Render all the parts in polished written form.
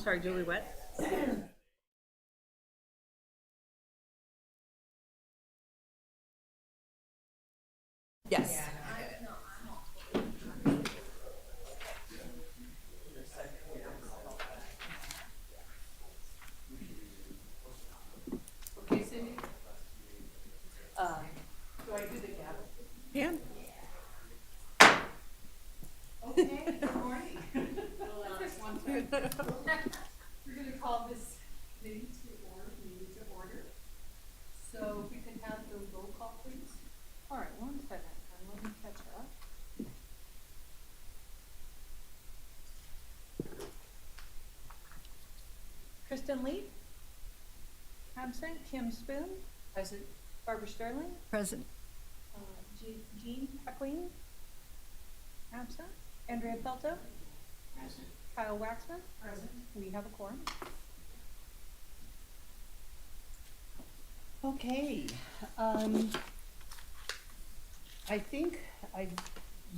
Sorry, Julie, what? Yes. Okay, Cindy. Do I do the gavel? Can. Okay, good morning. We're gonna call this meeting to order. So if we could have the roll call, please. All right, one second, let me catch up. Kristen Lee? Absent. Kim Spoon? Present. Barbara Sterling? Present. Jean Peckling? Absent. Andrea Pelto? Present. Kyle Waxman? Present. We have a quorum. Okay, I think I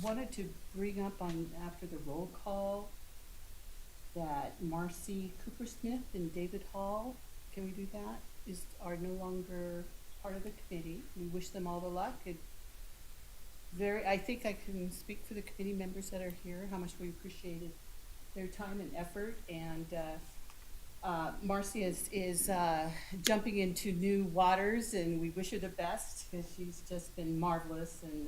wanted to bring up on, after the roll call, that Marcy Cooper-Smith and David Hall, can we do that, are no longer part of the committee. We wish them all the luck. I think I can speak for the committee members that are here, how much we appreciated their time and effort, and Marcy is jumping into new waters, and we wish her the best because she's just been marvelous, and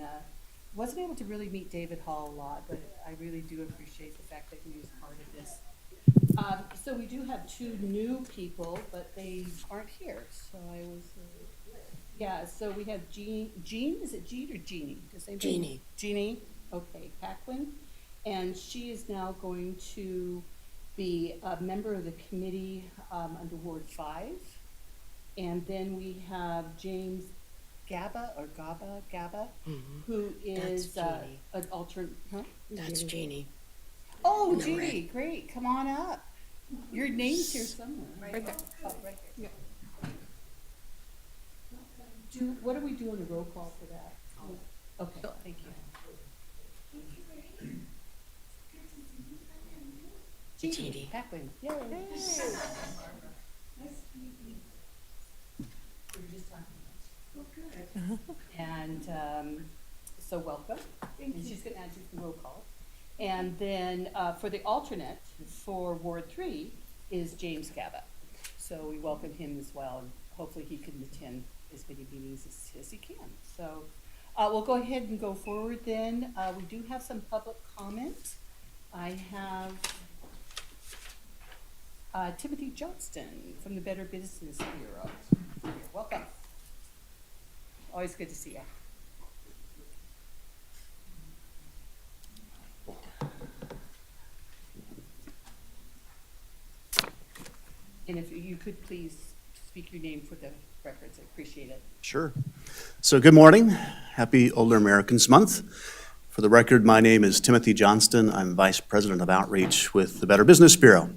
wasn't able to really meet David Hall a lot, but I really do appreciate the fact that he was part of this. So we do have two new people, but they aren't here, so I was, yeah, so we have Jean, is it Jean or Jeannie? Jeannie. Jeannie, okay, Packwin, and she is now going to be a member of the committee under Ward 5. And then we have James Gaba, who is Jeannie. an alternate, huh? That's Jeannie. Oh, In the Jeannie, red. great, come on up. Your name's here somewhere. Right there. Oh, right there. What do we do on the roll call for that? Okay, thank you. Jeannie. Packwin, yay. We were just talking about. And so welcome. And she's gonna add you to the roll call. And then for the alternate for Ward 3 is James Gaba. So we welcome him as well, and hopefully he can attend as many meetings as he can. So we'll go ahead and go forward then. We do have some public comment. I have Timothy Johnston from the Better Business Bureau. Welcome. Always good to see you. And if you could please speak your name for the records, I appreciate it. Sure. So good morning. Happy Older Americans Month. For the record, my name is Timothy Johnston. I'm Vice President of Outreach with the Better Business Bureau.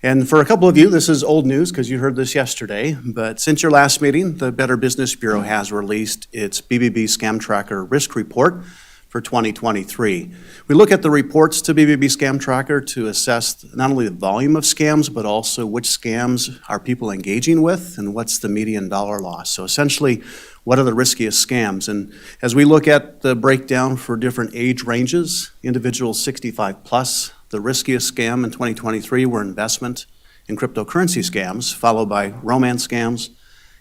And for a couple of you, this is old news because you heard this yesterday, but since your last meeting, the Better Business Bureau has released its BBB Scam Tracker Risk Report for 2023. We look at the reports to BBB Scam Tracker to assess not only the volume of scams, but also which scams are people engaging with and what's the median dollar loss. So essentially, what are the riskiest scams? And as we look at the breakdown for different age ranges, individuals 65 plus, the riskiest scam in 2023 were investment in cryptocurrency scams, followed by romance scams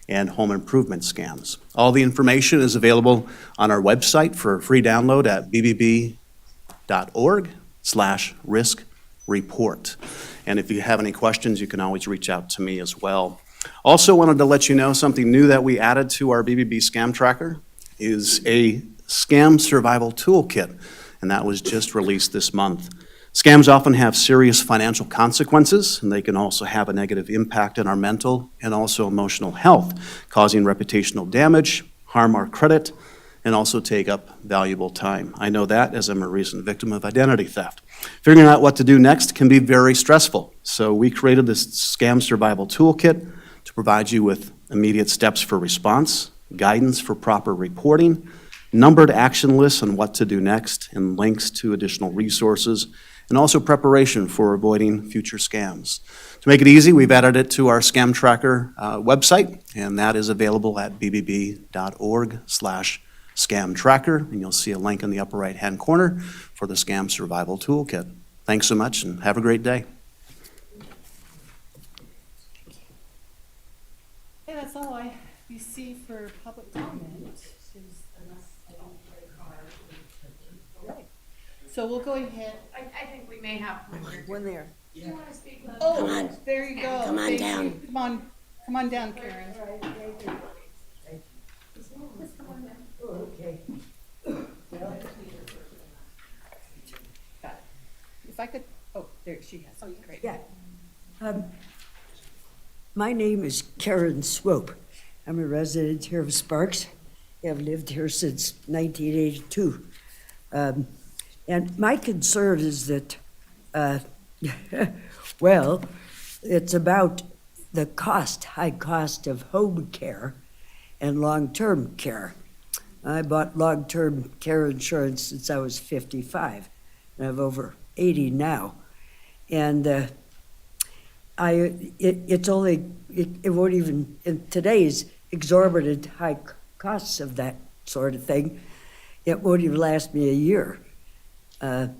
and home improvement scams. All the information is available on our website for free download at bbb.org/risk-report. And if you have any questions, you can always reach out to me as well. Also wanted to let you know something new that we added to our BBB Scam Tracker is a scam survival toolkit, and that was just released this month. Scams often have serious financial consequences, and they can also have a negative impact on our mental and also emotional health, causing reputational damage, harm our credit, and also take up valuable time. I know that as I'm a recent victim of identity theft. Figuring out what to do next can be very stressful, so we created this Scam Survival Toolkit to provide you with immediate steps for response, guidance for proper reporting, numbered action lists on what to do next, and links to additional resources, and also preparation for avoiding future scams. To make it easy, we've added it to our Scam Tracker website, and that is available at bbb.org/scam tracker, and you'll see a link in the upper right-hand corner for the Scam Survival Toolkit. Thanks so much, and have a great day. Okay, that's all I receive for public comment. Right. So we'll go ahead. I think we may have one here. One there. Do you want to speak? Liz? Oh, Come on. there you go. Come on Thank down. you. Come on down, Karen. If I could, oh, there, she has. Oh, great. Yeah. My name is Karen Swope. I'm a resident here of Sparks. I've lived here since 1982. And my concern is that, well, it's about the high cost of home care and long-term care. I bought long-term care insurance since I was 55, and I'm over 80 now. And it won't even, in today's exorbitant high costs of that sort of thing, it won't even last me a year. I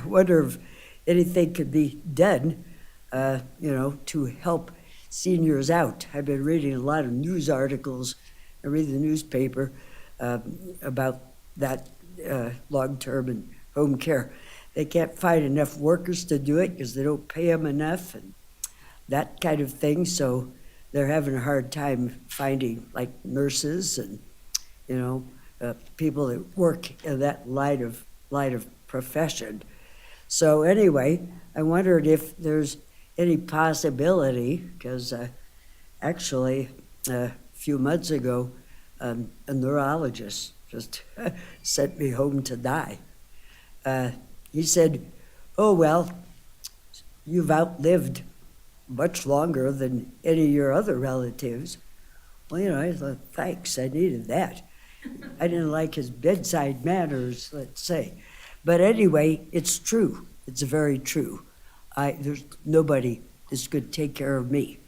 wonder if anything could be done, to help seniors out. I've been reading a lot of news articles. I read the newspaper about that long-term and home care. They can't find enough workers to do it because they don't pay them enough and that kind of thing. So they're having a hard time finding like nurses and, people that work in that line of profession. So anyway, I wondered if there's any possibility, because actually a few months ago, a neurologist just sent me home to die. He said, "Oh, well, you've outlived much longer than any of your other relatives." Well, I thought, thanks, I needed that. I didn't like his bedside manners, let's say. But anyway, it's true. It's very true. There's nobody that's going to take care of me,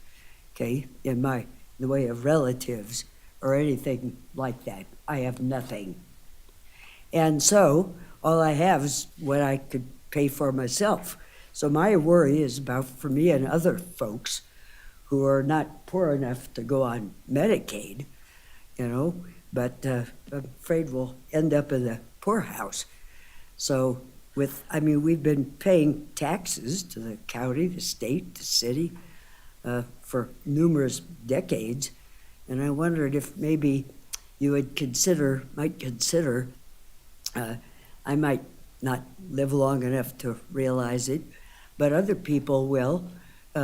okay, in the way of relatives or anything like that. I have nothing. And so all I have is what I could pay for myself. So my worry is about for me and other folks who are not poor enough to go on Medicaid, but I'm afraid we'll end up in the poorhouse. So we've been paying taxes to the county, the state, the city for numerous decades, and I wondered if maybe you might consider, I might not live long enough to realize it, but other people will,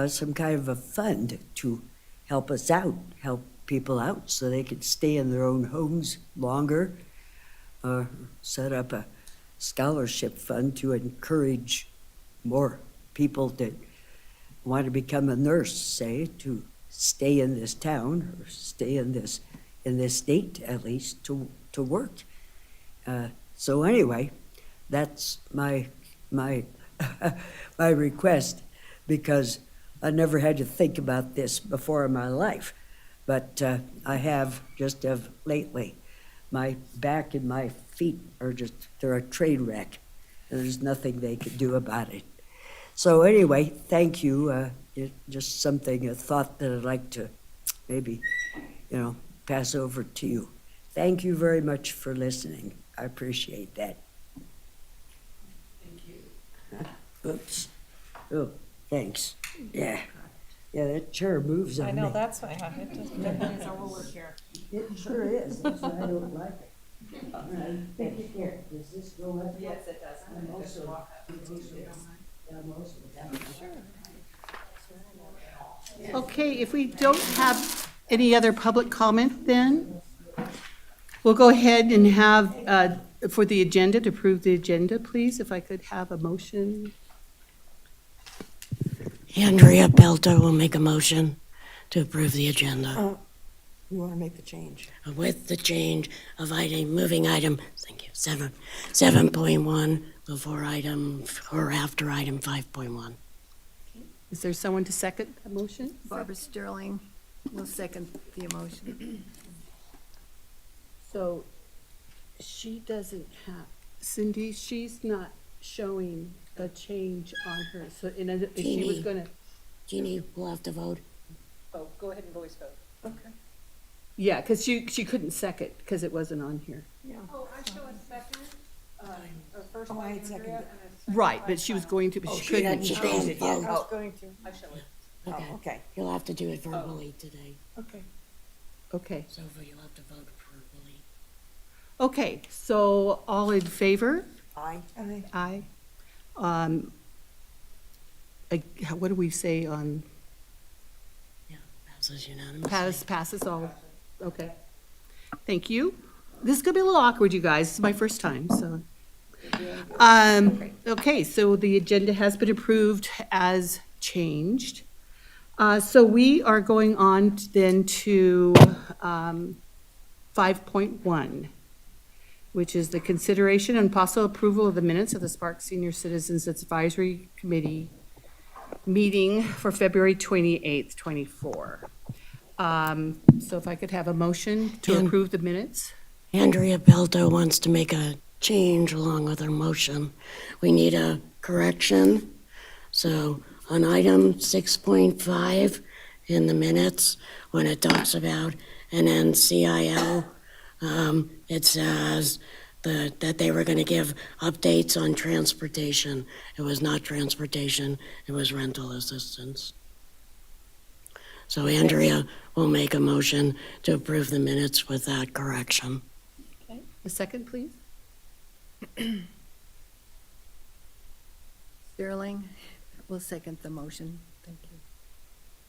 some kind of a fund to help us out, help people out so they could stay in their own homes longer, or set up a scholarship fund to encourage more people that want to become a nurse, say, to stay in this town or stay in this state at least to work. So anyway, that's my my request, because I never had to think about this before in my life, but I have just of lately. My back and my feet they're a train wreck, and there's nothing they can do about it. So anyway, thank you. Just a thought that I'd like to maybe, pass over to you. Thank you very much for listening. I appreciate that. Thank you. Oops. Oh, thanks. Yeah. Yeah, that chair moves on I me. know, that's why it just It's a roller chair. It sure is. That's why I don't like it. Here, does this go up? Yes, it does. I'm also, I'm also down. Okay, if we don't have any other public comment, then we'll go ahead and have, for the agenda, to approve the agenda, please, if I could have a motion. Andrea Belto will make a motion to approve the agenda. You want to make the change? With the change of moving item, thank you, 7.1 before item, or after item 5.1. Is there someone to second the motion? Barbara Sterling will second the motion. So she doesn't have, Cindy, she's not showing a change on her, so if she was Jeannie. gonna, Jeannie will have to vote. Oh, go ahead and voice vote. Okay. yeah, because she couldn't second, because it wasn't on here. Oh, I show a second, A first Oh, by I had Andrea seconded and it. a second Right, by but she was Kyle. going to, but she couldn't. She changed it, yeah. I was going to. I shall. Okay. okay. You'll have to do it verbally today. Okay. Okay, So you'll have to vote verbally. okay, so all in favor? Aye. Aye. What do we say on, Yeah, passes unanimously. passes all? Okay. Thank you. This is gonna be a little awkward, you guys. This is my first time, so. Okay, so the agenda has been approved as changed. So we are going on then to 5.1, which is the consideration and possible approval of the minutes of the Sparks Senior Citizens Advisory Committee meeting for February 28th, 24. So if I could have a motion to And- approve the minutes? Andrea Belto wants to make a change along with her motion. We need a correction. So on item 6.5 in the minutes, when it talks about an NCIL, it says that they were going to give updates on transportation. It was not transportation, it was rental assistance. So Andrea will make a motion to approve the minutes with that correction. Okay, a second, please? Sterling will second the motion. Thank you.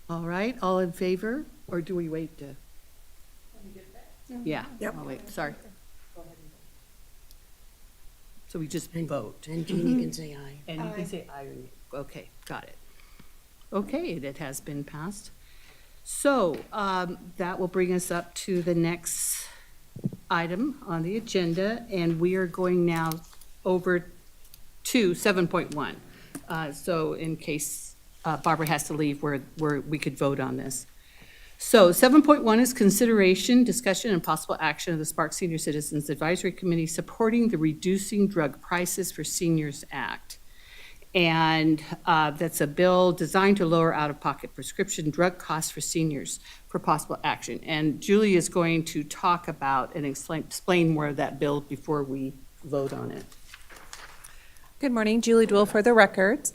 All right, all in favor, or do we wait to? Yeah. Yep. I'll wait, sorry. So we just vote, And Jeannie can say aye. and you can say aye or nay. Okay, got it. Okay, it has been passed. So, that will bring us up to the next item on the agenda, and we are going now over to 7.1. So in case Barbara has to leave, where we could vote on this. So 7.1 is consideration, discussion, and possible action of the Sparks Senior Citizens Advisory Committee supporting the Reducing Drug Prices for Seniors Act. And that's a bill designed to lower out-of-pocket prescription drug costs for seniors for possible action. And Julie is going to talk about and explain more of that bill before we vote on it. Good morning, Julie Dewell for the records.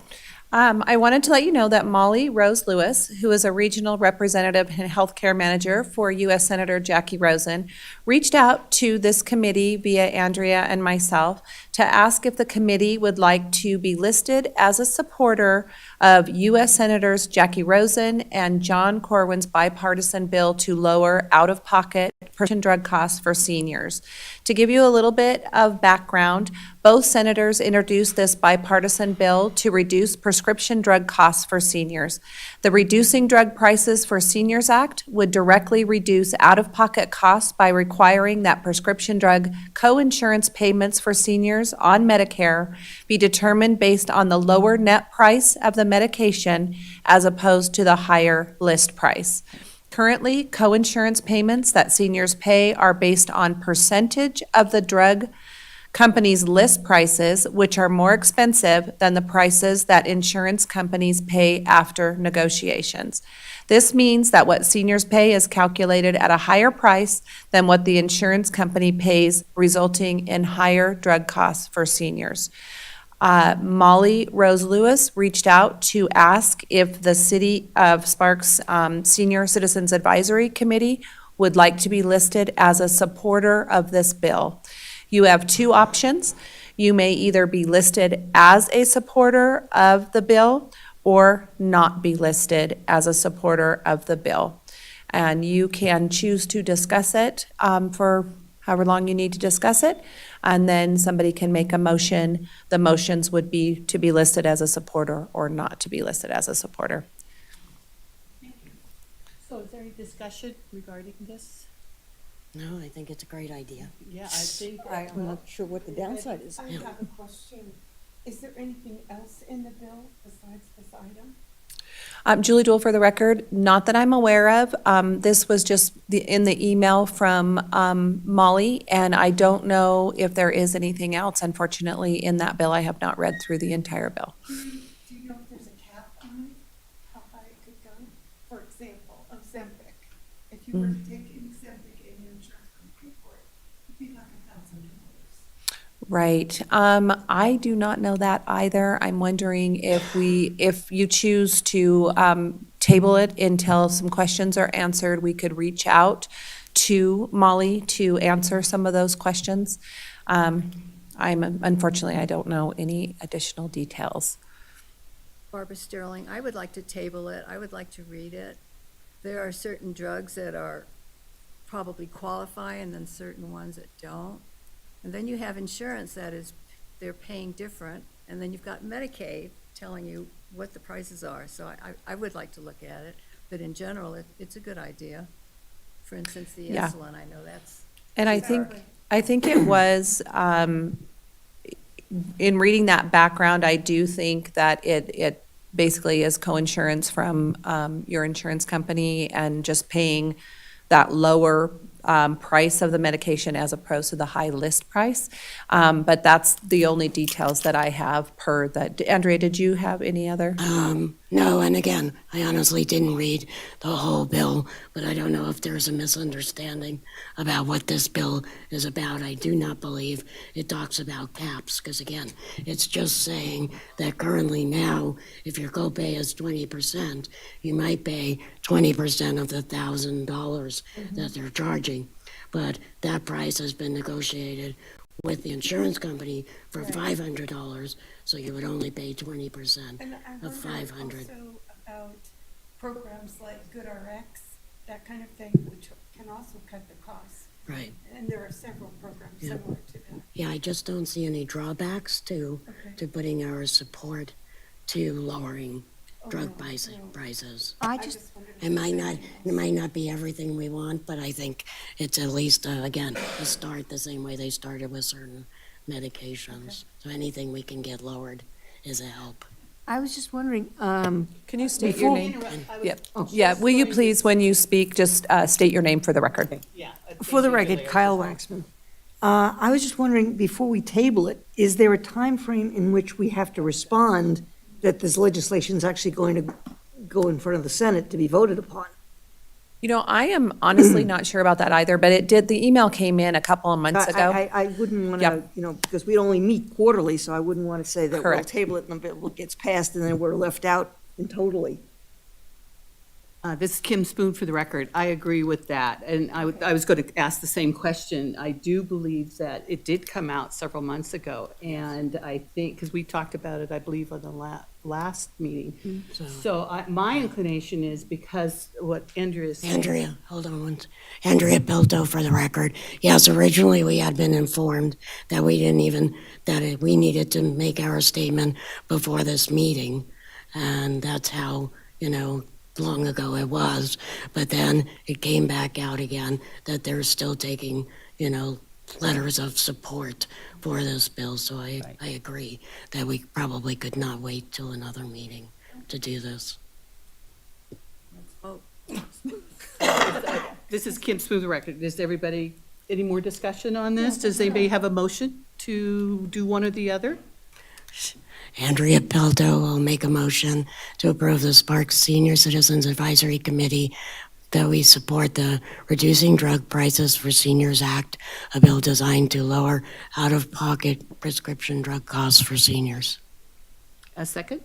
I wanted to let you know that Molly Rose Lewis, who is a regional representative and healthcare manager for U.S. Senator Jackie Rosen, reached out to this committee via Andrea and myself to ask if the committee would like to be listed as a supporter of U.S. Senators Jackie Rosen and John Corwin's bipartisan bill to lower out-of-pocket prescription drug costs for seniors. To give you a little bit of background, both senators introduced this bipartisan bill to reduce prescription drug costs for seniors. The Reducing Drug Prices for Seniors Act would directly reduce out-of-pocket costs by requiring that prescription drug co-insurance payments for seniors on Medicare be determined based on the lower net price of the medication as opposed to the higher list price. Currently, co-insurance payments that seniors pay are based on percentage of the drug companies' list prices, which are more expensive than the prices that insurance companies pay after negotiations. This means that what seniors pay is calculated at a higher price than what the insurance company pays, resulting in higher drug costs for seniors. Molly Rose Lewis reached out to ask if the City of Sparks Senior Citizens Advisory Committee would like to be listed as a supporter of this bill. You have two options. You may either be listed as a supporter of the bill or not be listed as a supporter of the bill. And you can choose to discuss it for however long you need to discuss it, and then somebody can make a motion. The motions would be to be listed as a supporter or not to be listed as a supporter. So is there any discussion regarding this? No, I think it's a great idea. Yeah, I think. I'm not sure what the downside is. I have a question. Is there anything else in the bill besides this item? Julie Dewell for the record, not that I'm aware of. This was just in the email from Molly, and I don't know if there is anything else, unfortunately, in that bill. I have not read through the entire bill. Do you know if there's a cap on it? How high it could go? For example, Ozempic. If you were to take Ozempic and your insurance company pay for it, it'd be like $1,000. Right. I do not know that either. I'm wondering if you choose to table it until some questions are answered, we could reach out to Molly to answer some of those questions. Unfortunately, I don't know any additional details. Barbara Sterling, I would like to table it. I would like to read it. There are certain drugs that are probably qualify and then certain ones that don't. And then you have insurance that is, they're paying different. And then you've got Medicaid telling you what the prices are. So I would like to look at it. But in general, it's a good idea. For instance, the Yeah. insulin, I know that's. And I think it was, in reading that background, I do think that it basically is co-insurance from your insurance company and just paying that lower price of the medication as opposed to the high list price. But that's the only details that I have per that. Andrea, did you have any other? No, and again, I honestly didn't read the whole bill, but I don't know if there's a misunderstanding about what this bill is about. I do not believe it talks about caps, because again, it's just saying that currently now, if your copay is 20%, you might pay 20% of the $1,000 that they're charging. But that price has been negotiated with the insurance company for $500, so you would only pay 20% And I of wonder $500. also about programs like GoodRx, that kind of thing, which can also cut the costs. Right. And there are several programs Yeah. similar to that. Yeah, I just don't see any drawbacks to putting our support to lowering drug prices. I I just, just wondered. if It might there's not, anything it else. might not be everything we want, but I think it's at least, again, a start the same way they started with certain medications. So anything we can get lowered is a help. I was just wondering, Can you state your Before- name? Interrupt, I was Yep. just Yeah, will you going to please, when you speak, just state your name for the record? Yeah. For the record, Kyle Waxman. I was just wondering, before we table it, is there a time frame in which we have to respond that this legislation is actually going to go in front of the Senate to be voted upon? You know, I am honestly not sure about that either, but the email came in a couple of months ago. I wouldn't want to, Yep. because we only meet quarterly, so I wouldn't want to say that we'll Correct. table it and the bill gets passed and then we're left out totally. This is Kim Spoon for the record. I agree with that. And I was going to ask the same question. I do believe that it did come out several months ago. And I think, because we talked about it, I believe, on the last meeting. So my inclination is because what Andrea is saying. Andrea, hold on one. Andrea Pilto for the record. Yes, originally we had been informed that we we needed to make our statement before this meeting. And that's how, long ago it was. But then it came back out again that they're still taking, letters of support for this bill. So I agree that we probably could not wait till another meeting to do this. This is Kim Spoon for the record. Does everybody, any more discussion on this? Does anybody have a motion to do one or the other? Andrea Pelto will make a motion to approve the Sparks Senior Citizens Advisory Committee that we support the Reducing Drug Prices for Seniors Act, a bill designed to lower out-of-pocket prescription drug costs for seniors. A second?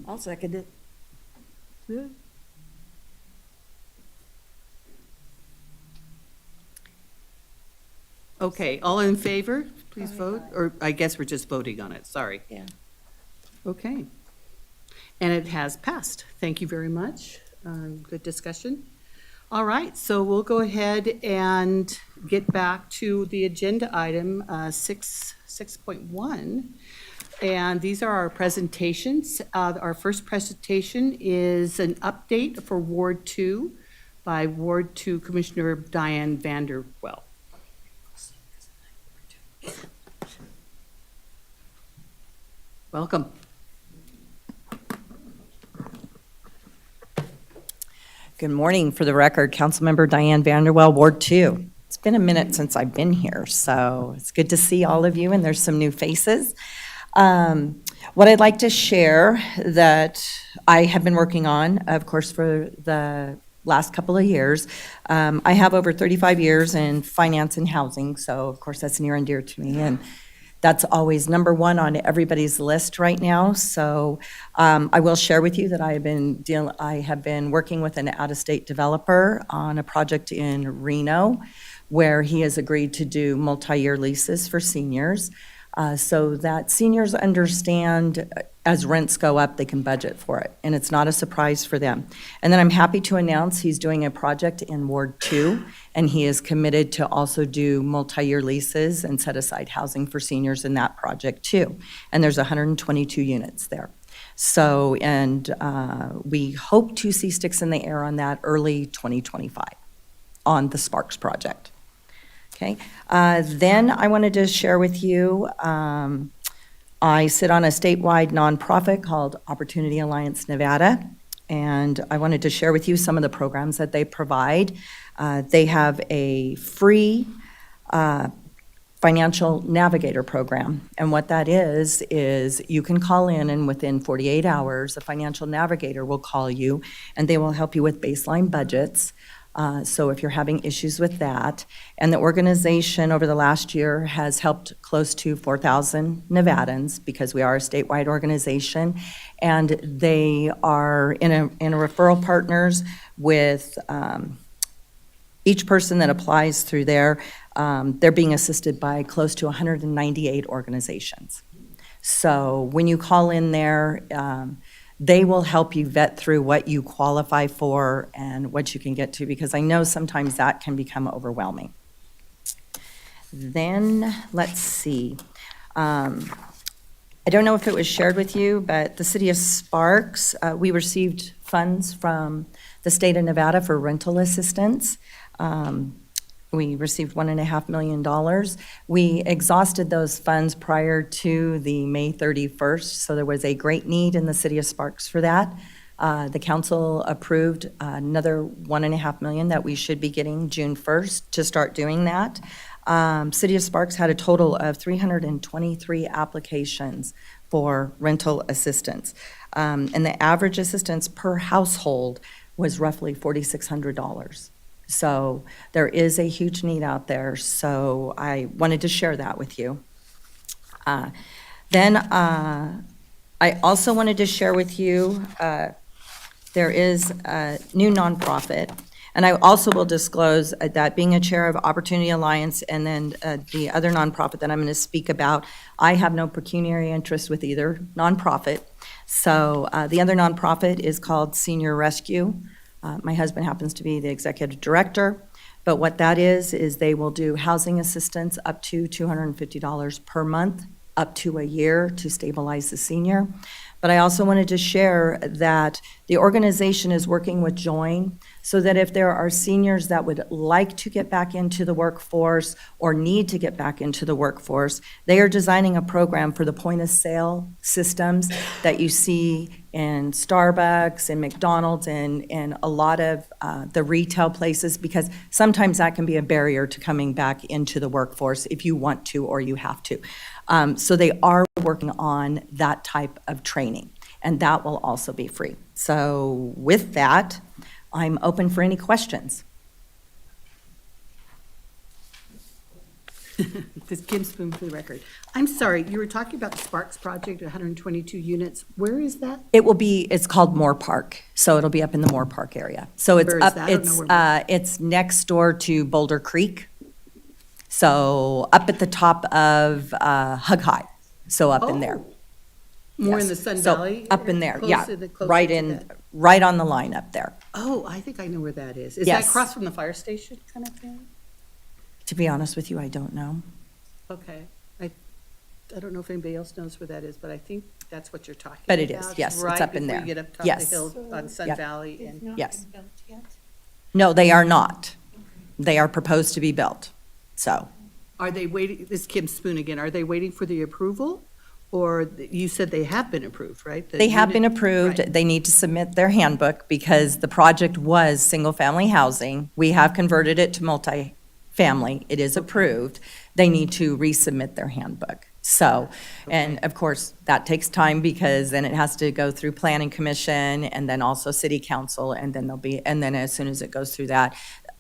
I'll second it. Okay, all in favor, please vote. Or I guess we're just voting on it, sorry. Yeah. Okay. And it has passed. Thank you very much. Good discussion. All right, so we'll go ahead and get back to the agenda item 6.1. And these are our presentations. Our first presentation is an update for Ward 2 by Ward 2 Commissioner Diane Vanderwell. Welcome. Good morning. For the record, Councilmember Diane Vanderwell, Ward 2. It's been a minute since I've been here, so it's good to see all of you, and there's some new faces. What I'd like to share that I have been working on, of course, for the last couple of years. I have over 35 years in finance and housing, so of course that's near and dear to me, and that's always number one on everybody's list right now. So I will share with you that I have been working with an out-of-state developer on a project in Reno where he has agreed to do multi-year leases for seniors so that seniors understand as rents go up, they can budget for it, and it's not a surprise for them. And then I'm happy to announce he's doing a project in Ward 2, and he is committed to also do multi-year leases and set aside housing for seniors in that project too. And there's 122 units there. So, and we hope to see sticks in the air on that early 2025 on the Sparks project. Okay, then I wanted to share with you, I sit on a statewide nonprofit called Opportunity Alliance Nevada, and I wanted to share with you some of the programs that they provide. They have a free financial navigator program, and what that is you can call in, and within 48 hours, a financial navigator will call you, and they will help you with baseline budgets. So if you're having issues with that, and the organization over the last year has helped close to 4,000 Nevadans because we are a statewide organization, and they are in a referral partners with each person that applies through there. They're being assisted by close to 198 organizations. So when you call in there, they will help you vet through what you qualify for and what you can get to, because I know sometimes that can become overwhelming. Then, let's see. I don't know if it was shared with you, but the city of Sparks, we received funds from the state of Nevada for rental assistance. We received $1.5 million. We exhausted those funds prior to the May 31st, so there was a great need in the city of Sparks for that. The council approved another $1.5 million that we should be getting June 1st to start doing that. City of Sparks had a total of 323 applications for rental assistance. And the average assistance per household was roughly $4,600. So there is a huge need out there, so I wanted to share that with you. Then I also wanted to share with you, there is a new nonprofit, and I also will disclose that being a chair of Opportunity Alliance and then the other nonprofit that I'm going to speak about, I have no pecuniary interest with either nonprofit. So the other nonprofit is called Senior Rescue. My husband happens to be the executive director, but what that is they will do housing assistance up to $250 per month, up to a year to stabilize the senior. But I also wanted to share that the organization is working with Join so that if there are seniors that would like to get back into the workforce or need to get back into the workforce, they are designing a program for the point of sale systems that you see in Starbucks and McDonald's and a lot of the retail places, because sometimes that can be a barrier to coming back into the workforce if you want to or you have to. So they are working on that type of training, and that will also be free. So with that, I'm open for any questions. This is Kim Spoon for the record. I'm sorry, you were talking about the Sparks project, 122 units. Where is that? It's called Moore Park, so it'll be up in the Moore Park area. So it's Where is up, that? I don't know where it's next door to Boulder Creek. So up at the top of Hug High, so up in there. More in Yes. the Sun So, Valley? up in there, yeah, Closer right to in, that. right on the line up there. Oh, I think I know where that is. Is that Yes. across from the fire station kind of thing? To be honest with you, I don't know. Okay. I don't know if anybody else knows where that is, but I think that's what you're talking about. But it is, yes, it's right up in before there. you get up top of Yes. the hill on Sun Yeah. Valley. They've And not Yes. been built yet. No, they are not. They are proposed to be built, so. are they waiting, this is Kim Spoon again, are they waiting for the approval? Or you said they have been approved, right? The They have been unit- approved. right. They need to submit their handbook because the project was single-family housing. We have converted it to multi-family. It is approved. They need to resubmit their handbook. So, and of course, that takes time because then it has to go through planning commission and then also city council, and then as soon as it goes through that,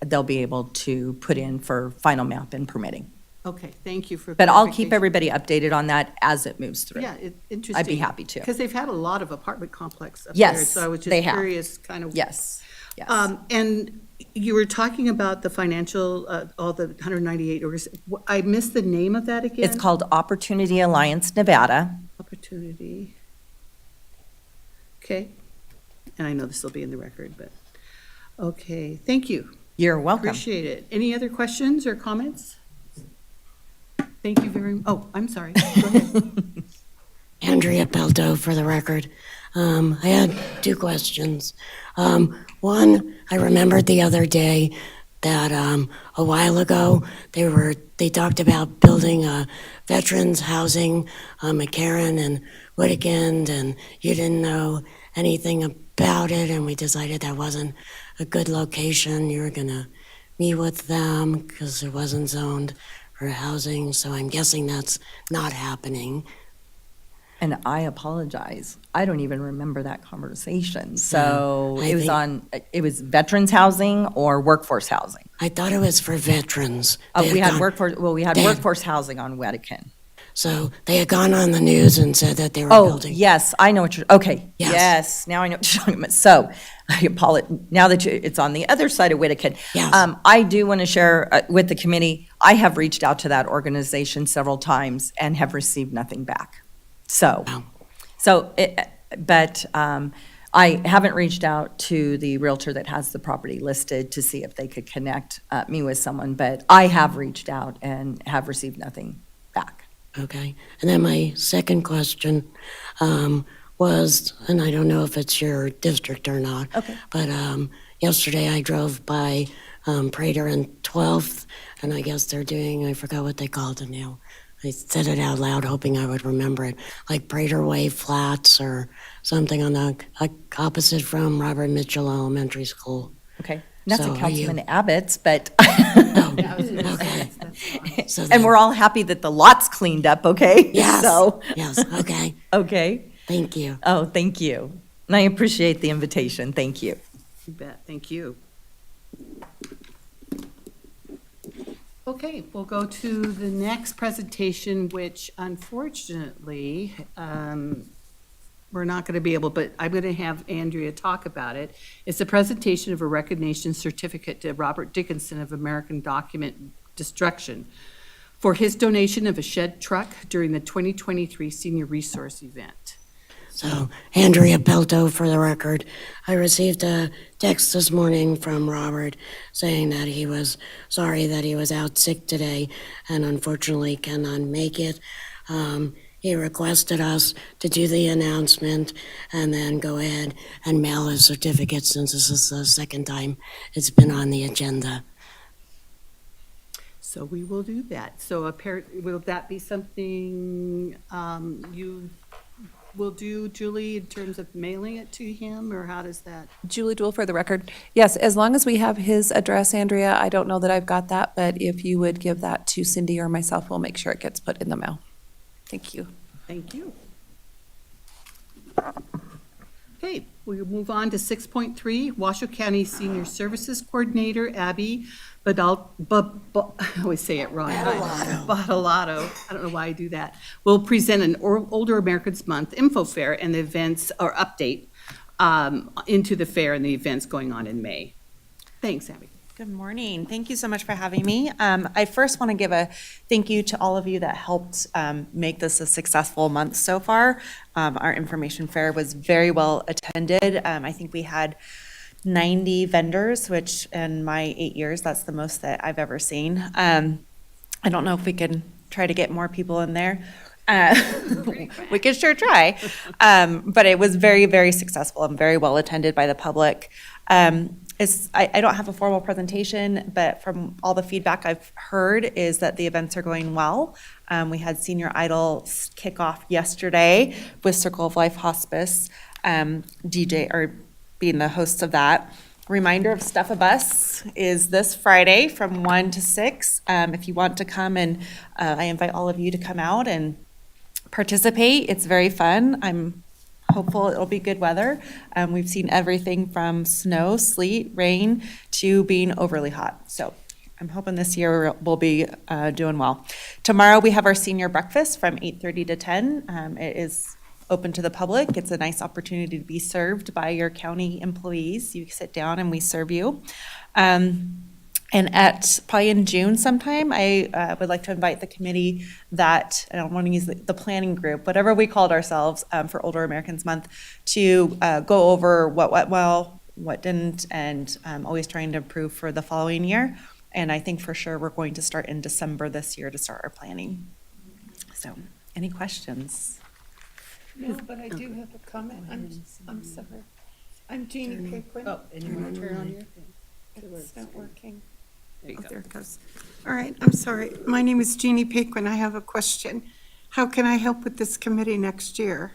they'll be able to put in for final map and permitting. Okay, thank you for. But I'll keep clarification. everybody updated on that as it moves through. Yeah, interesting. happy to. Because they've had a lot of apartment complex up there. Yes, So I was they just have. curious, kind of. Yes, yes. And you were talking about the financial, all the 198, I missed the name of that again? It's called Opportunity Alliance Nevada. Opportunity. Okay. And I know this will be in the record, but, okay, thank you. You're welcome. Appreciate it. Any other questions or comments? Thank you very, oh, I'm sorry. Go ahead. Andrea Pelto for the record. I had two questions. One, I remembered the other day that a while ago they talked about building a veterans housing on McCarran and Whittikind, and you didn't know anything about it, and we decided that wasn't a good location. You were gonna meet with them because it wasn't zoned for housing, so I'm guessing that's not happening. And I apologize. I don't even remember that conversation. So I it was veterans housing or workforce housing? I thought it was for veterans. They We had gone- workforce they had- workforce housing on Wetikin. So they had gone on the news and said that they were Oh, building. yes, I know what you're, okay. Yes. Yes, now I know what you're talking about. So, I apologize, now that it's on the other side of Whittikin. Yes. I do want to share with the committee, I have reached out to that organization several times and have received nothing back. So, Wow. but I haven't reached out to the realtor that has the property listed to see if they could connect me with someone, but I have reached out and have received nothing back. Okay. And then my second question was, and I don't know if it's your district or not. Okay. But yesterday I drove by Prater and 12th, and I guess they're doing, I forgot what they called it now. I said it out loud, hoping I would remember it, like Prater Way Flats or something on the opposite from Robert Mitchell Elementary School. Okay, that's So a are you- Councilman Abbott's, but, Oh, okay. So and then- we're all happy that the lot's cleaned up, okay? Yes, So, yes, okay, okay. thank you. Oh, thank you. And I appreciate the invitation, thank you. You bet, thank you. Okay, we'll go to the next presentation, which unfortunately, we're not going to be able, but I'm going to have Andrea talk about it. It's a presentation of a recognition certificate to Robert Dickinson of American Document Destruction for his donation of a shed truck during the 2023 Senior Resource Event. So, Andrea Pelto for the record. I received a text this morning from Robert saying that he was sorry that he was out sick today and unfortunately cannot make it. He requested us to do the announcement and then go ahead and mail his certificate since this is the second time it's been on the agenda. So we will do that. So will that be something you will do, Julie, in terms of mailing it to him, or how does that? Julie Dewell for the record. Yes, as long as we have his address, Andrea, I don't know that I've got that, but if you would give that to Cindy or myself, we'll make sure it gets put in the mail. Thank you. Thank you. Okay, we'll move on to 6.3, Washoe County Senior Services Coordinator Abby Badal, I always say it wrong. Badalato. I don't know why I do that. Will present an Older Americans Month info fair and the events, or update into the fair and the events going on in May. Thanks, Abby. Good morning. Thank you so much for having me. I first want to give a thank you to all of you that helped make this a successful month so far. Our information fair was very well attended. I think we had 90 vendors, which in my 8 years, that's the most that I've ever seen. I don't know if we can try to get more people in there. We could sure try. But it was very, very successful and very well attended by the public. I don't have a formal presentation, but from all the feedback I've heard is that the events are going well. We had Senior Idol kickoff yesterday with Circle of Life Hospice, being the hosts of that. Reminder of Stuff a Bus is this Friday from 1 to 6. If you want to come, and I invite all of you to come out and participate. It's very fun. I'm hopeful it'll be good weather. We've seen everything from snow, sleet, rain to being overly hot. So I'm hoping this year we'll be doing well. Tomorrow we have our senior breakfast from 8:30 to 10. It is open to the public. It's a nice opportunity to be served by your county employees. You sit down and we serve you. And probably in June sometime, I would like to invite the committee that, I don't want to use the planning group, whatever we called ourselves for Older Americans Month, to go over what went well, what didn't, and always trying to improve for the following year. And I think for sure we're going to start in December this year to start our planning. So, any questions? No, but I do have a comment. I'm sorry. I'm Jeannie Paquin. Oh, and you want to turn on your? It's not working. There you Oh, go. there it goes. All right, I'm sorry. My name is Jeannie Paquin. I have a question. How can I help with this committee next year?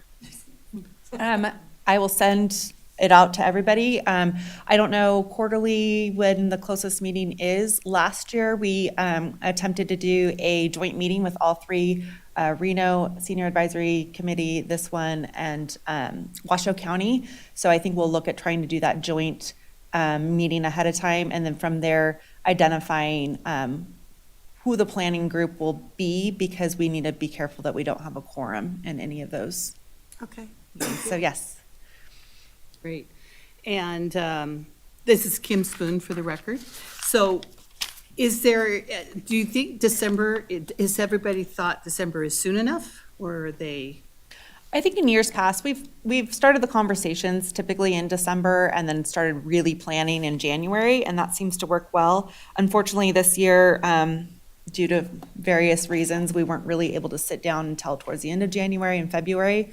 I will send it out to everybody. I don't know quarterly when the closest meeting is. Last year, we attempted to do a joint meeting with all three, Reno Senior Advisory Committee, this one, and Washoe County. So I think we'll look at trying to do that joint meeting ahead of time, and then from there, identifying who the planning group will be, because we need to be careful that we don't have a quorum in any of those. Okay. So yes. Great. And this is Kim Spoon for the record. So is there, do you think December, has everybody thought December is soon enough, or are they? I think in years past, we've started the conversations typically in December and then started really planning in January, and that seems to work well. Unfortunately, this year, due to various reasons, we weren't really able to sit down until towards the end of January and February,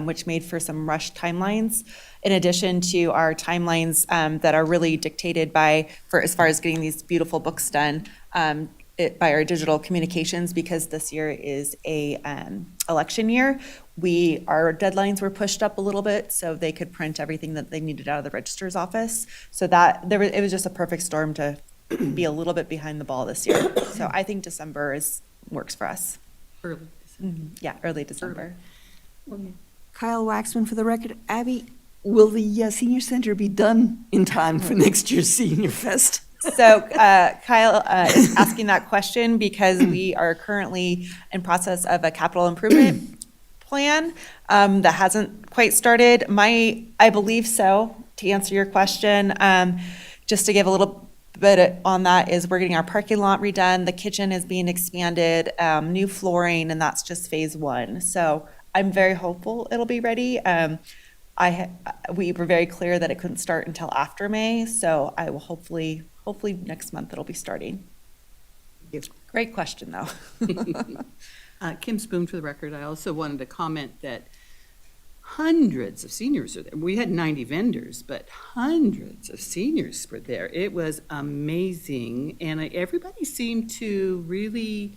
which made for some rushed timelines. In addition to our timelines that are really dictated for as far as getting these beautiful books done, by our digital communications, because this year is a election year. Our deadlines were pushed up a little bit so they could print everything that they needed out of the registrar's office. So it was just a perfect storm to be a little bit behind the ball this year. So I think December works for us. Early December. Yeah, early December. Kyle Waxman for the record. Abby, will the senior center be done in time for next year's Senior Fest? So Kyle is asking that question because we are currently in process of a capital improvement plan that hasn't quite started. I believe so, to answer your question. Just to give a little bit on that is we're getting our parking lot redone. The kitchen is being expanded, new flooring, and that's just phase one. So I'm very hopeful it'll be ready. We were very clear that it couldn't start until after May, so I will hopefully next month it'll be starting. Great question, though. Kim Spoon for the record. I also wanted to comment that hundreds of seniors are there. We had 90 vendors, but hundreds of seniors were there. It was amazing, and everybody seemed to really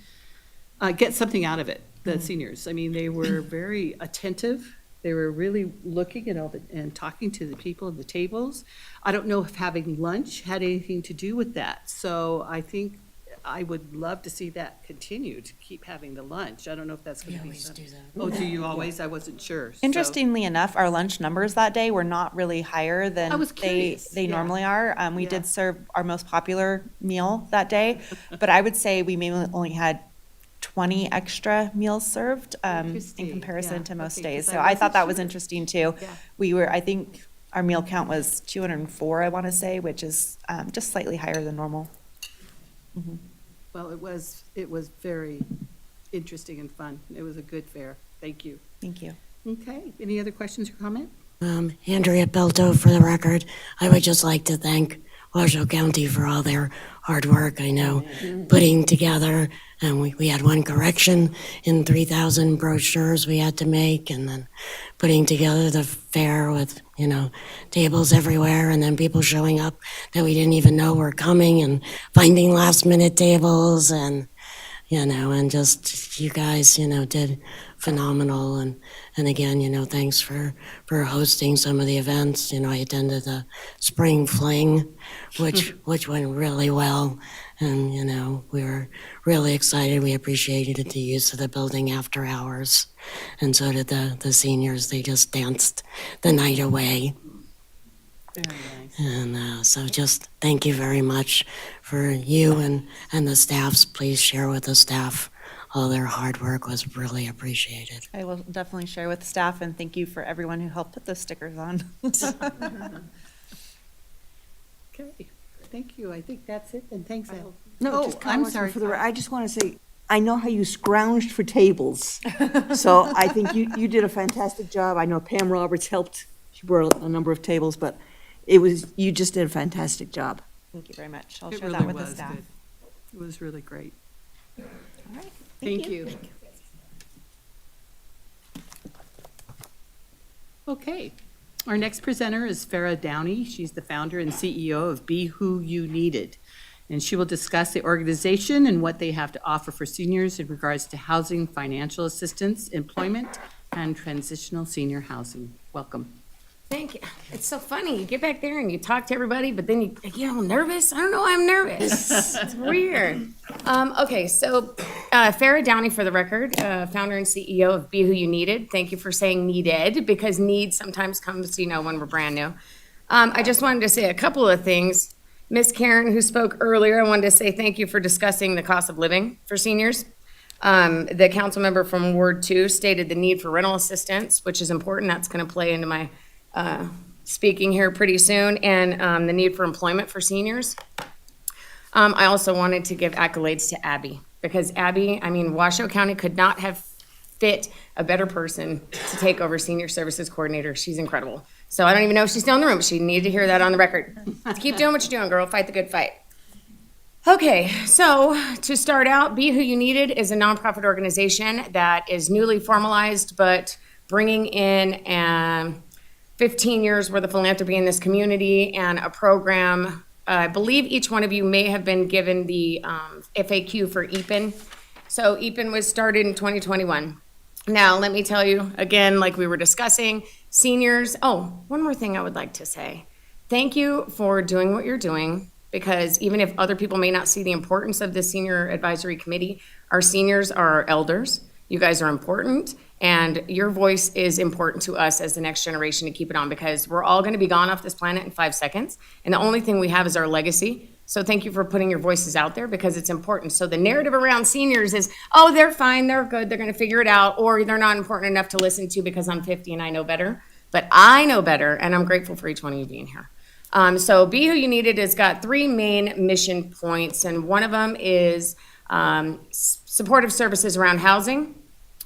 get something out of it, the seniors. I mean, they were very attentive. They were really looking at and talking to the people at the tables. I don't know if having lunch had anything to do with that. So I think I would love to see that continue, to keep having the lunch. I don't know if that's going to be something. Oh, do you always? I wasn't sure. So- Interestingly enough, our lunch numbers that day were not really higher than I was curious. they Yeah. normally are. We Yeah. did serve our most popular meal that day, but I would say we maybe only had 20 extra meals served in Interesting. comparison Yeah. to most Okay, days. 'cause So I I thought wasn't that was sure. interesting too. Yeah. I think our meal count was 204, I want to say, which is just slightly higher than normal. Well, it was very interesting and fun. It was a good fair. Thank you. Thank you. Okay, any other questions or comment? Andrea Belto for the record. I would just like to thank Washoe County for all their hard work. I know putting together, and we had one correction in 3,000 brochures we had to make, and then putting together the fair with, tables everywhere, and then people showing up that we didn't even know were coming, and finding last minute tables, and and just you guys, did phenomenal. And again, thanks for hosting some of the events. I attended the Spring Fling, which went really well. And, we were really excited. We appreciated the use of the building after hours. And so did the seniors. They just danced the night away. Very nice. And so just thank you very much for you and the staffs. Please share with the staff all their hard work was really appreciated. I will definitely share with staff, and thank you for everyone who helped put those stickers on. Okay, thank you. I think that's it, and thanks, Al. No, Oh, just I'm I'm sorry. sorry. I just want to say, I know how you scrounged for tables. So I think you did a fantastic job. I know Pam Roberts helped. She brought a number of tables, but you just did a fantastic job. Thank you very much. I'll It share really that with the was staff. good. It was really great. All right. Thank you. Okay, our next presenter is Farah Downey. She's the founder and CEO of Be Who You Needed. And she will discuss the organization and what they have to offer for seniors in regards to housing, financial assistance, employment, and transitional senior housing. Welcome. Thank you. It's so funny. You get back there and you talk to everybody, but then you get all nervous. I don't know why I'm nervous. It's weird. Okay, so Farah Downey, for the record, founder and CEO of Be Who You Needed. Thank you for saying needed, because need sometimes comes, when we're brand new. I just wanted to say a couple of things. Miss Karen, who spoke earlier, I wanted to say thank you for discussing the cost of living for seniors. The council member from Ward 2 stated the need for rental assistance, which is important. That's going to play into my speaking here pretty soon, and the need for employment for seniors. I also wanted to give accolades to Abby, because Abby, Washoe County could not have fit a better person to take over senior services coordinator. She's incredible. So I don't even know if she's still in the room. She needed to hear that on the record. Keep doing what you're doing, girl. Fight the good fight. Okay, so to start out, Be Who You Needed is a nonprofit organization that is newly formalized, but bringing in 15 years worth of philanthropy in this community and a program. I believe each one of you may have been given the FAQ for EPIN. So EPIN was started in 2021. Now, let me tell you, again, like we were discussing, seniors, one more thing I would like to say. Thank you for doing what you're doing, because even if other people may not see the importance of the Senior Advisory Committee, our seniors are our elders. You guys are important, and your voice is important to us as the next generation to keep it on, because we're all going to be gone off this planet in 5 seconds, and the only thing we have is our legacy. So thank you for putting your voices out there, because it's important. So the narrative around seniors is, they're fine, they're good, they're going to figure it out, or they're not important enough to listen to because I'm 50 and I know better. But I know better, and I'm grateful for each one of you being here. So Be Who You Needed has got 3 main mission points, and one of them is supportive services around housing.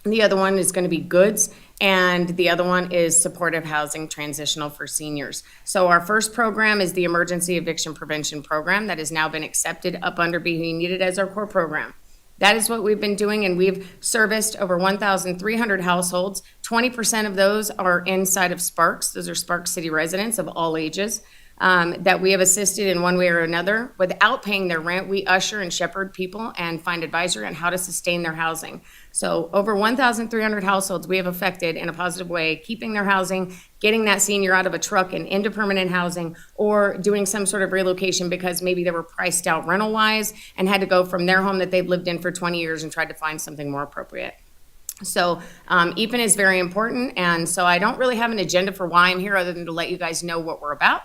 The other one is going to be goods, and the other one is supportive housing transitional for seniors. So our first program is the Emergency Eviction Prevention Program that has now been accepted up under Be Who You Needed as our core program. That is what we've been doing, and we've serviced over 1,300 households. 20% of those are inside of Sparks. Those are Sparks City residents of all ages. That we have assisted in one way or another. Without paying their rent, we usher and shepherd people and find advisory on how to sustain their housing. So over 1,300 households we have affected in a positive way, keeping their housing, getting that senior out of a truck and into permanent housing, or doing some sort of relocation because maybe they were priced out rental-wise and had to go from their home that they've lived in for 20 years and tried to find something more appropriate. So EPIN is very important, and so I don't really have an agenda for why I'm here other than to let you guys know what we're about,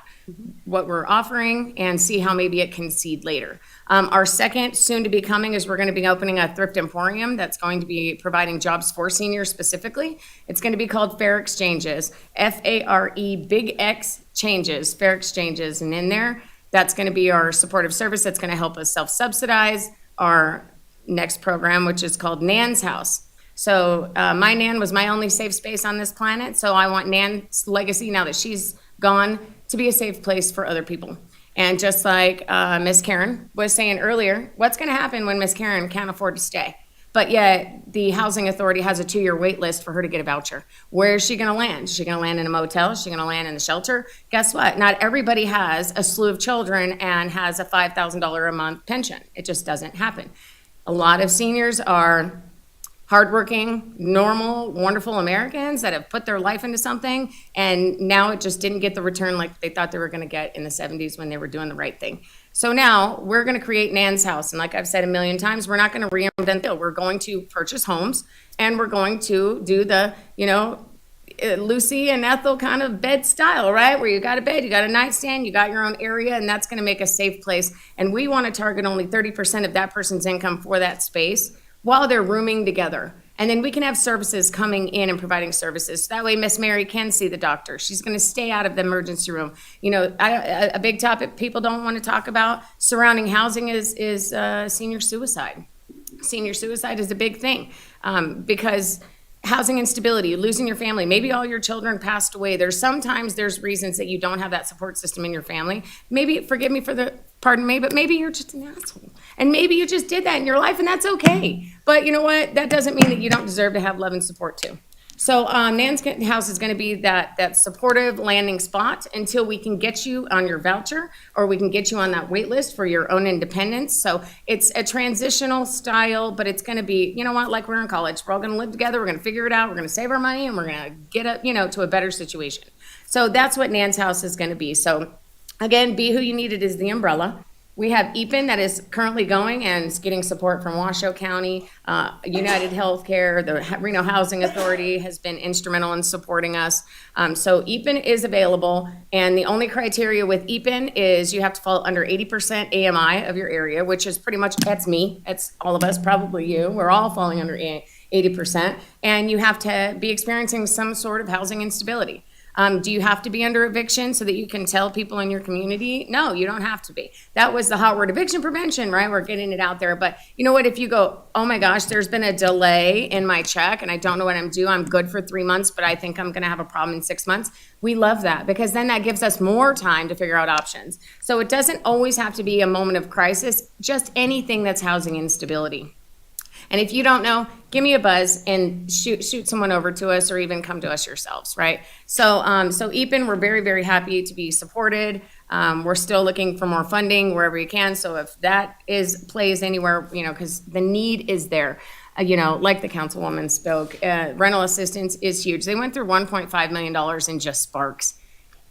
what we're offering, and see how maybe it can seed later. Our second soon to be coming is we're going to be opening a thrift emporium that's going to be providing jobs for seniors specifically. It's going to be called Fair Exchanges, F-A-R-E, big X changes, Fair Exchanges, and in there, that's going to be our supportive service that's going to help us self-subsidize our next program, which is called Nan's House. So my Nan was my only safe space on this planet, so I want Nan's legacy, now that she's gone, to be a safe place for other people. And just like Miss Karen was saying earlier, what's going to happen when Miss Karen can't afford to stay? But yet the housing authority has a 2-year wait list for her to get a voucher. Where is she going to land? Is she going to land in a motel? Is she going to land in the shelter? Guess what? Not everybody has a slew of children and has a $5,000 a month pension. It just doesn't happen. A lot of seniors are hardworking, normal, wonderful Americans that have put their life into something, and now it just didn't get the return like they thought they were going to get in the 70s when they were doing the right thing. So now we're going to create Nan's House, and like I've said a million times, we're not going to reinvent the wheel. We're going to purchase homes, and we're going to do the, Lucy and Ethel kind of bed style, right? Where you got a bed, you got a nightstand, you got your own area, and that's going to make a safe place. And we want to target only 30% of that person's income for that space while they're rooming together. And then we can have services coming in and providing services. So that way Miss Mary can see the doctor. She's going to stay out of the emergency room. A big topic people don't want to talk about surrounding housing is senior suicide. Senior suicide is a big thing because housing instability, losing your family, maybe all your children passed away. Sometimes there's reasons that you don't have that support system in your family. Maybe, forgive me pardon me, but maybe you're just an asshole. And maybe you just did that in your life and that's okay. But you know what? That doesn't mean that you don't deserve to have love and support too. So Nan's House is going to be that supportive landing spot until we can get you on your voucher or we can get you on that wait list for your own independence. So it's a transitional style, but it's going to be, like we're in college. We're all going to live together. We're going to figure it out. We're going to save our money and we're going to get up, to a better situation. So that's what Nan's House is going to be. So again, Be Who You Need It is the umbrella. We have EPIN that is currently going and is getting support from Washoe County, United Healthcare, the Reno Housing Authority has been instrumental in supporting us. So EPIN is available, and the only criteria with EPIN is you have to fall under 80% AMI of your area, which is pretty much, that's me, that's all of us, probably you. We're all falling under 80%, and you have to be experiencing some sort of housing instability. Do you have to be under eviction so that you can tell people in your community? No, you don't have to be. That was the hot word, eviction prevention, right? We're getting it out there. But you know what? If you go, oh my gosh, there's been a delay in my check and I don't know what I'm due. I'm good for 3 months, but I think I'm going to have a problem in 6 months. We love that because then that gives us more time to figure out options. So it doesn't always have to be a moment of crisis, just anything that's housing instability. And if you don't know, give me a buzz and shoot someone over to us or even come to us yourselves, right? So EPIN, we're very, very happy to be supported. We're still looking for more funding wherever you can. So if that plays anywhere, because the need is there. Like the councilwoman spoke, rental assistance is huge. They went through $1.5 million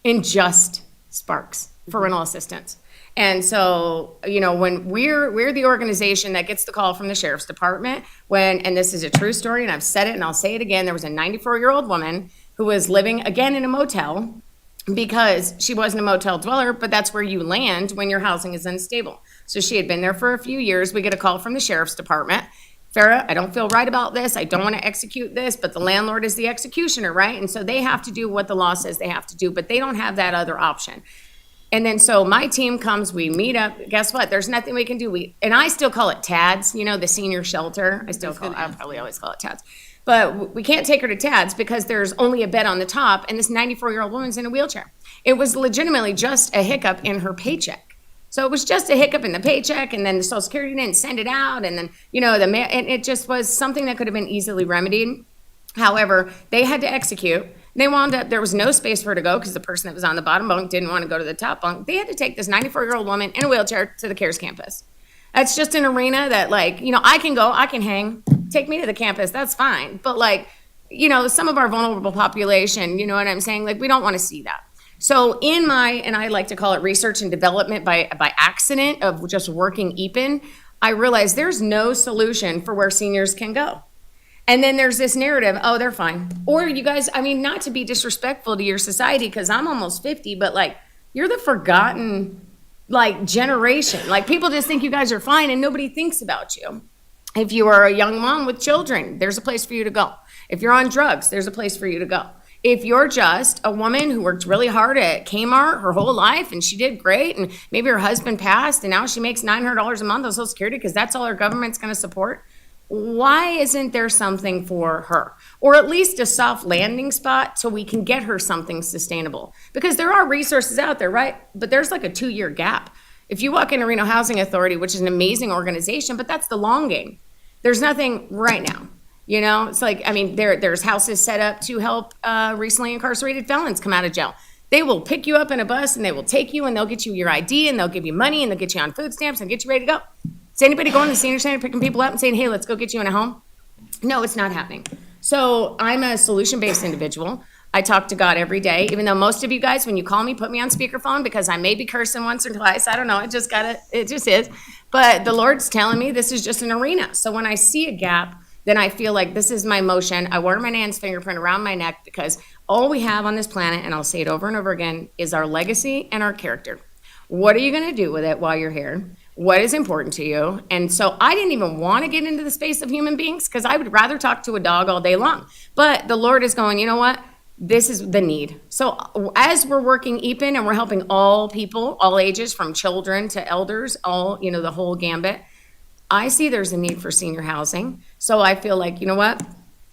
in just sparks for rental assistance. And so, when we're the organization that gets the call from the sheriff's department and this is a true story, and I've said it and I'll say it again, there was a 94-year-old woman who was living again in a motel because she wasn't a motel dweller, but that's where you land when your housing is unstable. So she had been there for a few years. We get a call from the sheriff's department. Farrah, I don't feel right about this. I don't want to execute this, but the landlord is the executioner, right? And so they have to do what the law says they have to do, but they don't have that other option. And then so my team comes, we meet up. Guess what? There's nothing we can do. And I still call it TADS, the senior shelter. I probably always call it TADS. But we can't take her to TADS because there's only a bed on the top and this 94-year-old woman's in a wheelchair. It was legitimately just a hiccup in her paycheck. So it was just a hiccup in the paycheck, and then the Social Security didn't send it out, and then, and it just was something that could have been easily remedied. However, they had to execute. They wound up, there was no space for her to go because the person that was on the bottom bunk didn't want to go to the top bunk. They had to take this 94-year-old woman in a wheelchair to the CARES campus. That's just an arena that I can go, I can hang, take me to the campus, that's fine. But some of our vulnerable population, you know what I'm saying? We don't want to see that. So and I like to call it research and development by accident of just working EPIN, I realized there's no solution for where seniors can go. And then there's this narrative, oh, they're fine. Or you guys, not to be disrespectful to your society, because I'm almost 50, but you're the forgotten generation. People just think you guys are fine and nobody thinks about you. If you are a young mom with children, there's a place for you to go. If you're on drugs, there's a place for you to go. If you're just a woman who worked really hard at Kmart her whole life and she did great and maybe her husband passed and now she makes $900 a month on Social Security because that's all her government's going to support, why isn't there something for her? Or at least a soft landing spot so we can get her something sustainable. Because there are resources out there, right? But there's like a 2-year gap. If you walk into Reno Housing Authority, which is an amazing organization, but that's the long game. There's nothing right now. You know, it's like, I mean, there's houses set up to help recently incarcerated felons come out of jail. They will pick you up in a bus and they will take you and they'll get you your ID and they'll give you money and they'll get you on food stamps and get you ready to go. Is anybody going to the senior center picking people up and saying, hey, let's go get you in a home? No, it's not happening. So I'm a solution-based individual. I talk to God every day, even though most of you guys, when you call me, put me on speakerphone because I may be cursing once or twice. I don't know. It just is. But the Lord's telling me this is just an arena. So when I see a gap, then I feel like this is my motion. I wear my Nan's fingerprint around my neck because all we have on this planet, and I'll say it over and over again, is our legacy and our character. What are you going to do with it while you're here? What is important to you? And so I didn't even want to get into the space of human beings because I would rather talk to a dog all day long. But the Lord is going, you know what? This is the need. So as we're working EPIN and we're helping all people, all ages, from children to elders, all, you know, the whole gambit, I see there's a need for senior housing. So I feel like, you know what?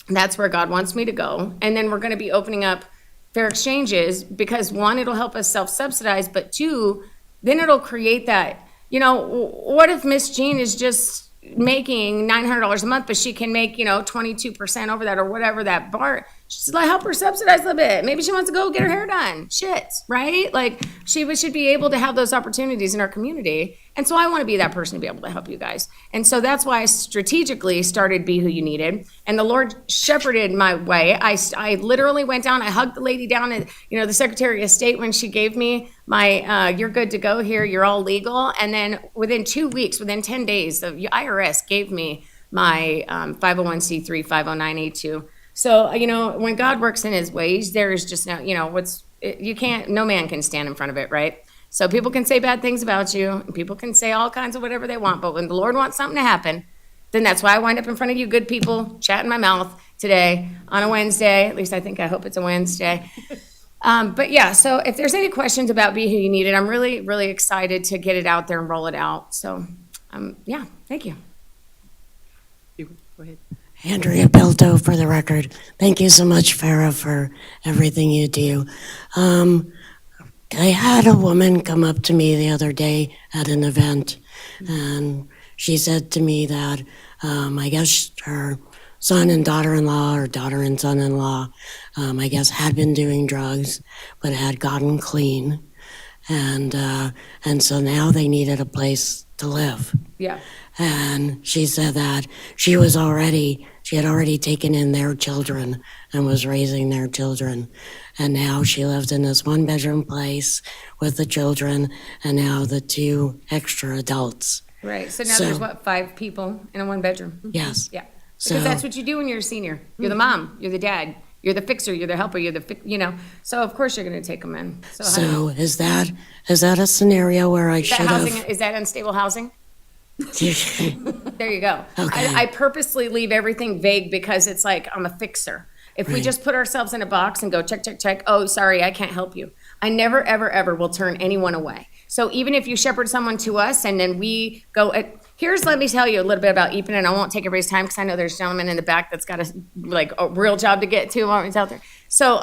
That's where God wants me to go. And then we're going to be opening up fair exchanges because 1, it'll help us self-subsidize, but 2, then it'll create that, you know, what if Miss Jean is just making $900 a month, but she can make, you know, 22% over that or whatever that bar, just like help her subsidize a little bit. Maybe she wants to go get her hair done. Shit, right? Like she should be able to have those opportunities in our community. And so I want to be that person to be able to help you guys. And so that's why I strategically started Be Who You Needed. And the Lord shepherded my way. I literally went down, I hugged the lady down at, you know, the Secretary of State when she gave me my, you're good to go here, you're all legal. And then within 2 weeks, within 10 days, the IRS gave me my 501c3, 509A2. So, you know, when God works in his ways, there is just no, you know, no man can stand in front of it, right? So people can say bad things about you, and people can say all kinds of whatever they want, but when the Lord wants something to happen, then that's why I wind up in front of you good people, chatting my mouth today on a Wednesday. At least I hope it's a Wednesday. But yeah, so if there's any questions about Be Who You Needed, I'm really, really excited to get it out there and roll it out. So, yeah, thank you. Go ahead. Andrea Belto, for the record. Thank you so much, Farah, for everything you do. I had a woman come up to me the other day at an event, and she said to me that I guess her son and daughter-in-law, or daughter and son-in-law, I guess had been doing drugs, but had gotten clean, and so now they needed a place to live. Yeah. And she said that she had already taken in their children and was raising their children. And now she lived in this 1-bedroom place with the children and now the 2 extra adults. Right. So now there's 5 people in a 1-bedroom? Yes. Yeah. So- Because that's what you do when you're a senior. You're the mom, you're the dad, you're the fixer, you're the helper, you know. So of course you're going to take them in. So is that a scenario where I should have? Is that unstable housing? There you go. Okay. I purposely leave everything vague because it's like I'm a fixer. If we Right. just put ourselves in a box and go check, check, check, oh, sorry, I can't help you. I never, ever, ever will turn anyone away. So even if you shepherd someone to us and then we go, let me tell you a little bit about EPIN, and I won't take everybody's time because I know there's a gentleman in the back that's got a real job to get to while he's out there. So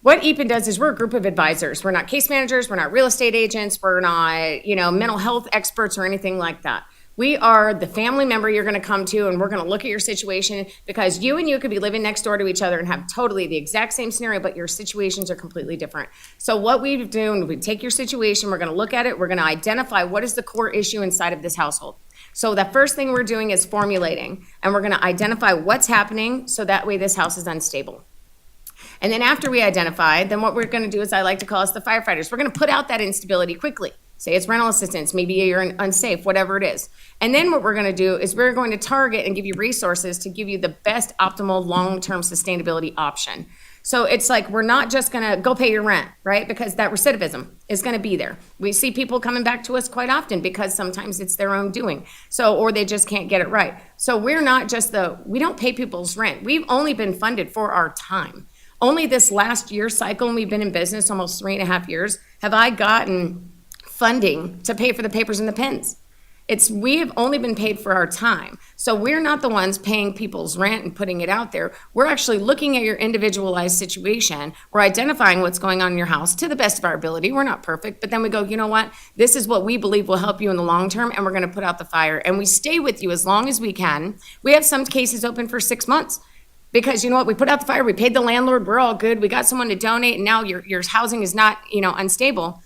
what EPIN does is we're a group of advisors. We're not case managers, we're not real estate agents, we're not, you know, mental health experts or anything like that. We are the family member you're going to come to, and we're going to look at your situation because you and you could be living next door to each other and have totally the exact same scenario, but your situations are completely different. So what we do, we take your situation, we're going to look at it, we're going to identify what is the core issue inside of this household. So the first thing we're doing is formulating, and we're going to identify what's happening so that way this house is unstable. And then after we identify, then what we're going to do is I like to call us the firefighters. We're going to put out that instability quickly. Say it's rental assistance, maybe you're unsafe, whatever it is. And then what we're going to do is we're going to target and give you resources to give you the best optimal long-term sustainability option. So it's like we're not just going to go pay your rent, right? Because that recidivism is going to be there. We see people coming back to us quite often because sometimes it's their own doing. So, or they just can't get it right. So we're not just we don't pay people's rent. We've only been funded for our time. Only this last year cycle, and we've been in business almost 3.5 years, have I gotten funding to pay for the papers and the pens. We have only been paid for our time. So we're not the ones paying people's rent and putting it out there. We're actually looking at your individualized situation. We're identifying what's going on in your house to the best of our ability. We're not perfect, but then we go, you know what? This is what we believe will help you in the long term, and we're going to put out the fire. And we stay with you as long as we can. We have some cases open for 6 months. Because you know what, we put out the fire, we paid the landlord, we're all good, we got someone to donate, and now your housing is not, unstable.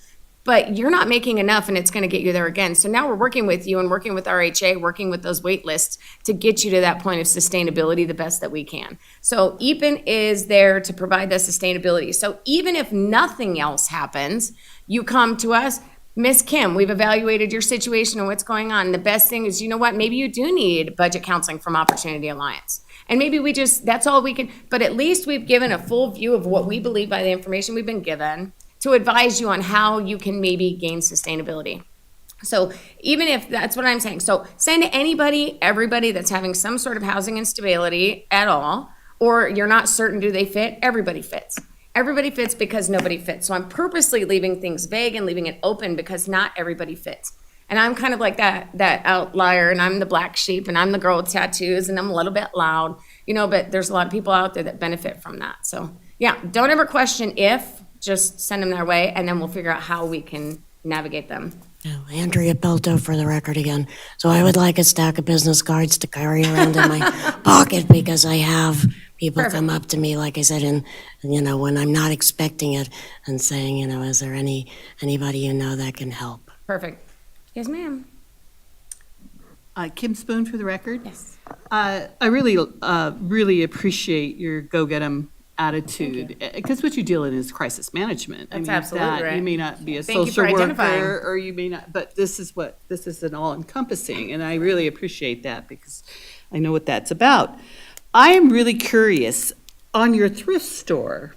But you're not making enough, and it's gonna get you there again. So now we're working with you and working with RHA, working with those wait lists to get you to that point of sustainability the best that we can. So EPIN is there to provide the sustainability. So even if nothing else happens, you come to us, Miss Kim, we've evaluated your situation and what's going on. The best thing is, you know what, maybe you do need budget counseling from Opportunity Alliance. And maybe that's all we can, but at least we've given a full view of what we believe by the information we've been given to advise you on how you can maybe gain sustainability. So even if that's what I'm saying, so send everybody that's having some sort of housing instability at all, or you're not certain do they fit, everybody fits. Everybody fits because nobody fits. So I'm purposely leaving things vague and leaving it open because not everybody fits. And I'm kind of like that outlier, and I'm the black sheep, and I'm the girl with tattoos, and I'm a little bit loud, but there's a lot of people out there that benefit from that. So yeah, don't ever question if, just send them their way, and then we'll figure out how we can navigate them. Oh, Andrea Belto for the record again. So I would like a stack of business cards to carry around in my pocket because I have people come up to me, like I said, and when I'm not expecting it and saying, is there anybody that can help? Perfect. Yes, ma'am. Kim Spoon for the record. Yes. I really appreciate your go-get-'em attitude, because what you deal in is crisis management. That's absolutely right. You may not be a Thank you social for identifying. worker, or you may not, but this is an all-encompassing, and I really appreciate that because I know what that's about. I am really curious, on your thrift store,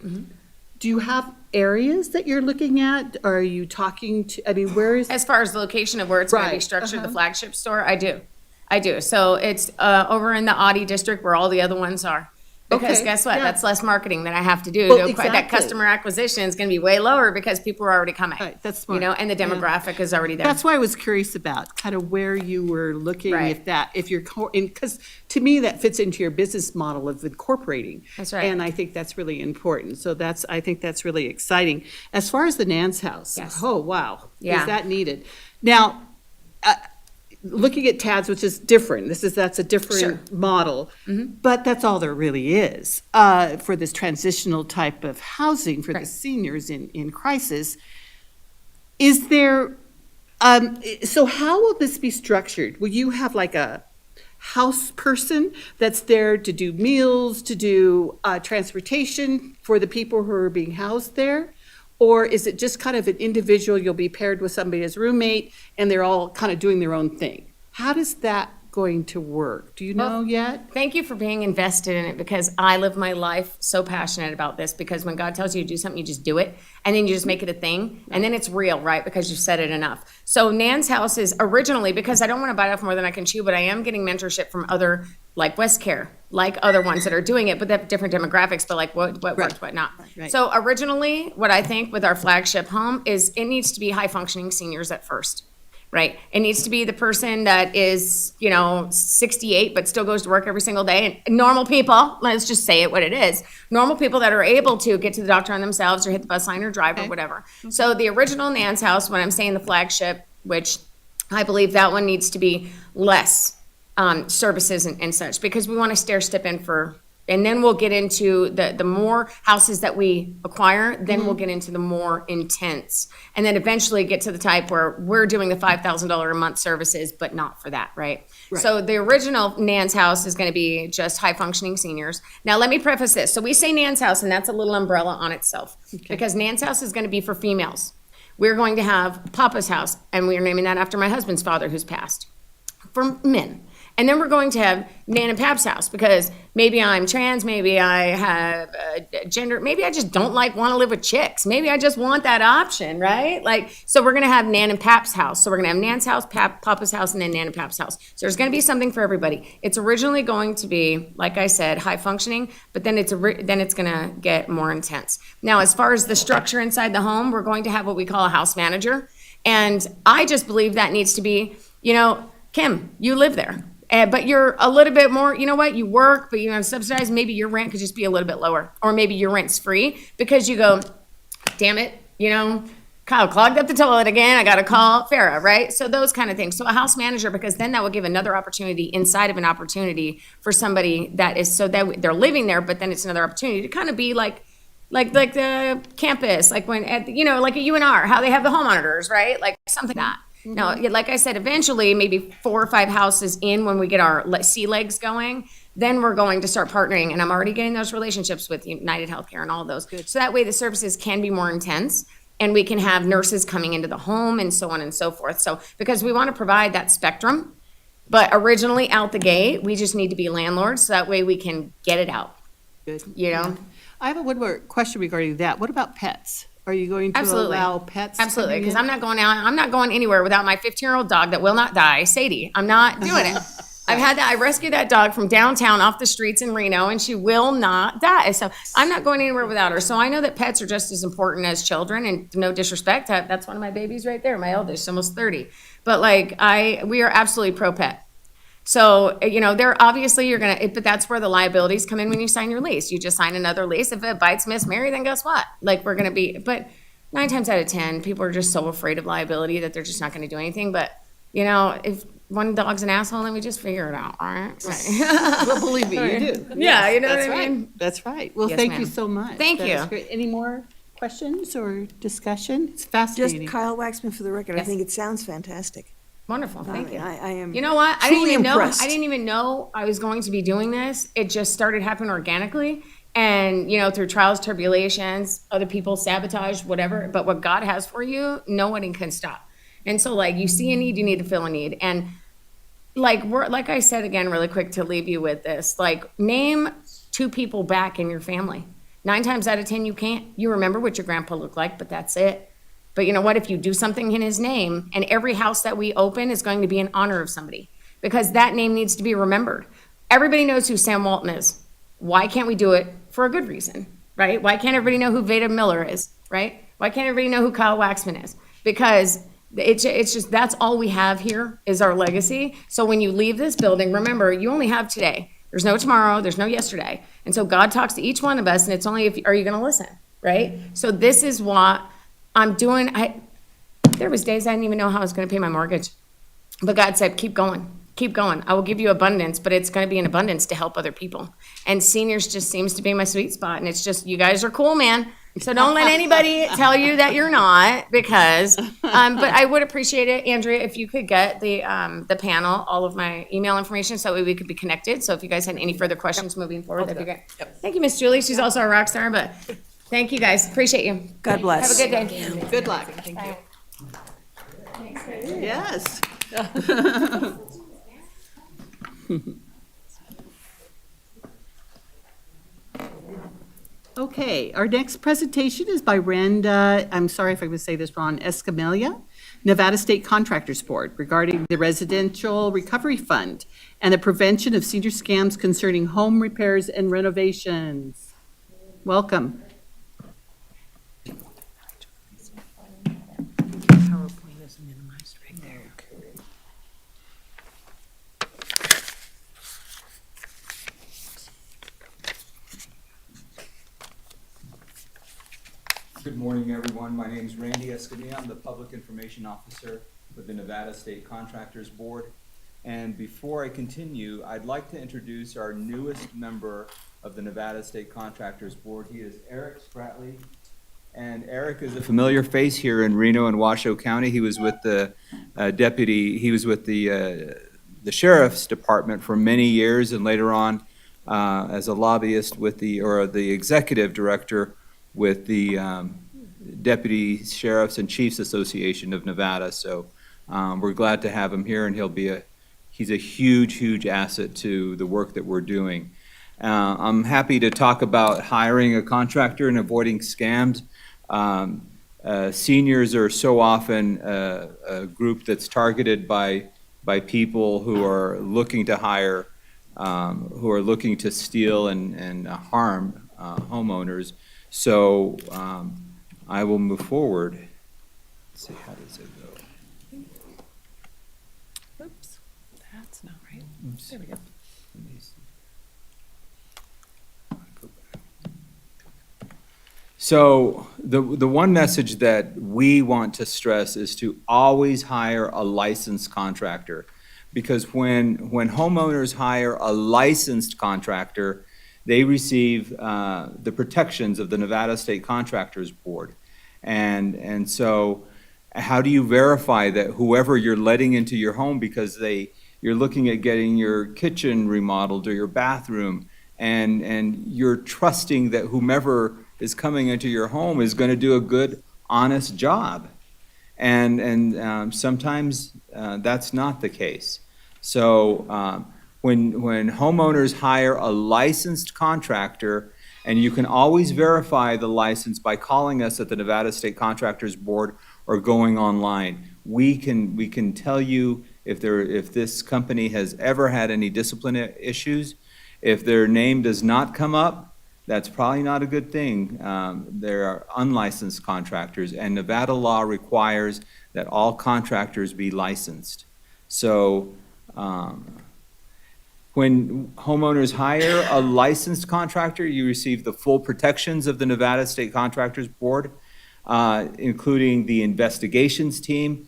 do you have areas that you're looking at? Are you talking to, where is? As far as the location of where it's going to be Right, structured, the flagship store, I do. So it's over in the Audi district where all the other ones are. Because Okay, guess what? yeah. That's less marketing that I have to do. Well, That exactly. customer acquisition is going to be way lower because people are already coming. Right, that's smart. And the demographic is already there. That's why I was curious about kind of where you were looking, Right. if you're, because to me, that fits into your business model of incorporating. That's right. And I think that's really important. So I think that's really exciting. As far as the Nance House. Yes. Oh, wow. Yeah. Is that needed? Now, looking at TADS, which is different, that's a different model, but that's all there really is for this transitional type of housing for the Right. seniors in crisis. Is there, so how will this be structured? Will you have like a house person that's there to do meals, to do transportation for the people who are being housed there? Or is it just kind of an individual, you'll be paired with somebody as roommate, and they're all kind of doing their own thing? How does that going to work? Do you know yet? Thank you for being invested in it because I live my life so passionate about this because when God tells you to do something, you just do it and then you just make it a thing and then it's real, right? Because you've said it enough. So Nan's House is originally, because I don't want to bite off more than I can chew, but I am getting mentorship from other, like West Care, like other ones that are doing it, but they have different demographics, but like what works, what not. Right. So originally, what I think with our flagship home is it needs to be high functioning seniors at first. Right. It needs to be the person that is, 68, but still goes to work every single day. And normal people, let's just say it what it is. Normal people that are able to get to the doctor on themselves or hit the bus line or drive or whatever. So the original Nan's House, when I'm saying the flagship, which I believe that one needs to be less services and such, because we want to stair step in and then we'll get into the more houses that we acquire, then we'll get into the more intense. And then eventually get to the type where we're doing the $5,000 a month services, but not for that, right? So the original Nan's House is going to be just high functioning seniors. Now, let me preface this. So we say Nan's House, and that's a little umbrella on itself. Because Nan's House is going to be for females. We're going to have Papa's House, and we're naming that after my husband's father who's passed, for men. And then we're going to have Nan and Pap's House because maybe I'm trans, maybe I have a gender, maybe I just don't want to live with chicks. Maybe I just want that option, right? So we're going to have Nan and Pap's House. So we're going to have Nan's house, Papa's house, and then Nan and Pap's house. So there's going to be something for everybody. It's originally going to be, like I said, high functioning, but then it's going to get more intense. Now, as far as the structure inside the home, we're going to have what we call a house manager. And I just believe that needs to be You know, Kim, you live there, but you're a little bit more, you know what, you work, but you're subsidized, maybe your rent could just be a little bit lower. Or maybe your rent's free because you go, damn it, you know, Kyle clogged up the toilet again, I gotta call Farah, right? So those kind of things. So a house manager, because then that will give another opportunity inside of an opportunity for somebody that is, so that they're living there, but then it's another opportunity to kind of be like the campus, like when, at, you know, like at UNR, how they have the home monitors, right? Like something like that. Now, like I said, eventually, maybe 4 or 5 houses in when we get our sea legs going, then we're going to start partnering. And I'm already getting those relationships with United Healthcare and all of those. So that way the services can be more intense and we can have nurses coming into the home and so on and so forth. So, because we want to provide that spectrum, but originally out the gate, we just need to be landlords so that way we can get it out, Good. you know? I have one more question regarding that. What about pets? Are you going to Absolutely. allow pets? Absolutely, coming because in? I'm not going out, I'm not going anywhere without my 15-year-old dog that will not die, Sadie. I'm not doing it. I've had that, I rescued that dog from downtown off the streets in Reno and she will not die. So I'm not going anywhere without her. So I know that pets are just as important as children, and no disrespect, that's one of my babies right there, my eldest, almost 30. But like we are absolutely pro pet. So, you know, there obviously you're gonna, but that's where the liabilities come in when you sign your lease. You just sign another lease. If it bites Miss Mary, then guess what? Like we're gonna be, but 9 times out of 10, people are just so afraid of liability that they're just not gonna do anything. But, you know, if one dog's an asshole, then we just figure it out, all right? Well, believe me, you do. Yeah, you know That's what I right. mean? That's right. Well, Yes, thank you ma'am. so much. Thank That you. is great. Any more questions or discussion? It's Just fascinating. Kyle Waxman for the record, I Yes. think it sounds fantastic. Wonderful, thank you. I am. You know what? I didn't truly even know. impressed. I didn't even know I was going to be doing this. It just started happening organically, and you know, through trials, tribulations, other people sabotage, whatever. But what God has for you, nobody can stop. And so, like, you see a need, you need to fill a need. And like I said again, really quick to leave you with this. Like, name 2 people back in your family. 9 times out of 10, you can't. You remember what your grandpa looked like, but that's it. But you know what? If you do something in his name, and every house that we open is going to be in honor of somebody, because that name needs to be remembered. Everybody knows who Sam Walton is. Why can't we do it for a good reason, right? Why can't everybody know who Veda Miller is, right? Why can't everybody know who Kyle Waxman is? Because it's just, that's all we have here is our legacy. So when you leave this building, remember, you only have today. There's no tomorrow, there's no yesterday. And so God talks to each one of us, and it's only are you gonna listen, right? So this is what I'm doing. There was days I didn't even know how I was going to pay my mortgage. But God said, keep going, keep going. I will give you abundance, but it's going to be an abundance to help other people. And seniors just seems to be my sweet spot. And it's just, you guys are cool, man. So don't let anybody tell you that you're not, because, but I would appreciate it, Andrea, if you could get the panel, all of my email information, so that way we could be connected. So if you guys had any further questions moving forward, that'd be great. Thank you, Miss Julie. She's also a rock star, but thank you, guys. Appreciate you. God bless. Have a good day. Good luck. Thank you. Yes. Okay, our next presentation is by Randa, I'm sorry if I'm going to say this wrong, Escamilla, Nevada State Contractors Board, regarding the Residential Recovery Fund and the prevention of senior scams concerning home repairs and renovations. Welcome. PowerPoint is minimized right there. Good morning, everyone. My name is Randy Escamilla. I'm the Public Information Officer with the Nevada State Contractors Board. And before I continue, I'd like to introduce our newest member of the Nevada State Contractors Board. He is Eric Spratley. And Eric is a familiar face here in Reno and Washoe County. He was with the the Sheriff's Department for many years, and later on as a lobbyist with the executive director with the Deputy Sheriffs and Chiefs Association of Nevada. So we're glad to have him here, and he's a huge asset to the work that we're doing. I'm happy to talk about hiring a contractor and avoiding scams. Seniors are so often a group that's targeted by people who are looking to hire, who are looking to steal and harm homeowners. So I will move forward. Let's see, how does it go? There we go. So the one message that we want to stress is to always hire a licensed contractor. Because when homeowners hire a licensed contractor, they receive the protections of the Nevada State Contractors Board. And so how do you verify that whoever you're letting into your home, because you're looking at getting your kitchen remodeled or your bathroom, and you're trusting that whomever is coming into your home is going to do a good, honest job. And sometimes that's not the case. So when homeowners hire a licensed contractor, and you can always verify the license by calling us at the Nevada State Contractors Board or going online. We can tell you if this company has ever had any discipline issues. If their name does not come up, that's probably not a good thing. There are unlicensed contractors, and Nevada law requires that all contractors be licensed. So when homeowners hire a licensed contractor, you receive the full protections of the Nevada State Contractors Board, including the investigations team,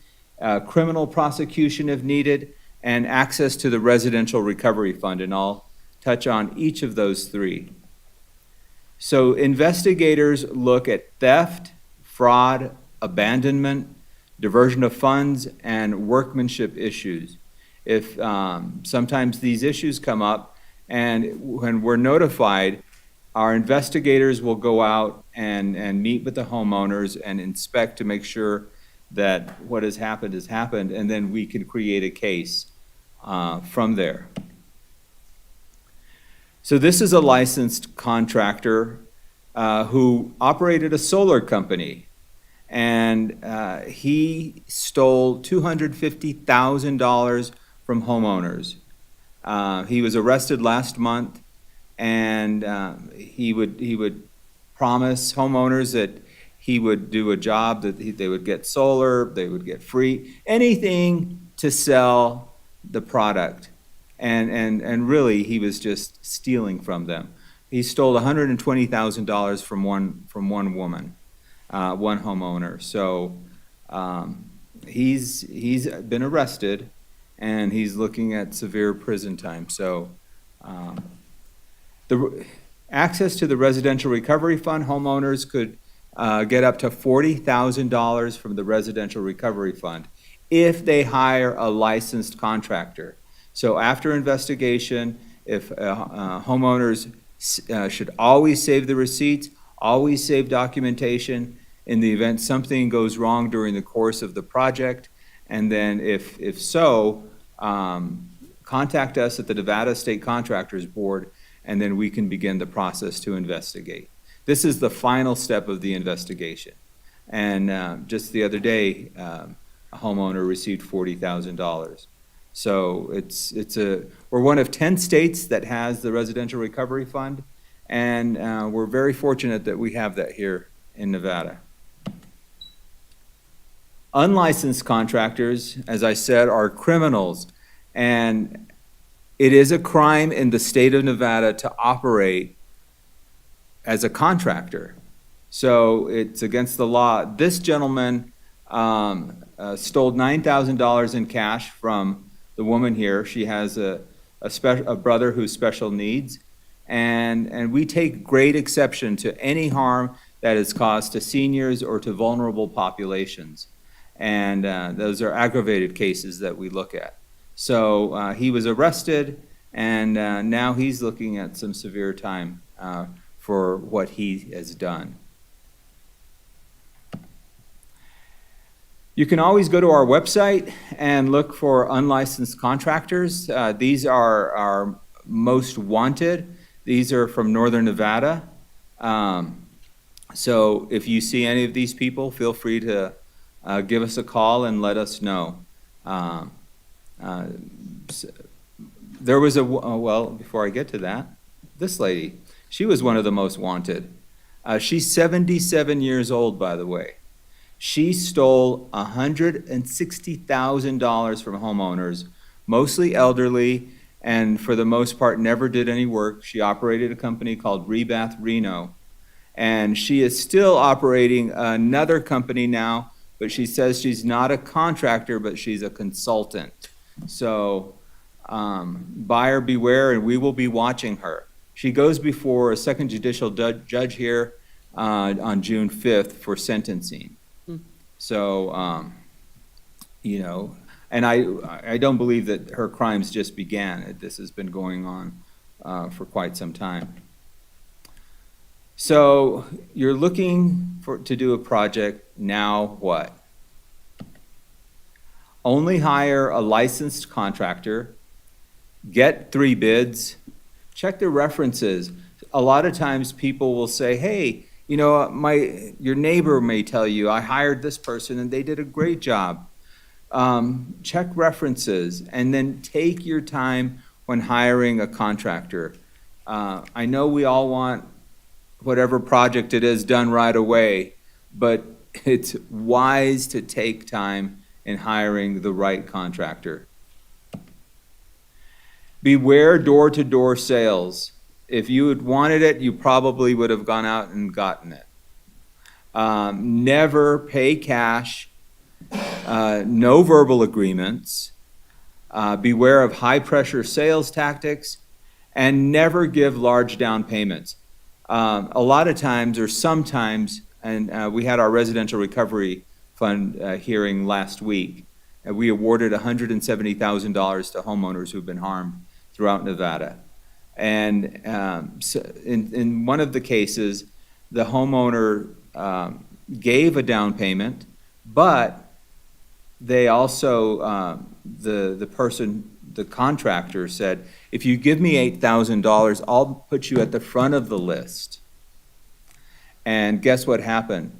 criminal prosecution if needed, and access to the Residential Recovery Fund, and I'll touch on each of those three. So investigators look at theft, fraud, abandonment, diversion of funds, and workmanship issues. If sometimes these issues come up, and when we're notified, our investigators will go out and meet with the homeowners and inspect to make sure that what has happened, and then we can create a case from there. So this is a licensed contractor who operated a solar company, and he stole $250,000 from homeowners. He was arrested last month, and he would promise homeowners that he would do a job, that they would get solar, they would get free, anything to sell the product. And really, he was just stealing from them. He stole $120,000 from one woman, one homeowner. So he's been arrested, and he's looking at severe prison time. So the access to the Residential Recovery Fund, homeowners could get up to $40,000 from the Residential Recovery Fund if they hire a licensed contractor. So after investigation, if homeowners should always save the receipts, always save documentation in the event something goes wrong during the course of the project. And then if so, contact us at the Nevada State Contractors Board, and then we can begin the process to investigate. This is the final step of the investigation. And just the other day, a homeowner received $40,000. So we're one of 10 states that has the Residential Recovery Fund, and we're very fortunate that we have that here in Nevada. Unlicensed contractors, as I said, are criminals, and it is a crime in the state of Nevada to operate as a contractor. So it's against the law. This gentleman stole $9,000 in cash from the woman here. She has a brother who's special needs, and we take great exception to any harm that is caused to seniors or to vulnerable populations. And those are aggravated cases that we look at. So he was arrested, and now he's looking at some severe time for what he has done. You can always go to our website and look for unlicensed contractors. These are our most wanted. These are from Northern Nevada. So if you see any of these people, feel free to give us a call and let us know. There was well, before I get to that, this lady, she was one of the most wanted. She's 77 years old, by the way. She stole $160,000 from homeowners, mostly elderly, and for the most part never did any work. She operated a company called Rebath Reno, and she is still operating another company now, but she says she's not a contractor, but she's a consultant. So buyer beware, and we will be watching her. She goes before a second judicial judge here on June 5th for sentencing. So, you know, and I don't believe that her crimes just began. This has been going on for quite some time. So you're looking to do a project, now what? Only hire a licensed contractor, get 3 bids, check the references. A lot of times people will say, hey, you know, your neighbor may tell you, I hired this person and they did a great job. Check references and then take your time when hiring a contractor. I know we all want whatever project it is done right away, but it's wise to take time in hiring the right contractor. Beware door-to-door sales. If you had wanted it, you probably would have gone out and gotten it. Never pay cash, no verbal agreements. Beware of high-pressure sales tactics, and never give large down payments. A lot of times, or sometimes, and we had our residential recovery fund hearing last week, and we awarded $170,000 to homeowners who've been harmed throughout Nevada. And so in one of the cases, the homeowner gave a down payment, but they also, the contractor said, if you give me $8,000, I'll put you at the front of the list. And guess what happened?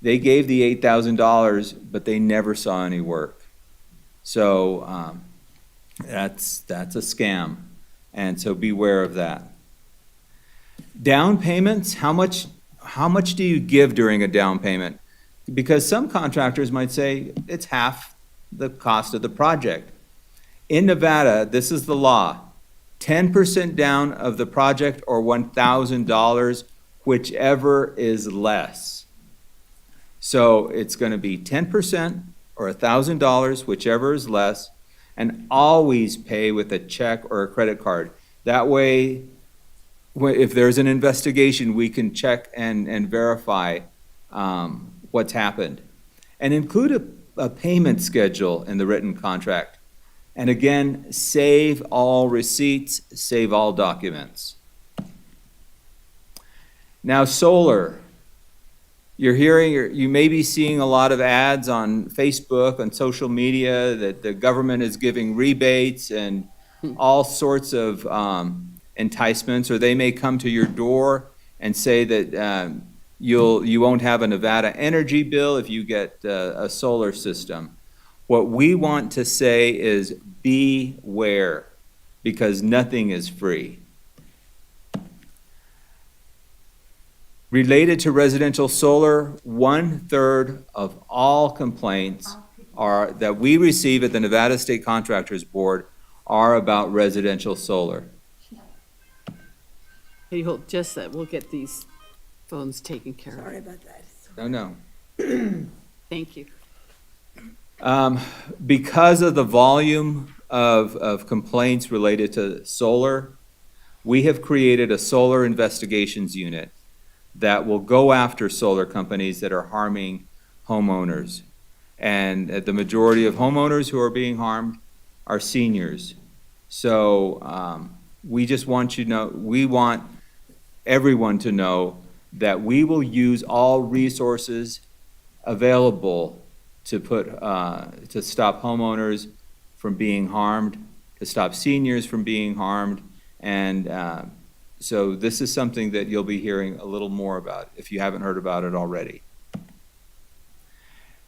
They gave the $8,000, but they never saw any work. So that's a scam. And so beware of that. Down payments, how much do you give during a down payment? Because some contractors might say it's half the cost of the project. In Nevada, this is the law. 10% down of the project or $1,000, whichever is less. So it's going to be 10% or $1,000, whichever is less, and always pay with a check or a credit card. That way, if there's an investigation, we can check and verify what's happened. And include a payment schedule in the written contract. And again, save all receipts, save all documents. Now, solar. You may be seeing a lot of ads on Facebook, on social media, that the government is giving rebates and all sorts of enticements, or they may come to your door and say that you won't have a Nevada energy bill if you get a solar system. What we want to say is beware, because nothing is free. Related to residential solar, 1/3 of all complaints that we receive at the Nevada State Contractors Board are about residential solar. Hey, hold just that, we'll get these phones taken care of. Sorry about that. No. Thank you. Because of the volume of complaints related to solar, we have created a solar investigations unit that will go after solar companies that are harming homeowners. And the majority of homeowners who are being harmed are seniors. So we just want we want everyone to know that we will use all resources available to to stop homeowners from being harmed, to stop seniors from being harmed, and so this is something that you'll be hearing a little more about if you haven't heard about it already.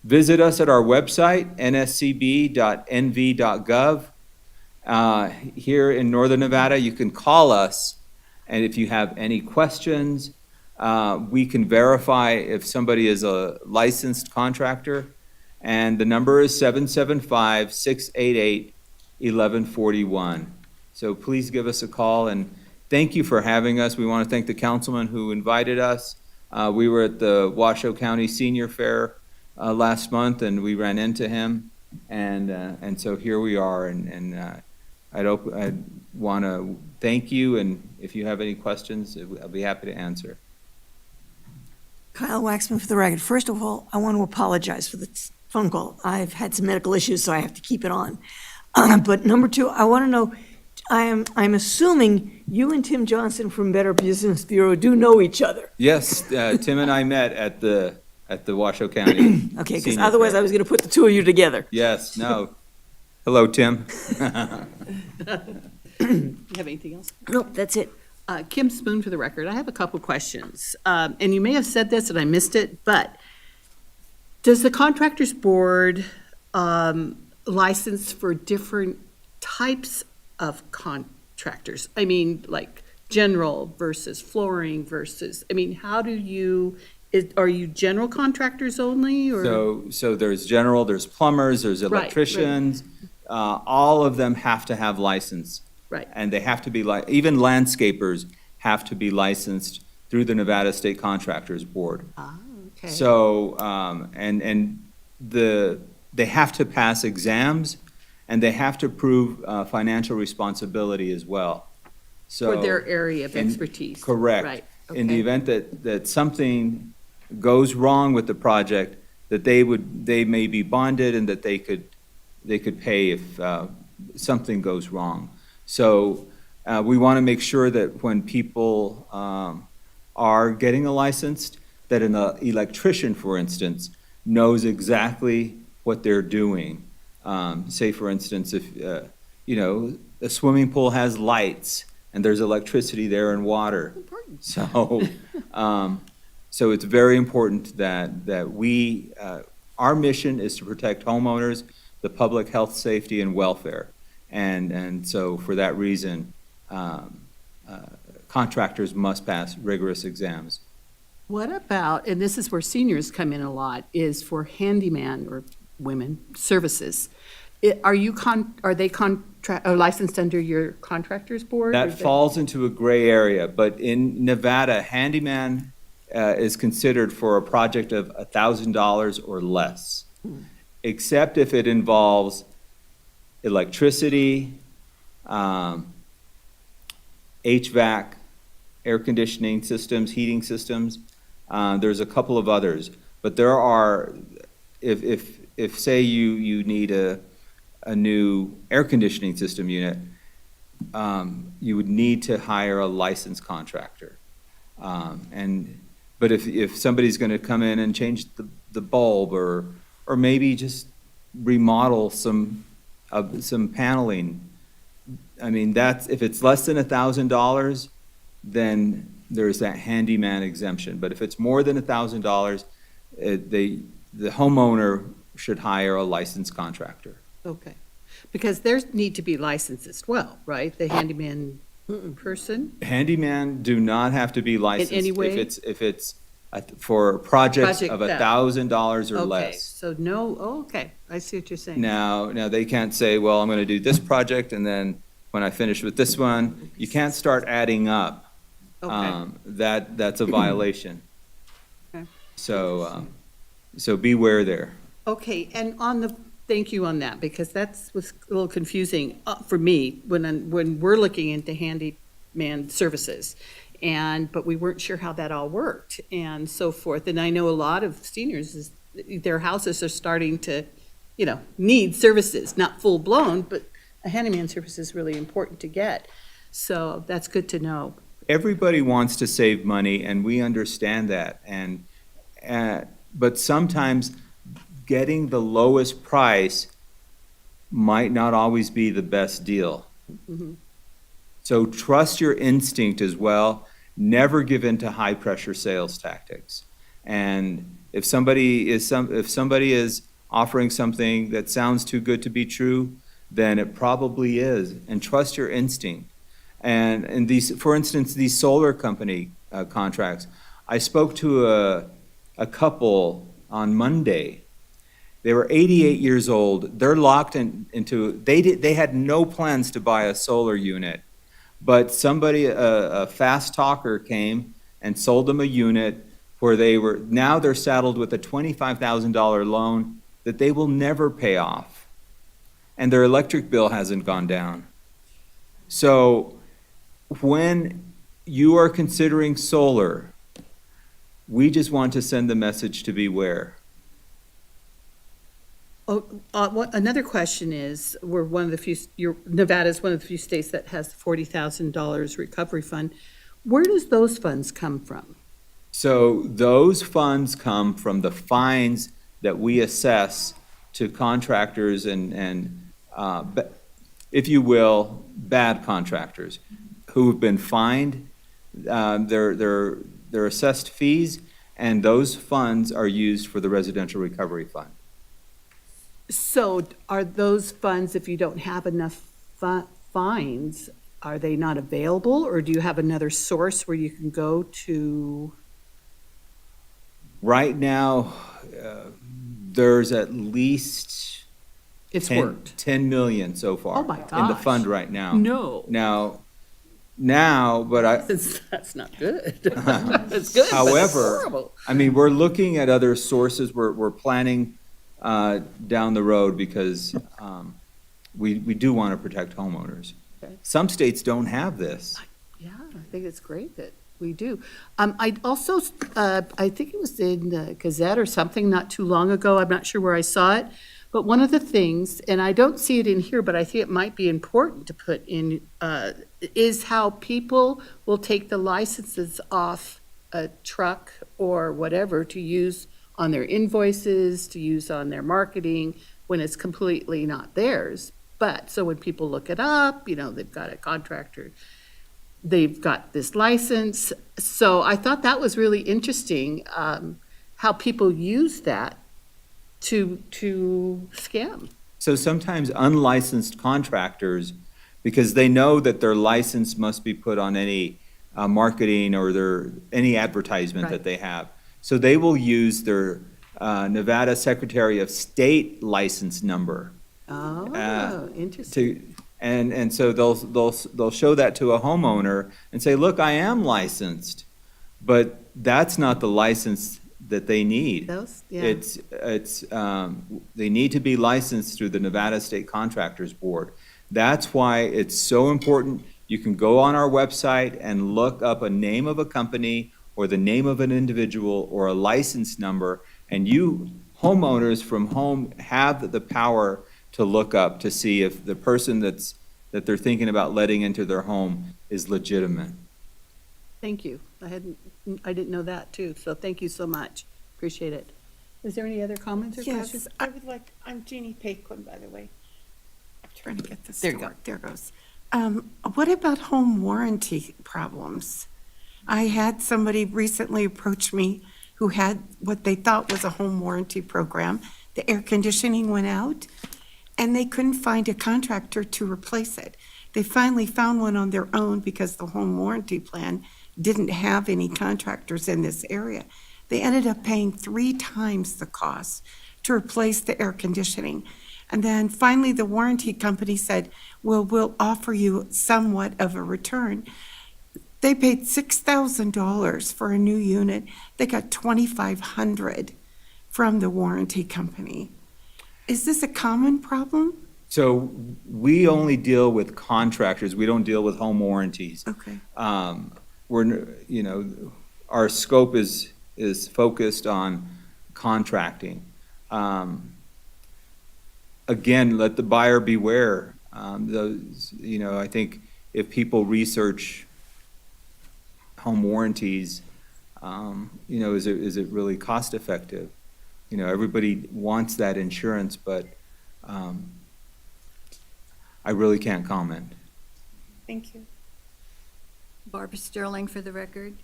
Visit us at our website, nscb.nv.gov. Here in Northern Nevada, you can call us, and if you have any questions, we can verify if somebody is a licensed contractor, and the number is 775-688-1141. So please give us a call, and thank you for having us. We want to thank the councilman who invited us. We were at the Washoe County Senior Fair last month, and we ran into him, and so here we are, and I'd want to thank you, and if you have any questions, I'll be happy to answer. Kyle Waxman for the record. First of all, I want to apologize for this phone call. I've had some medical issues, so I have to keep it on. But number two, I want to know, I'm assuming you and Tim Johnson from Better Business Bureau do know each other. Yes, Tim and I met at the Washoe County. Okay, because Senior otherwise Fair. I was going to put the two of you together. Yes, no. Hello, Tim. You have anything else? Nope, that's it. Kim Spoon for the record. I have a couple questions. And you may have said this and I missed it, but does the Contractors Board license for different types of contractors? I mean, like general versus flooring versus, I mean, how do you, are you general contractors only or? So there's general, there's plumbers, there's Right, right. electricians. All of them have to have license. Right. And they have to be even landscapers have to be licensed through the Nevada State Contractors Board. Ah, okay. So, they have to pass exams, and they have to prove financial responsibility as well. So For their area of expertise. correct. Right, In the okay. event that something goes wrong with the project, that they may be bonded and that they could pay if something goes wrong. So we want to make sure that when people are getting a license, that an electrician, for instance, knows exactly what they're doing. Say, for instance, if, a swimming pool has lights and there's electricity there and water. So, so it's very important that we, our mission is to protect homeowners, the public health, safety, and welfare. And so for that reason, contractors must pass rigorous exams. What about, and this is where seniors come in a lot, is for handyman or women services. Are they licensed under your contractors board? or That falls into a gray area, but in Nevada, handyman is considered for a project of $1,000 or less, except if it involves electricity, HVAC, air conditioning systems, heating systems. There's a couple of others, but there are, if say you need a new air conditioning system unit, you would need to hire a licensed contractor. But if somebody's gonna come in and change the bulb or maybe just remodel some paneling, I mean, if it's less than $1,000, then there's that handyman exemption. But if it's more than $1,000, the homeowner should hire a licensed contractor. Okay, because there's need to be licensed as well, right? The handyman person? Handyman do not have to be licensed. any way? If it's for projects Project of that- $1,000 or Okay, less. so no, okay, I see what you're saying. Now they can't say, well, I'm gonna do this project, and then when I finish with this one, you can't start adding up. Okay. That's a violation. Okay. So beware there. Okay, and thank you on that, because was a little confusing for me when we're looking into handyman services. But we weren't sure how that all worked and so forth. And I know a lot of seniors, their houses are starting to, need services, not full-blown, but a handyman service is really important to get. So that's good to know. Everybody wants to save money, and we understand that. But sometimes getting the lowest price might not always be the best deal. Mhm. So trust your instinct as well. Never give in to high-pressure sales tactics. And if somebody is offering something that sounds too good to be true, then it probably is. And trust your instinct. And these, for instance, these solar company contracts, I spoke to a couple on Monday, They were 88 years old. They're locked into, they had no plans to buy a solar unit. But somebody, a fast talker came and sold them a unit where now they're saddled with a $25,000 loan that they will never pay off. And their electric bill hasn't gone down. So when you are considering solar, we just want to send the message to beware. Another question is, we're one of the few, Nevada's one of the few states that has $40,000 recovery fund. Where does those funds come from? So those funds come from the fines that we assess to contractors and if you will, bad contractors who have been fined their assessed fees, and those funds are used for the residential recovery fund. So are those funds, if you don't have enough fines, are they not available, or do you have another source where you can go to? Right now, there's at least It's 10 worked. 10 million so far. Oh my In the gosh. fund right now. No. Now, but That's not good. It's good, but it's however, horrible. I mean, we're looking at other sources. We're planning down the road because we do want to protect homeowners. Okay. Some states don't have this. Yeah, I think it's great that we do. I also, I think it was in the Gazette or something not too long ago, I'm not sure where I saw it, but one of the things, and I don't see it in here, but I think it might be important to put in, is how people will take the licenses off a truck or whatever to use on their invoices, to use on their marketing, when it's completely not theirs. But, so when people look it up, they've got a contractor, they've got this license. So I thought that was really interesting, how people use that to scam. So sometimes unlicensed contractors, because they know that their license must be put on any marketing or any advertisement that they have. So they will use their Nevada Secretary of State license number. Oh, interesting. And so they'll show that to a homeowner and say, look, I am licensed, but that's not the license that they need. Yeah. They need to be licensed through the Nevada State Contractors Board. That's why it's so important. You can go on our website and look up a name of a company or the name of an individual or a license number, and you homeowners from home have the power to look up to see if the person that they're thinking about letting into their home is legitimate. Thank you. I didn't know that too, so thank you so much. Appreciate it. Is there any other comments or questions? Yes, I would like, I'm Jeannie Paquin, by the way. I'm trying to get this There to you go. work. There it goes. What about home warranty problems? I had somebody recently approach me who had what they thought was a home warranty program. The air conditioning went out, and they couldn't find a contractor to replace it. They finally found one on their own because the home warranty plan didn't have any contractors in this area. They ended up paying 3 times the cost to replace the air conditioning. And then finally, the warranty company said, well, we'll offer you somewhat of a return. They paid $6,000 for a new unit. They got $2,500 from the warranty company. Is this a common problem? So we only deal with contractors. We don't deal with home warranties. Okay. Our scope is focused on contracting. Again, let the buyer beware. I think if people research home warranties, is it really cost effective? Everybody wants that insurance, but I really can't comment. Thank you. Barbara Sterling for the record.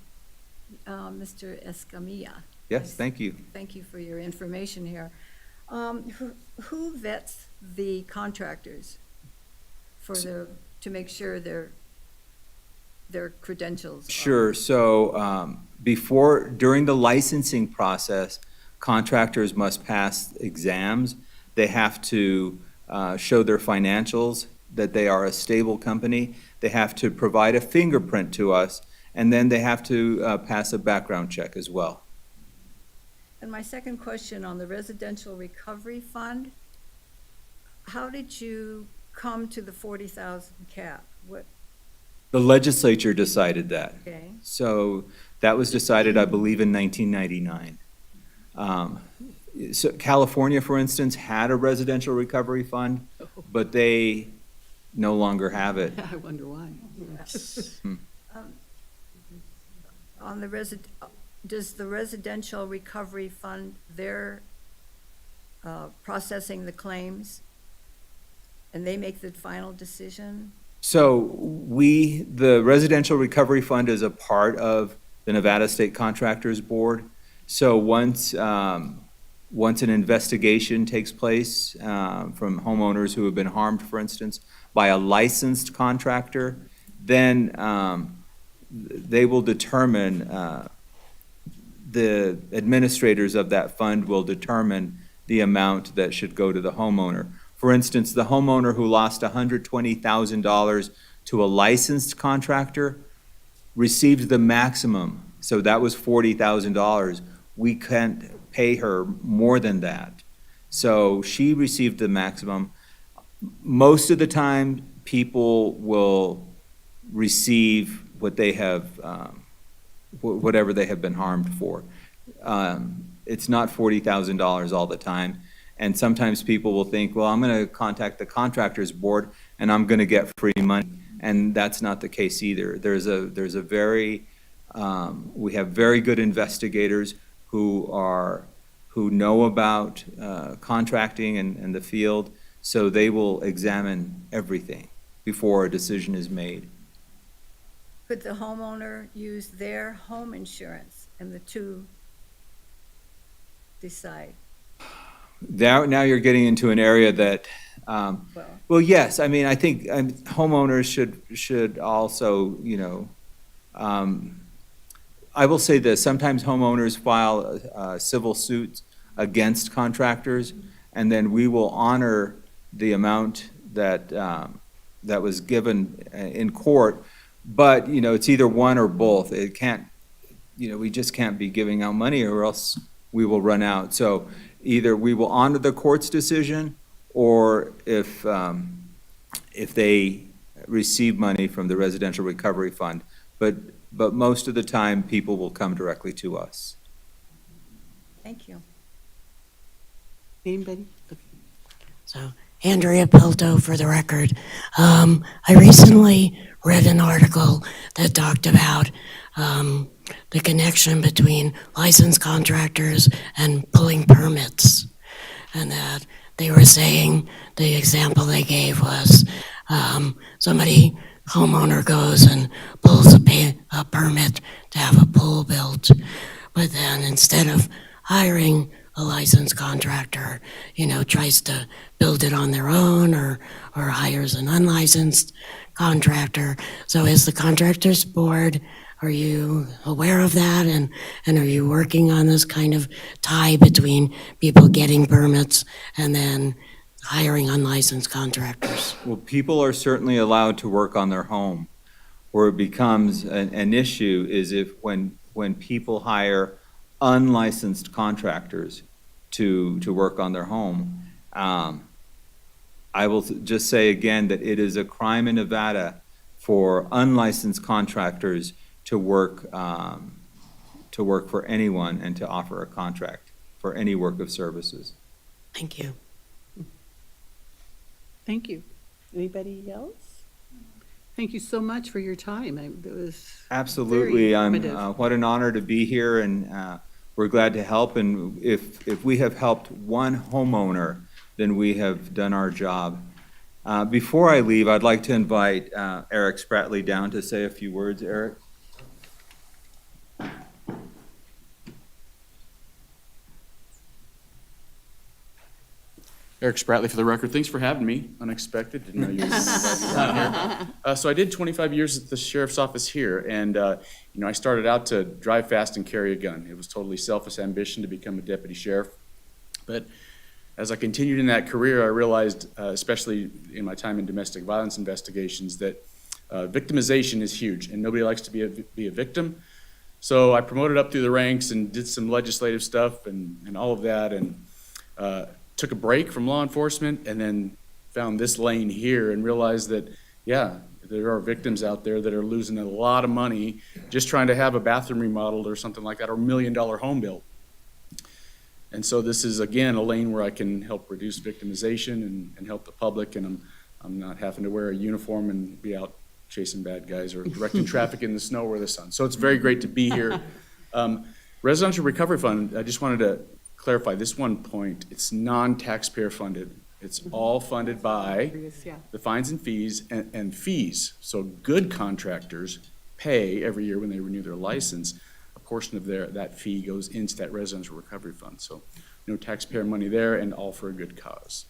Mr. Escamilla. Yes, thank you. Thank you for your information here. Who vets the contractors to make sure their credentials are? Sure. So during the licensing process, contractors must pass exams. They have to show their financials, that they are a stable company. They have to provide a fingerprint to us, and then they have to pass a background check as well. And my second question on the residential recovery fund, how did you come to the 40,000 cap? What, The legislature decided that. okay? So that was decided, I believe, in 1999. So California, for instance, had a residential recovery fund, but they no longer have it. I wonder why. On the does the residential recovery fund, they're processing the claims, and they make the final decision? So the Residential Recovery Fund is a part of the Nevada State Contractors Board. So once an investigation takes place from homeowners who have been harmed, for instance, by a licensed contractor, then they will determine, the administrators of that fund will determine the amount that should go to the homeowner. For instance, the homeowner who lost $120,000 to a licensed contractor received the maximum, so that was $40,000. We can't pay her more than that. So she received the maximum. Most of the time, people will receive what they have, whatever they have been harmed for. It's not $40,000 all the time. And sometimes people will think, well, I'm going to contact the contractors board and I'm going to get free money. And that's not the case either. We have very good investigators who know about contracting and the field, so they will examine everything before a decision is made. Could the homeowner use their home insurance and the two decide? Now you're getting into an area that, Well, well, yes, I mean, I think homeowners should also, I will say this, sometimes homeowners file civil suits against contractors, and then we will honor the amount that was given in court, but, it's either one or both. It can't, we just can't be giving out money or else we will run out. So either we will honor the court's decision, or if they receive money from the Residential Recovery Fund. But most of the time, people will come directly to us. thank you. Anybody? So, Andrea Pelto for the record. I recently read an article that talked about the connection between licensed contractors and pulling permits. And that they were saying, the example they gave was homeowner goes and pulls a permit to have a pool built, but then instead of hiring a licensed contractor, tries to build it on their own or hires an unlicensed contractor. So is the contractors board, are you aware of that? And are you working on this kind of tie between people getting permits and then hiring unlicensed contractors? Well, people are certainly allowed to work on their home. Where it becomes an issue is when people hire unlicensed contractors to work on their home. I will just say again that it is a crime in Nevada for unlicensed contractors to work for anyone and to offer a contract for any work of services. Thank you. Thank you. Anybody else? Thank you so much for your time. It was Absolutely. very informative. What an honor to be here, and we're glad to help. And if we have helped one homeowner, then we have done our job. Before I leave, I'd like to invite Eric Spratley down to say a few words. Eric? Eric Spratley for the record. Thanks for having me. Unexpected. Didn't know you were down here. So I did 25 years at the sheriff's office here, and I started out to drive fast and carry a gun. It was totally selfish ambition to become a deputy sheriff. But as I continued in that career, I realized, especially in my time in domestic violence investigations, that victimization is huge, and nobody likes to be a victim. So I promoted up through the ranks and did some legislative stuff and all of that, and took a break from law enforcement, and then found this lane here and realized that, yeah, there are victims out there that are losing a lot of money just trying to have a bathroom remodeled or something like that, or $1 million home built. And so this is, again, a lane where I can help reduce victimization and help the public, and I'm not having to wear a uniform and be out chasing bad guys or directing traffic in the snow or the sun. So it's very great to be here. Residential Recovery Fund, I just wanted to clarify this one point. It's non-taxpayer funded. It's all funded by the fines and fees and fees. So good contractors pay every year when they renew their license. A portion of that fee goes into that Residential Recovery Fund. So no taxpayer money there, and all for a good cause.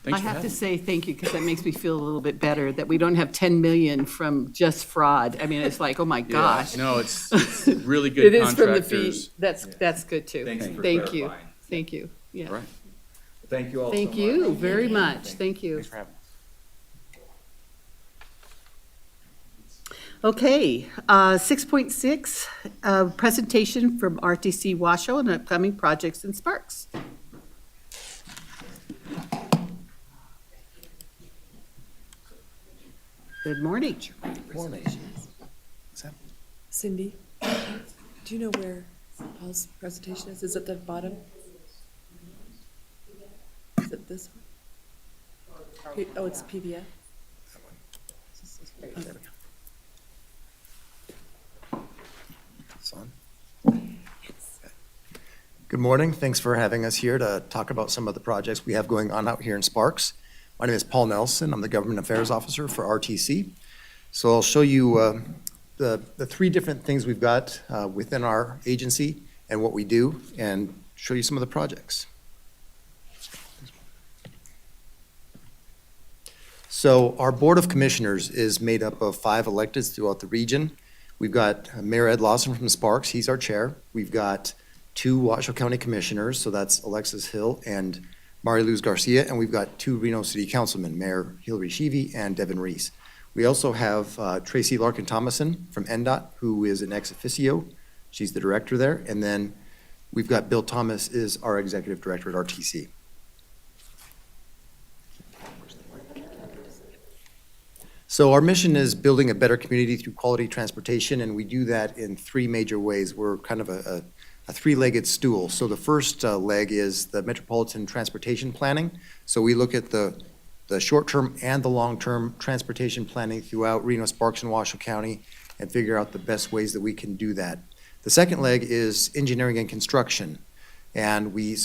Thanks I for have to having me. say thank you, because that makes me feel a little bit better that we don't have 10 million from just fraud. I mean, it's like, oh my Yeah, gosh. no, it's really good It is from the contractors. fee. That's good too. Thanks for Thank you. clarifying. Thank you. Yeah. Right. Thank you all so much. Thank you very much. Thank you. Thanks for having us. Okay, 6.6, presentation from RTC Washoe and upcoming projects and Sparks. Good morning. Cindy, do you know where Paul's presentation is? Is it at the bottom? Is it this one? Oh, it's PDF? Oh, there we go. Good morning. Thanks for having us here to talk about some of the projects we have going on out here in Sparks. My name is Paul Nelson. I'm the Government Affairs Officer for RTC. So I'll show you the three different things we've got within our agency and what we do, and show you some of the projects. So our Board of Commissioners is made up of 5 electeds throughout the region. We've got Mayor Ed Lawson from Sparks, he's our chair. We've got 2 Washoe County Commissioners, so that's Alexis Hill and Mari Luz Garcia, and we've got 2 Reno City Councilmen, Mayor Hillary Sheevy and Devin Reese. We also have Tracy Larkin Thomason from NDOT, who is an ex officio. She's the director there. And then we've got Bill Thomas is our executive director at RTC. So our mission is building a better community through quality transportation, and we do that in 3 major ways. We're kind of a 3-legged stool. So the first leg is the metropolitan transportation planning. So we look at the short-term and the long-term transportation planning throughout Reno, Sparks, and Washoe County, and figure out the best ways that we can do that. The second leg is engineering and construction. And we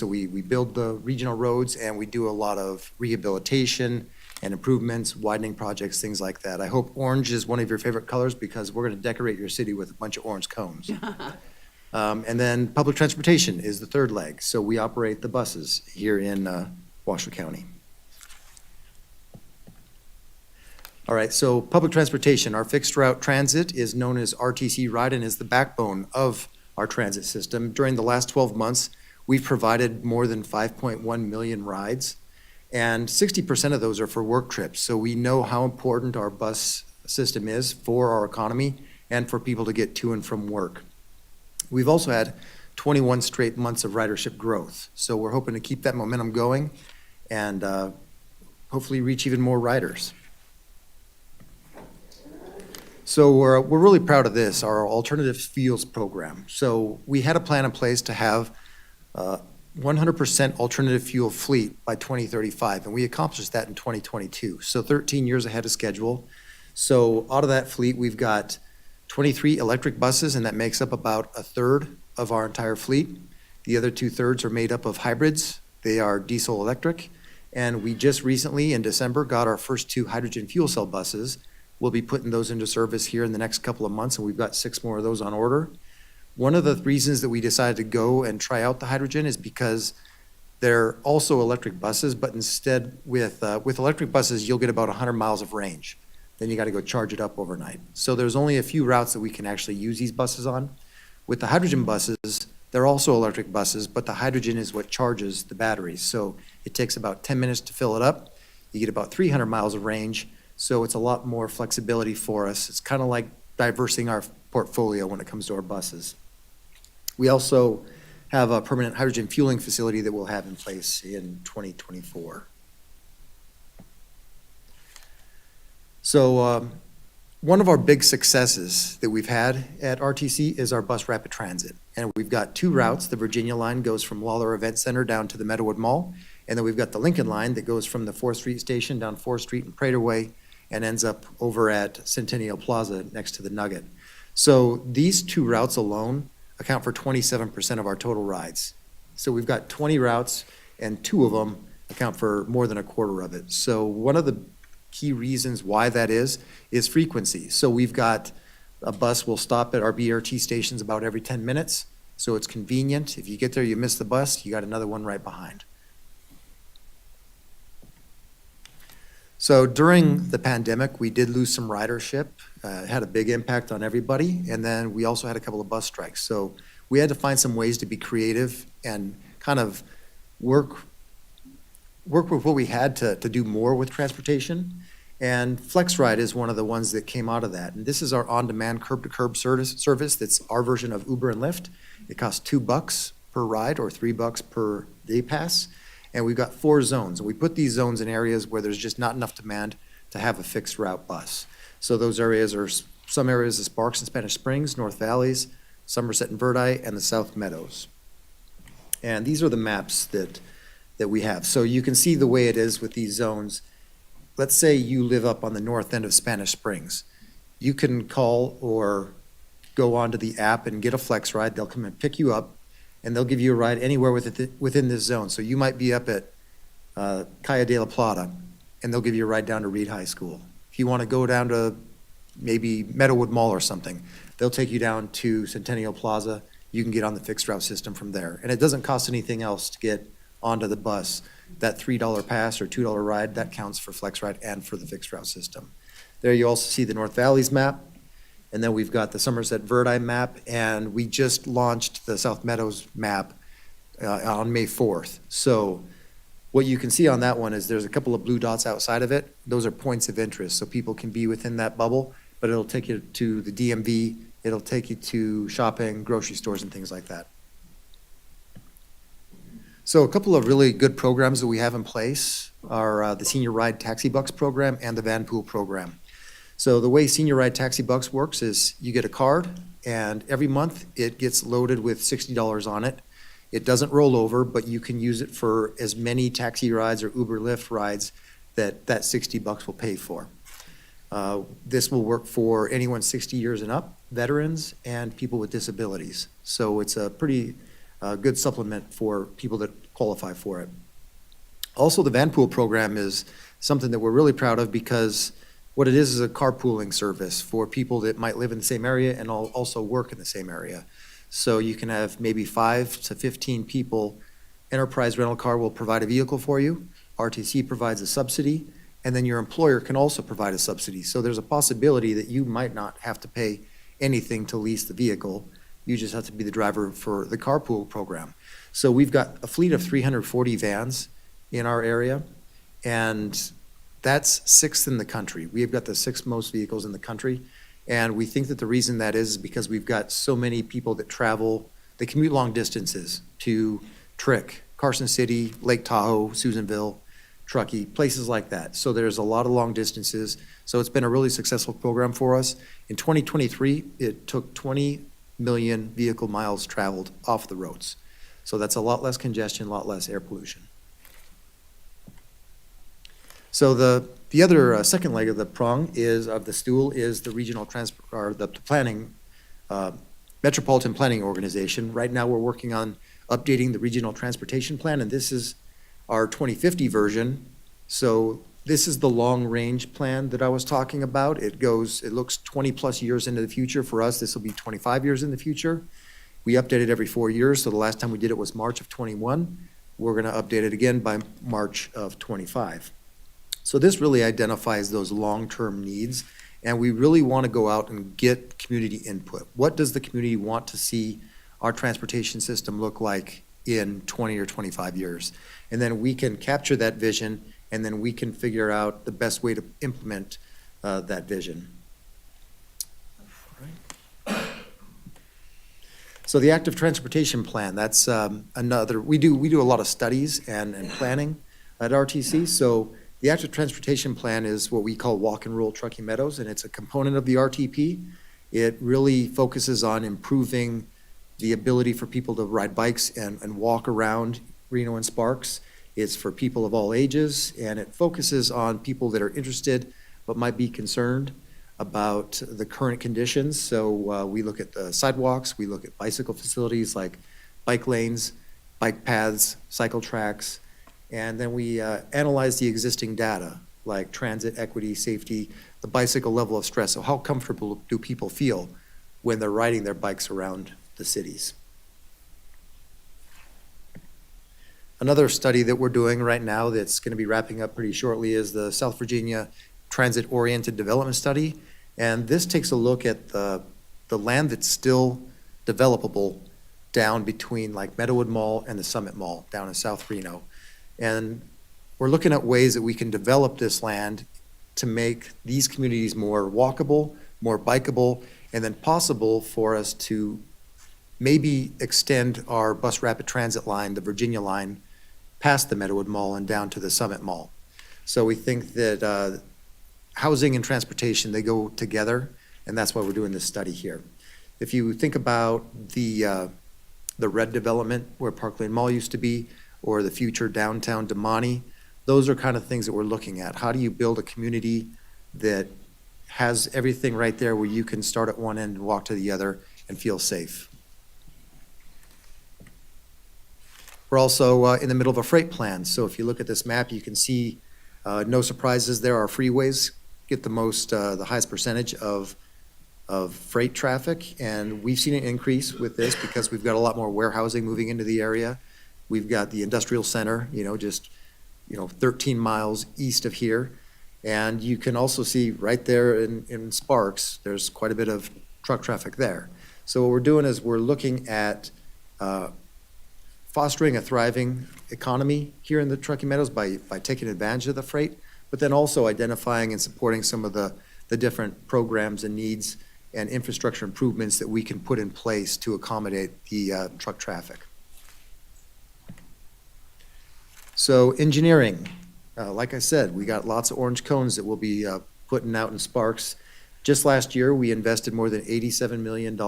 build the regional roads, and we do a lot of rehabilitation and improvements, widening projects, things like that. I hope orange is one of your favorite colors, because we're going to decorate your city with a bunch of orange cones. And then public transportation is the third leg. So we operate the buses here in Washoe County. All right, so public transportation, our fixed route transit is known as RTC Ride and is the backbone of our transit system. During the last 12 months, we've provided more than 5.1 million rides, and 60% of those are for work trips. So we know how important our bus system is for our economy and for people to get to and from work. We've also had 21 straight months of ridership growth. So we're hoping to keep that momentum going and hopefully reach even more riders. So we're really proud of this, our alternative fuels program. So we had a plan in place to have 100% alternative fuel fleet by 2035, and we accomplished that in 2022. So 13 years ahead of schedule. So out of that fleet, we've got 23 electric buses, and that makes up about 1/3 of our entire fleet. The other 2/3 are made up of hybrids. They are diesel electric. And we just recently, in December, got our first 2 hydrogen fuel cell buses. We'll be putting those into service here in the next couple of months, and we've got 6 more of those on order. One of the reasons that we decided to go and try out the hydrogen is because They're also electric buses, but instead with electric buses, you'll get about 100 miles of range. Then you got to go charge it up overnight. So there's only a few routes that we can actually use these buses on. With the hydrogen buses, they're also electric buses, but the hydrogen is what charges the batteries. So it takes about 10 minutes to fill it up. You get about 300 miles of range, so it's a lot more flexibility for us. It's kind of like diversing our portfolio when it comes to our buses. We also have a permanent hydrogen fueling facility that we'll have in place in 2024. So one of our big successes that we've had at RTC is our bus rapid transit. And we've got two routes. The Virginia line goes from Waller Event Center down to the Meadowood Mall. And then we've got the Lincoln line that goes from the 4th Street station down 4th Street and Prater Way and ends up over at Centennial Plaza next to the Nugget. So these two routes alone account for 27% of our total rides. So we've got 20 routes and two of them account for more than a quarter of it. So one of the key reasons why that is frequency. So we've got a bus will stop at our BRT stations about every 10 minutes. So it's convenient. If you get there, you miss the bus, you got another one right behind. So during the pandemic, we did lose some ridership. It had a big impact on everybody. And then we also had a couple of bus strikes. So we had to find some ways to be creative and kind of work with what we had to do more with transportation. And FlexRide is one of the ones that came out of that. And this is our on-demand curb-to-curb service that's our version of Uber and Lyft. It costs $2 per ride or $3 per day pass. And we've got 4 zones. And we put these zones in areas where there's just not enough demand to have a fixed route bus. So those areas are, some areas is Sparks and Spanish Springs, North Valleys, Somerset and Verdi, and the South Meadows. And these are the maps that we have. So you can see the way it is with these zones. Let's say you live up on the north end of Spanish Springs. You can call or go onto the app and get a FlexRide. They'll come and pick you up, and they'll give you a ride anywhere within this zone. So you might be up at Calle de la Plata, and they'll give you a ride down to Reed High School. If you want to go down to maybe Meadowood Mall or something, they'll take you down to Centennial Plaza. You can get on the fixed route system from there. And it doesn't cost anything else to get onto the bus. That $3 pass or $2 ride, that counts for FlexRide and for the fixed route system. There you also see the North Valleys map. And then we've got the Somerset Verdi map, and we just launched the South Meadows map on May 4th. So what you can see on that one is there's a couple of blue dots outside of it. Those are points of interest, so people can be within that bubble, but it'll take you to the DMV, it'll take you to shopping, grocery stores, and things like that. So a couple of really good programs that we have in place are the Senior Ride Taxi Bucks program and the Van Pool program. So the way Senior Ride Taxi Bucks works is you get a card, and every month it gets loaded with $60 on it. It doesn't roll over, but you can use it for as many taxi rides or Uber Lyft rides that $60 will pay for. This will work for anyone 60 years and up, veterans, and people with disabilities. So it's a pretty good supplement for people that qualify for it. Also, the Van Pool program is something that we're really proud of because what it is a carpooling service for people that might live in the same area and also work in the same area. So you can have maybe 5 to 15 people. Enterprise Rental Car will provide a vehicle for you. RTC provides a subsidy, and then your employer can also provide a subsidy. So there's a possibility that you might not have to pay anything to lease the vehicle. You just have to be the driver for the carpool program. So we've got a fleet of 340 vans in our area, and that's 6th in the country. We have got the 6th most vehicles in the country, and we think that the reason that is because we've got so many people that travel, they commute long distances to Trick, Carson City, Lake Tahoe, Susanville, Truckee, places like that. So there's a lot of long distances. So it's been a really successful program for us. In 2023, it took 20 million vehicle miles traveled off the roads. So that's a lot less congestion, a lot less air pollution. So the other second leg of the prong of the stool is the regional the planning, metropolitan planning organization. Right now, we're working on updating the regional transportation plan, and this is our 2050 version. So this is the long-range plan that I was talking about. It looks 20 plus years into the future. For us, this will be 25 years in the future. We update it every 4 years. So the last time we did it was March of 21. We're going to update it again by March of '25. So this really identifies those long-term needs, and we really want to go out and get community input. What does the community want to see our transportation system look like in 20 or 25 years? And then we can capture that vision, and then we can figure out the best way to implement that vision. So the active transportation plan, that's another, we do a lot of studies and planning at RTC. So the active transportation plan is what we call Walk in Rural Truckee Meadows, and it's a component of the RTP. It really focuses on improving the ability for people to ride bikes and walk around Reno and Sparks. It's for people of all ages, and it focuses on people that are interested but might be concerned about the current conditions. So we look at the sidewalks, we look at bicycle facilities like bike lanes, bike paths, cycle tracks, and then we analyze the existing data like transit, equity, safety, the bicycle level of stress. So how comfortable do people feel when they're riding their bikes around the cities? Another study that we're doing right now that's going to be wrapping up pretty shortly is the South Virginia Transit-Oriented Development Study. And this takes a look at the land that's still developable down between like Meadowood Mall and the Summit Mall down in South Reno. And we're looking at ways that we can develop this land to make these communities more walkable, more bikeable, and then possible for us to maybe extend our bus rapid transit line, the Virginia line, past the Meadowood Mall and down to the Summit Mall. So we think that housing and transportation, they go together, and that's why we're doing this study here. If you think about the red development where Parkland Mall used to be, or the future downtown Damani, those are kind of things that we're looking at. How do you build a community that has everything right there where you can start at one end and walk to the other and feel safe? We're also in the middle of a freight plan. So if you look at this map, you can see no surprises there. Our freeways get the highest percentage of freight traffic, and we've seen an increase with this because we've got a lot more warehousing moving into the area. We've got the industrial center, just 13 miles east of here, and you can also see right there in Sparks, there's quite a bit of truck traffic there. So what we're doing is we're looking at fostering a thriving economy here in the Truckee Meadows by taking advantage of the freight, but then also identifying and supporting some of the different programs and needs and infrastructure improvements that we can put in place to accommodate the truck traffic. So engineering, like I said, we got lots of orange cones that we'll be putting out in Sparks. Just last year, we invested more than $87 million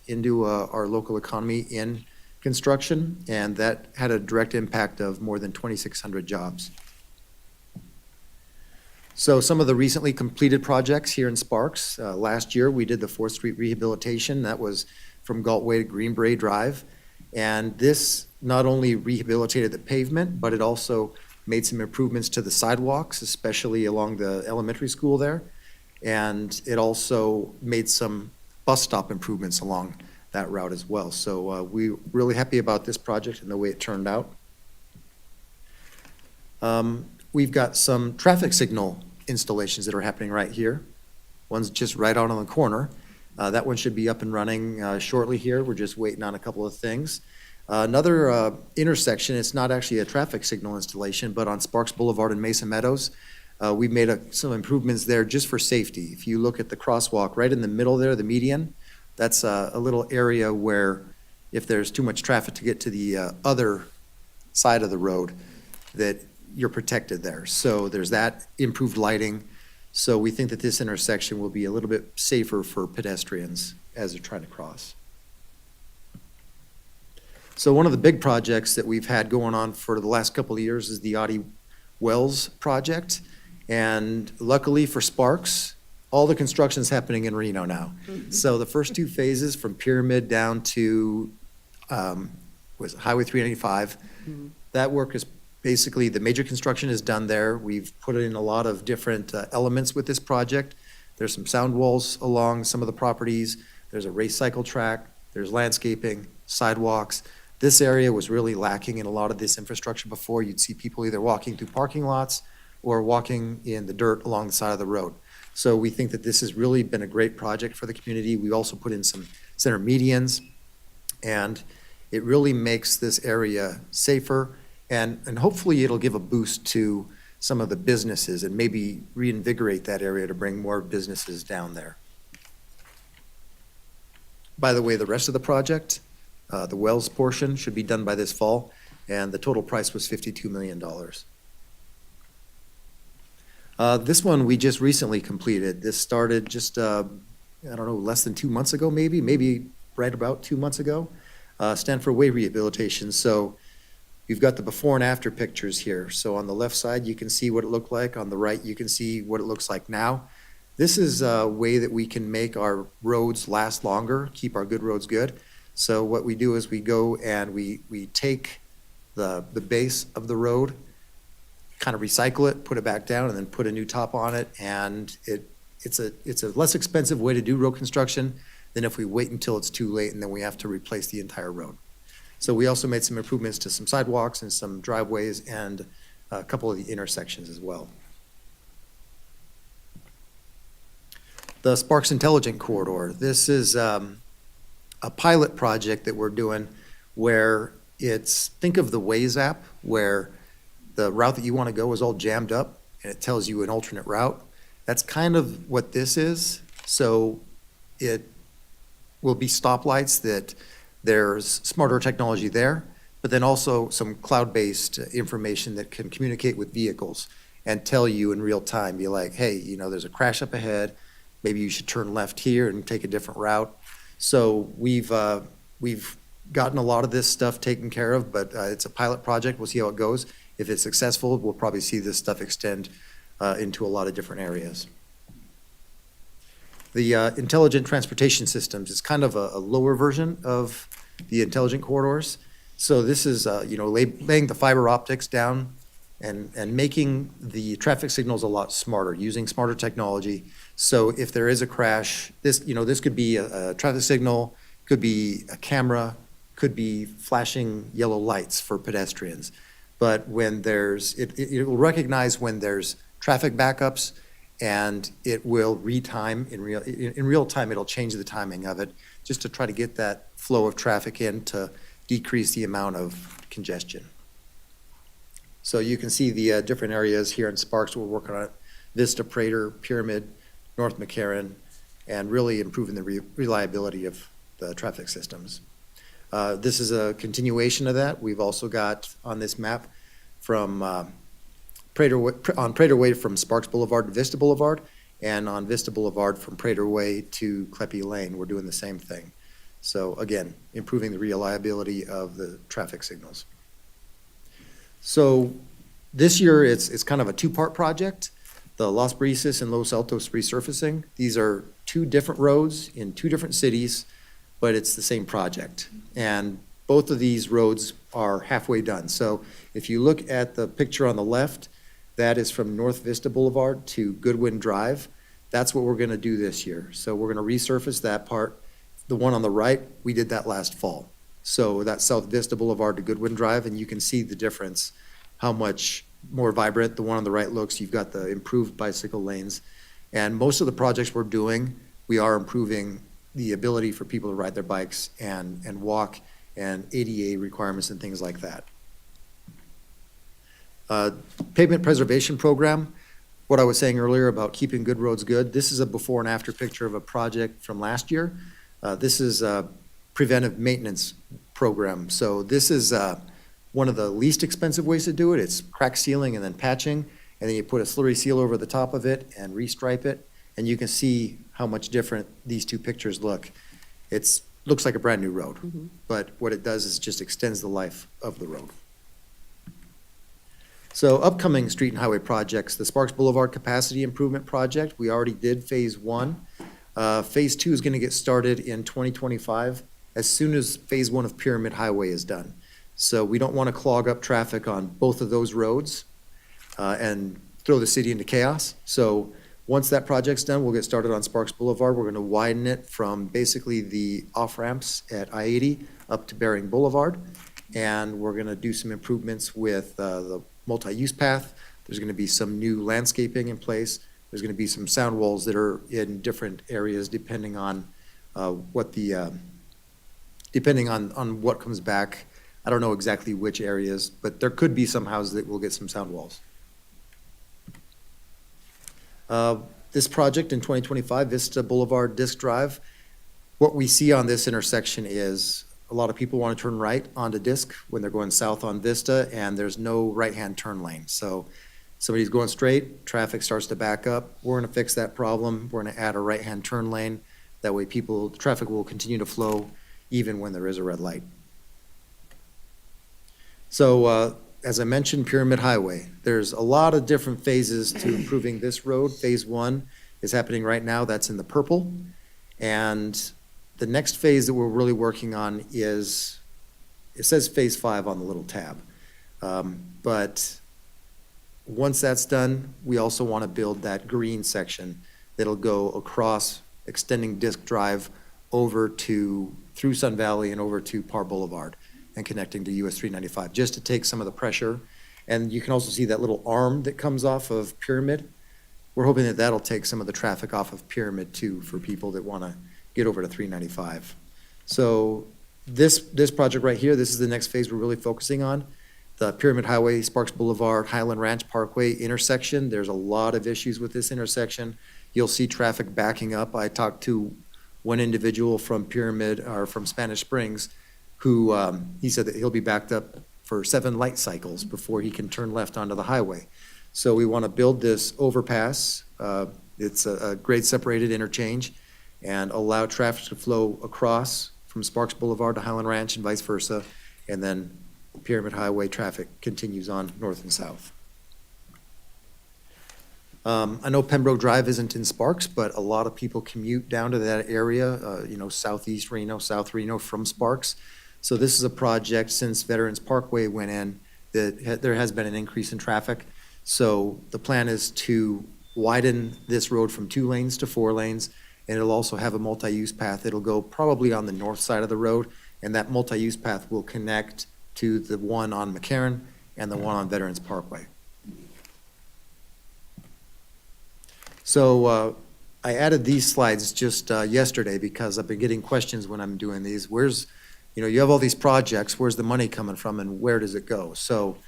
into our local economy in construction, and that had a direct impact of more than 2,600 jobs. So some of the recently completed projects here in Sparks, last year we did the 4th Street rehabilitation. That was from Galtway to Greenbrae Drive. And this not only rehabilitated the pavement, but it also made some improvements to the sidewalks, especially along the elementary school there. And it also made some bus stop improvements along that route as well. So we're really happy about this project and the way it turned out. We've got some traffic signal installations that are happening right here. One's just right out on the corner. That one should be up and running shortly here. We're just waiting on a couple of things. Another intersection, it's not actually a traffic signal installation, but on Sparks Boulevard in Mesa Meadows, we made some improvements there just for safety. If you look at the crosswalk right in the middle there, the median, that's a little area where if there's too much traffic to get to the other side of the road, that you're protected there. So there's that improved lighting. So we think that this intersection will be a little bit safer for pedestrians as they're trying to cross. So one of the big projects that we've had going on for the last couple of years is the Audie Wells project. And luckily for Sparks, all the construction's happening in Reno now. So the first 2 phases from Pyramid down to Highway 395, that work is basically, the major construction is done there. We've put in a lot of different elements with this project. There's some sound walls along some of the properties. There's a race cycle track. There's landscaping, sidewalks. This area was really lacking in a lot of this infrastructure before. You'd see people either walking through parking lots or walking in the dirt along the side of the road. So we think that this has really been a great project for the community. We also put in some center medians, and it really makes this area safer, and hopefully it'll give a boost to some of the businesses and maybe reinvigorate that area to bring more businesses down there. By the way, the rest of the project, the Wells portion, should be done by this fall, and the total price was $52 million. This one we just recently completed. This started just, I don't know, less than 2 months ago, maybe right about 2 months ago. Stanford Way rehabilitation. So you've got the before and after pictures here. So on the left side, you can see what it looked like. On the right, you can see what it looks like now. This is a way that we can make our roads last longer, keep our good roads good. So what we do is we go and we take the base of the road, kind of recycle it, put it back down, and then put a new top on it. And it's a less expensive way to do road construction than if we wait until it's too late and then we have to replace the entire road. So we also made some improvements to some sidewalks and some driveways and a couple of the intersections as well. The Sparks Intelligent Corridor. This is a pilot project that we're doing where think of the Waze app, where the route that you want to go is all jammed up and it tells you an alternate route. That's kind of what this is. So it will be stoplights that there's smarter technology there, but then also some cloud-based information that can communicate with vehicles and tell you in real time, be like, hey, there's a crash up ahead, maybe you should turn left here and take a different route. So we've gotten a lot of this stuff taken care of, but it's a pilot project. We'll see how it goes. If it's successful, we'll probably see this stuff extend into a lot of different areas. The intelligent transportation systems is kind of a lower version of the intelligent corridors. So this is, laying the fiber optics down and making the traffic signals a lot smarter, using smarter technology. So if there is a crash, this could be a traffic signal, could be a camera, could be flashing yellow lights for pedestrians. But when it will recognize when there's traffic backups, and it will retime in real time. It'll change the timing of it just to try to get that flow of traffic in to decrease the amount of congestion. So you can see the different areas here in Sparks. We're working on it: Vista, Prater, Pyramid, North McCarran, and really improving the reliability of the traffic systems. This is a continuation of that. We've also got on this map from Prater Way from Sparks Boulevard to Vista Boulevard, and on Vista Boulevard from Prater Way to Kleppe Lane. We're doing the same thing. So again, improving the reliability of the traffic signals. So this year, it's kind of a two-part project. The Las Brisas and Los Altos resurfacing. These are two different roads in two different cities, but it's the same project. And both of these roads are halfway done. So if you look at the picture on the left, that is from North Vista Boulevard to Goodwin Drive. That's what we're going to do this year. So we're going to resurface that part. The one on the right, we did that last fall. So that's South Vista Boulevard to Goodwin Drive, and you can see the difference, how much more vibrant the one on the right looks. You've got the improved bicycle lanes. And most of the projects we're doing, we are improving the ability for people to ride their bikes and walk, and ADA requirements and things like that. Pavement preservation program, what I was saying earlier about keeping good roads good, this is a before and after picture of a project from last year. This is a preventive maintenance program. So this is one of the least expensive ways to do it. It's crack sealing and then patching, and then you put a slurry seal over the top of it and restripe it, and you can see how much different these two pictures look. It looks like a brand new road, but what it does is just extends the life of the road. So upcoming street and highway projects, the Sparks Boulevard Capacity Improvement Project, we already did phase 1. Phase 2 is going to get started in 2025 as soon as phase 1 of Pyramid Highway is done. So we don't want to clog up traffic on both of those roads and throw the city into chaos. So once that project's done, we'll get started on Sparks Boulevard. We're going to widen it from basically the off-ramps at I-80 up to Bering Boulevard. and we're going to do some improvements with the multi-use path. There's going to be some new landscaping in place. There's going to be some sound walls that are in different areas depending on depending on what comes back. I don't know exactly which areas, but there could be some houses that will get some sound walls. This project in 2025, Vista Boulevard Disc Drive, what we see on this intersection is a lot of people want to turn right onto Disc when they're going south on Vista, and there's no right-hand turn lane. So somebody's going straight, traffic starts to back up. We're going to fix that problem. We're going to add a right-hand turn lane. That way traffic will continue to flow even when there is a red light. So as I mentioned, Pyramid Highway, there's a lot of different phases to improving this road. Phase 1 is happening right now. That's in the purple. And the next phase that we're really working on is, it says Phase 5 on the little tab. But once that's done, we also want to build that green section that'll go across, extending Disc Drive over to, through Sun Valley and over to Parr Boulevard and connecting to US 395, just to take some of the pressure. And you can also see that little arm that comes off of Pyramid. We're hoping that that'll take some of the traffic off of Pyramid too, for people that want to get over to 395. So this project right here, this is the next phase we're really focusing on. The Pyramid Highway, Sparks Boulevard, Highland Ranch Parkway intersection. There's a lot of issues with this intersection. You'll see traffic backing up. I talked to one individual from Pyramid, or from Spanish Springs, who he said that he'll be backed up for 7 light cycles before he can turn left onto the highway. So we want to build this overpass. It's a grade separated interchange, and allow traffic to flow across from Sparks Boulevard to Highland Ranch and vice versa. And then Pyramid Highway traffic continues on north and south. I know Pembroke Drive isn't in Sparks, but a lot of people commute down to that area, southeast Reno, South Reno from Sparks. So this is a project, since Veterans Parkway went in, that there has been an increase in traffic. So the plan is to widen this road from 2 lanes to 4 lanes, and it'll also have a multi-use path. It'll go probably on the north side of the road, and that multi-use path will connect to the one on McCarran and the one on Veterans Parkway. So I added these slides just yesterday because I've been getting questions when I'm doing these. You have all these projects, where's the money coming from and where does it go? So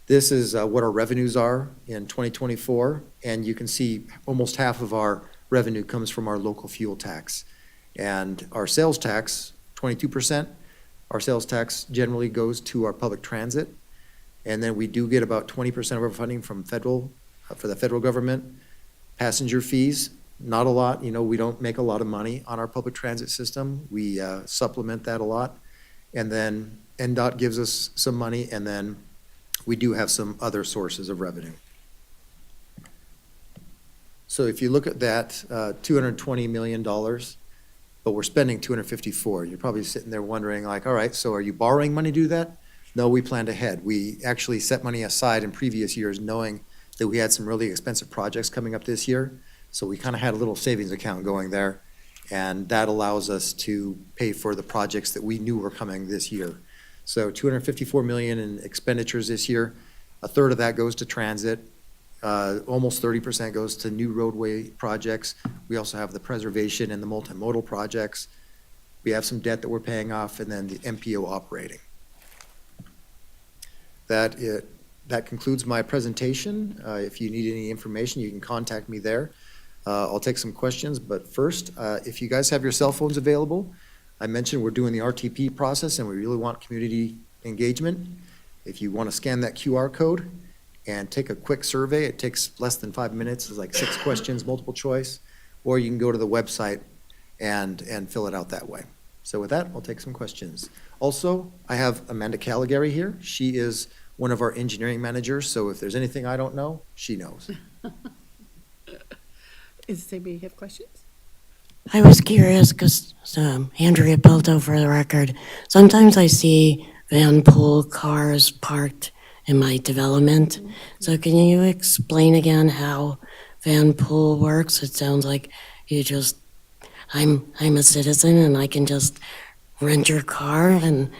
this is what our revenues are in 2024, and you can see almost half of our revenue comes from our local fuel tax. And our sales tax, 22%, our sales tax generally goes to our public transit. And then we do get about 20% of our funding from for the federal government. Passenger fees, not a lot. We don't make a lot of money on our public transit system. We supplement that a lot. And then NDOT gives us some money, and then we do have some other sources of revenue. So if you look at that, $220 million, but we're spending $254. You're probably sitting there wondering, like, all right, so are you borrowing money to do that? No, we planned ahead. We actually set money aside in previous years knowing that we had some really expensive projects coming up this year. So we kind of had a little savings account going there, and that allows us to pay for the projects that we knew were coming this year. So $254 million in expenditures this year. A third of that goes to transit. Almost 30% goes to new roadway projects. We also have the preservation and the multimodal projects. We have some debt that we're paying off, and then the MPO operating. That concludes my presentation. If you need any information, you can contact me there. I'll take some questions, but first, if you guys have your cell phones available, I mentioned we're doing the RTP process and we really want community engagement. If you want to scan that QR code and take a quick survey, it takes less than 5 minutes. It's like 6 questions, multiple choice, or you can go to the website and fill it out that way. So with that, I'll take some questions. Also, I have Amanda Caligari here. She is one of our engineering managers, so if there's anything I don't know, she knows. Does anybody have questions? I was curious because Andrea Belto for the record. Sometimes I see Van Pool cars parked in my development. So can you explain again how Van Pool works? It sounds like I'm a citizen and I can just rent your car. And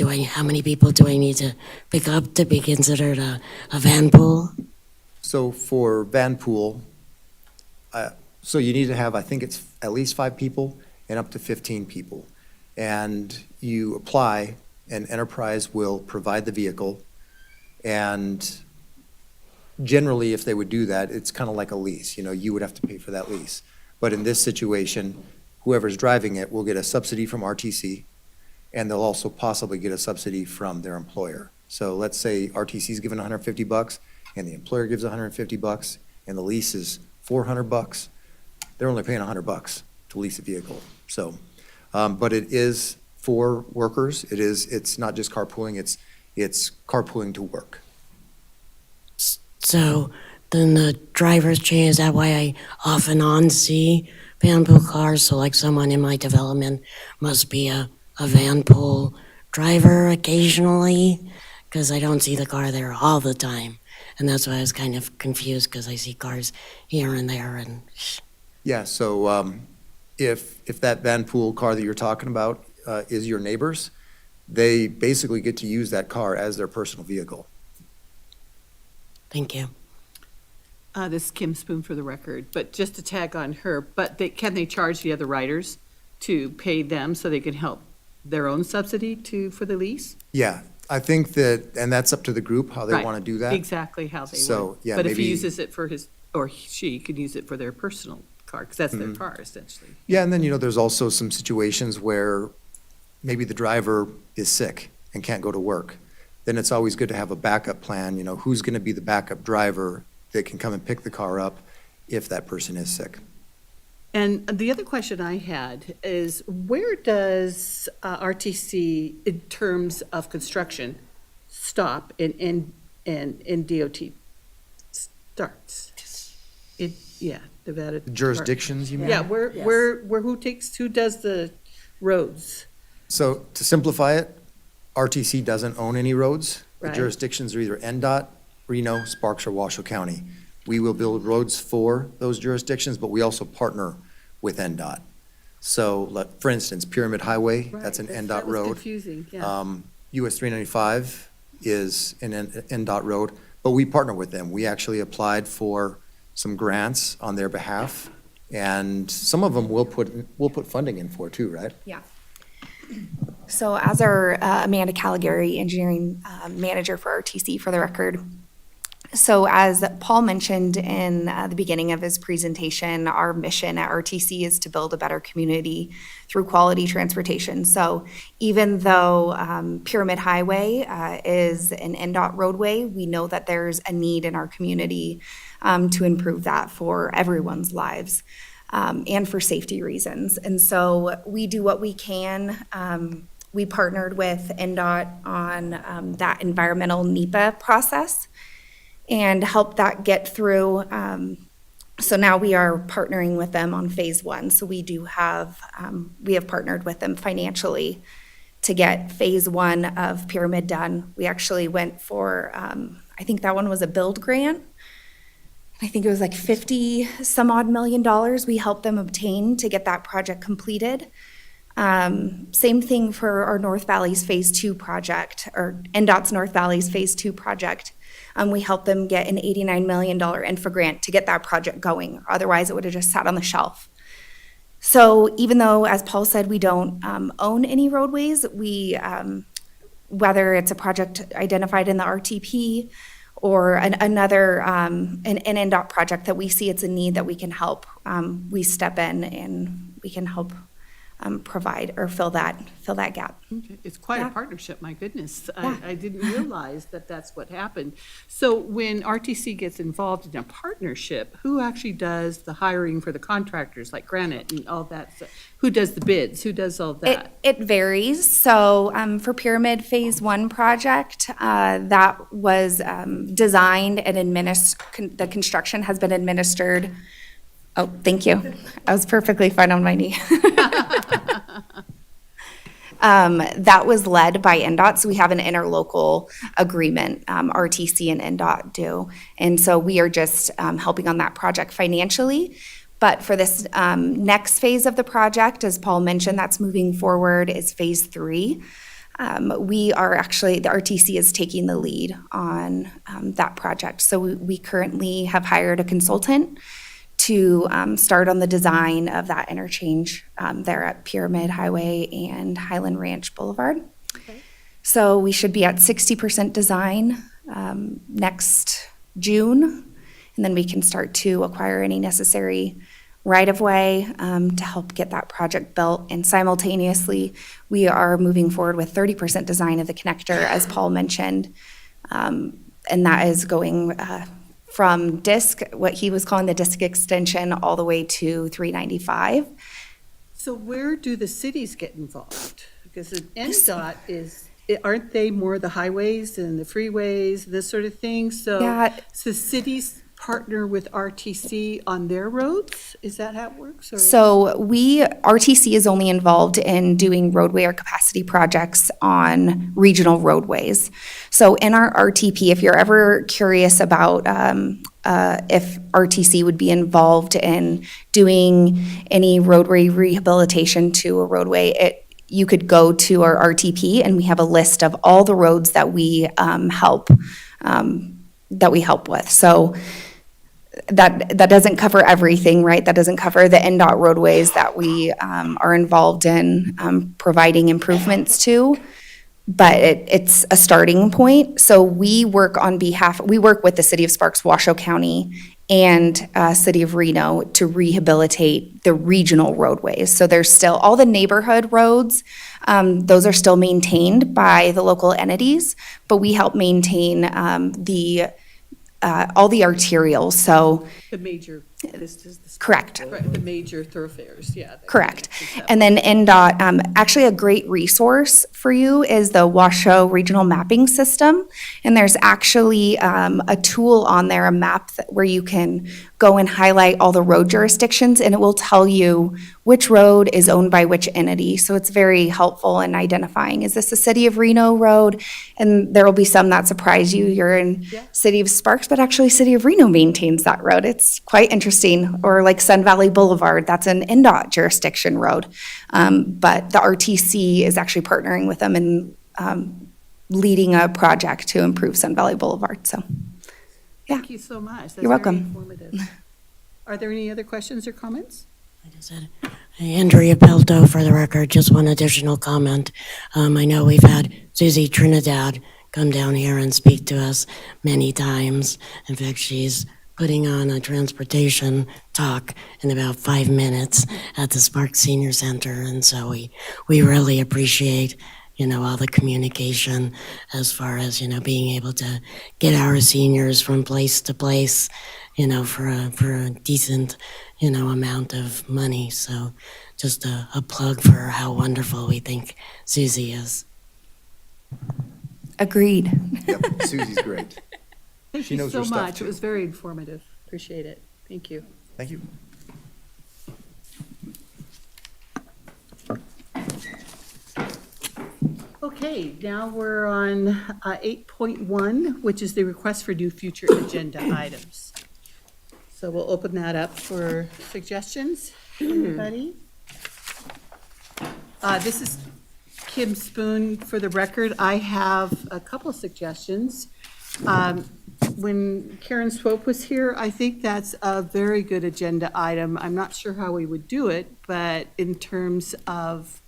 how many people do I need to pick up to be considered a van pool? So for van pool, so you need to have, I think it's at least 5 people and up to 15 people. And you apply, and Enterprise will provide the vehicle. And generally, if they would do that, it's kind of like a lease, you would have to pay for that lease. But in this situation, whoever's driving it will get a subsidy from RTC, and they'll also possibly get a subsidy from their employer. So let's say RTC's given $150, and the employer gives $150, and the lease is $400. They're only paying $100 to lease a vehicle. So, but it is for workers. It's not just carpooling, it's carpooling to work. So then the driver's chain, is that why I off and on see van pool cars? So like someone in my development must be a van pool driver occasionally? Because I don't see the car there all the time. And that's why I was kind of confused, because I see cars here and there and... Yeah, so if that van pool car that you're talking about is your neighbor's, they basically get to use that car as their personal vehicle. Thank you. This is Kim Spoon for the record, but just to tag on her, can they charge the other riders to pay them so they can help their own subsidy for the lease? Yeah, I think that, and that's up to the group, how they Right. want to do that. Exactly how they So, would. yeah, But if he maybe- uses it for his, or she could use it for their personal car, because that's their car essentially. Yeah, and then, there's also some situations where maybe the driver is sick and can't go to work. Then it's always good to have a backup plan, who's going to be the backup driver that can come and pick the car up if that person is sick. And the other question I had is, where does RTC, in terms of construction, stop and DOT starts? Nevada. Jurisdictions, you mean? Yeah, who does the roads? So to simplify it, RTC doesn't own any roads. The Right. jurisdictions are either NDOT, Reno, Sparks, or Washoe County. We will build roads for those jurisdictions, but we also partner with NDOT. So, for instance, Pyramid Highway, that's an NDOT That was road. confusing, yeah. US 395 is an NDOT road, but we partner with them. We actually applied for some grants on their behalf, and some of them we'll put funding in for too, right? Yeah. So as our Amanda Caligari, engineering manager for RTC, for the record. So as Paul mentioned in the beginning of his presentation, our mission at RTC is to build a better community through quality transportation. So even though Pyramid Highway is an NDOT roadway, we know that there's a need in our community to improve that for everyone's lives. And for safety reasons. And so we do what we can. We partnered with NDOT on that environmental NEPA process and helped that get through. So now we are partnering with them on phase 1. So we have partnered with them financially to get phase 1 of Pyramid done. We actually went for, I think that one was a build grant. I think it was like 50 some odd $50 million we helped them obtain to get that project completed. Same thing for our North Valleys Phase 2 project, or NDOT's North Valleys Phase 2 project. We helped them get an $89 million infra grant to get that project going. Otherwise, it would have just sat on the shelf. So even though, as Paul said, we don't own any roadways, whether it's a project identified in the RTP or another an NDOT project that we see it's a need that we can help, we step in and we can help provide or fill that gap. Okay. It's quite Yeah. a partnership, my goodness. Yeah. I didn't realize that that's what happened. So when RTC gets involved in a partnership, who actually does the hiring for the contractors, like Granite and all that stuff? Who does the bids? Who does all that? It varies. So for Pyramid Phase 1 project, that was designed and the construction has been administered. Oh, thank you. I was perfectly fine on my knee. That was led by NDOT, so we have an interlocal agreement, RTC and NDOT do. And so we are just helping on that project financially. But for this next phase of the project, as Paul mentioned, that's moving forward, is phase 3. We are actually, the RTC is taking the lead on that project. So we currently have hired a consultant to start on the design of that interchange there at Pyramid Highway and Highland Ranch Boulevard. So we should be at 60% design next June, and then we can start to acquire any necessary right-of-way to help get that project built. And simultaneously, we are moving forward with 30% design of the connector, as Paul mentioned. And that is going from disc, what he was calling the disc extension, all the way to 395. So where do the cities get involved? Because the NDOT is, aren't they more the highways and the freeways, this sort of thing? So, Yeah. so cities partner with RTC on their roads? Is that how it works? Or? So RTC is only involved in doing roadway or capacity projects on regional roadways. So in our RTP, if you're ever curious about if RTC would be involved in doing any roadway rehabilitation to a roadway, you could go to our RTP, and we have a list of all the roads that we help with. So that doesn't cover everything, right? That doesn't cover the NDOT roadways that we are involved in providing improvements to, but it's a starting point. So we work with the City of Sparks, Washoe County, and City of Reno to rehabilitate the regional roadways. So there's still all the neighborhood roads, those are still maintained by the local entities, but we help maintain all the arterials, so. The major, this is the. Correct. Right, the major thoroughfares, yeah. Correct. And then NDOT, actually a great resource for you is the Washoe Regional Mapping System. And there's actually a tool on there, a map where you can go and highlight all the road jurisdictions, and it will tell you which road is owned by which entity. So it's very helpful in identifying, is this a City of Reno road? And there will be some that surprise you. You're in City of Sparks, but actually City of Reno maintains that road. It's quite interesting. Or like Sun Valley Boulevard, that's an NDOT jurisdiction road. But the RTC is actually partnering with them and leading a project to improve Sun Valley Boulevard. So, yeah. Thank you so much. That's You're welcome. very informative. Are there any other questions or comments? Andrea Pelto, for the record, just one additional comment. I know we've had Susie Trinidad come down here and speak to us many times. In fact, she's putting on a transportation talk in about 5 minutes at the Sparks Senior Center. And so we really appreciate, all the communication as far as, being able to get our seniors from place to place, for a decent, amount of money. So just a plug for how wonderful we think Susie is. Agreed. Yep, Susie's great. Thank She you knows so her stuff, much. too. It was very informative. Appreciate it. Thank you. Thank you. Okay, now we're on 8.1, which is the request for new future agenda items. So we'll open that up for suggestions. Anybody? This is Kim Spoon. For the record, I have a couple suggestions. When Karen Swope was here, I think that's a very good agenda item. I'm not sure how we would do it, but in terms of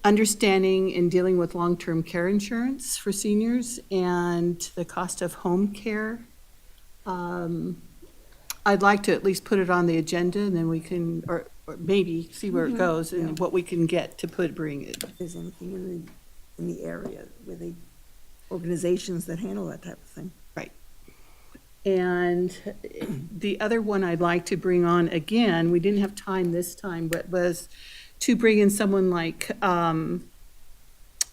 understanding and dealing with long-term care insurance for seniors and the cost of home care, I'd like to at least put it on the agenda, and then we can, or maybe see where it goes and what we can get to bring it. If there's anything in the area where organizations that handle that type of thing. Right. And the other one I'd like to bring on again, we didn't have time this time, but was to bring in someone like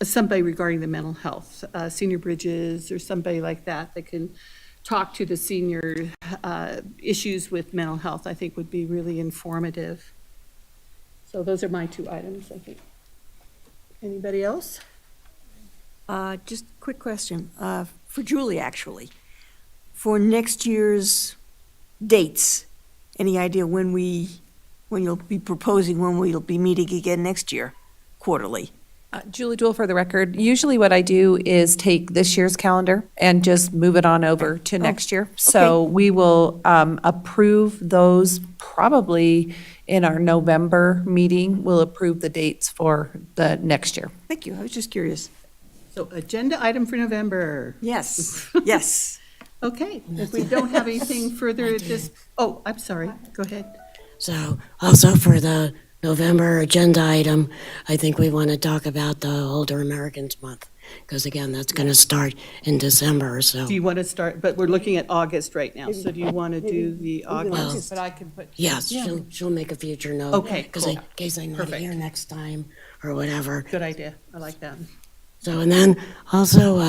somebody regarding the mental health, Senior Bridges or somebody like that that can talk to the senior issues with mental health, I think would be really informative. So those are my two items, I think. Anybody else? Just a quick question, for Julie, actually. For next year's dates, any idea when you'll be proposing when we'll be meeting again next year, quarterly? Julie Dewell for the record. Usually what I do is take this year's calendar and just move it on over to next year. So we will approve those probably in our November meeting. We'll approve the dates for the next year. Thank you, I was just curious. So agenda item for November. Yes, yes. Okay, if we don't have anything further at this, oh, I'm sorry, go ahead. So also for the November agenda item, I think we want to talk about the Older Americans Month, because again, that's going to start in December, so. Do you want to start, but we're looking at August right now, so do you want to do the August? But I can put. Yes, she'll make a future note. Okay, Because cool. in case I'm not Perfect. here next time or whatever. Good idea, I like that. So, and then also,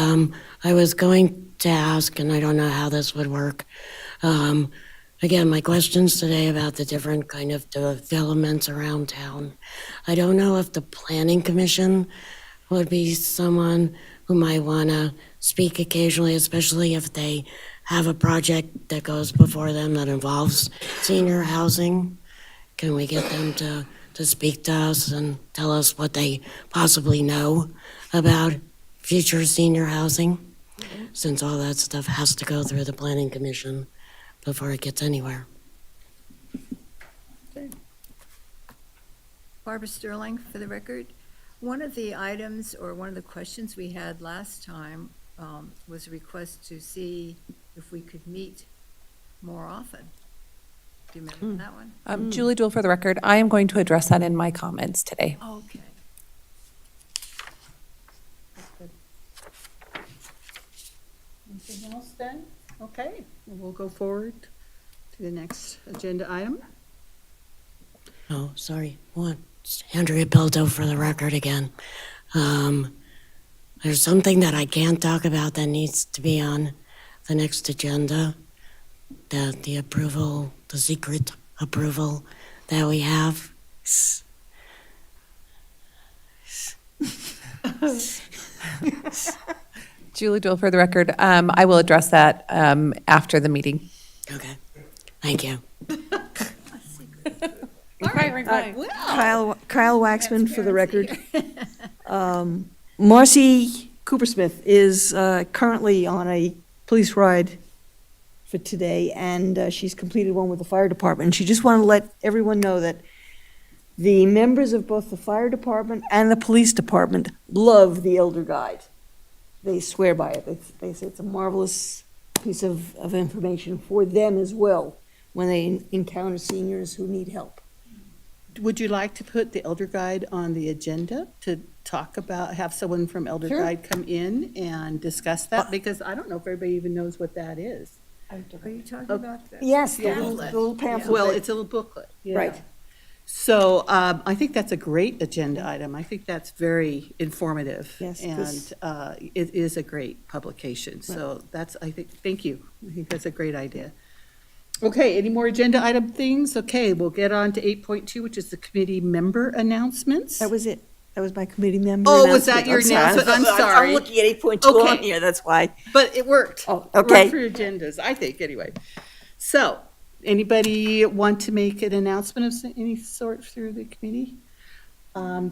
I was going to ask, and I don't know how this would work. Again, my questions today about the different kind of developments around town. I don't know if the planning commission would be someone who might want to speak occasionally, especially if they have a project that goes before them that involves senior housing. Can we get them to speak to us and tell us what they possibly know about future senior housing? Since all that stuff has to go through the planning commission before it gets anywhere. Barbara Sterling, for the record. One of the items, or one of the questions we had last time was a request to see if we could meet more often. Do you remember that one? Julie Dewell for the record. I am going to address that in my comments today. Okay. Anything else then? Okay, we'll go forward to the next agenda item. Oh, sorry. One, Andrea Pilto for the record again. There's something that I can't talk about that needs to be on the next agenda. The approval, the secret approval that we have. Julie Dewell for the record. I will address that after the meeting. Okay, thank you. Kyle Waxman for the record. Marcy Coopersmith is currently on a police ride for today, and she's completed one with the fire department. And she just wanted to let everyone know that the members of both the fire department and the police department love the Elder Guide. They swear by it. They say it's a marvelous piece of information for them as well when they encounter seniors who need help. Would you like to put the Elder Guide on the agenda to talk about, have someone from Elder Sure. Guide come in and discuss that? Because I don't know if everybody even knows what that is. Are you talking about the? Yes, the Yeah. little pamphlet. Well, it's a little booklet. yeah. Right. So I think that's a great agenda item. I think that's very informative. Yes, And 'cause- it is a great publication. So that's, I think, thank you. I think that's a great idea. Okay, any more agenda item things? Okay, we'll get on to 8.2, which is the committee member announcements. That was it. That was my committee member. Oh, was that your announcement? I'm sorry. I'm looking at 8.2 on Okay. here, that's why. But it worked. Oh, It okay. worked for agendas, I think, anyway. So, anybody want to make an announcement of any sort through the committee?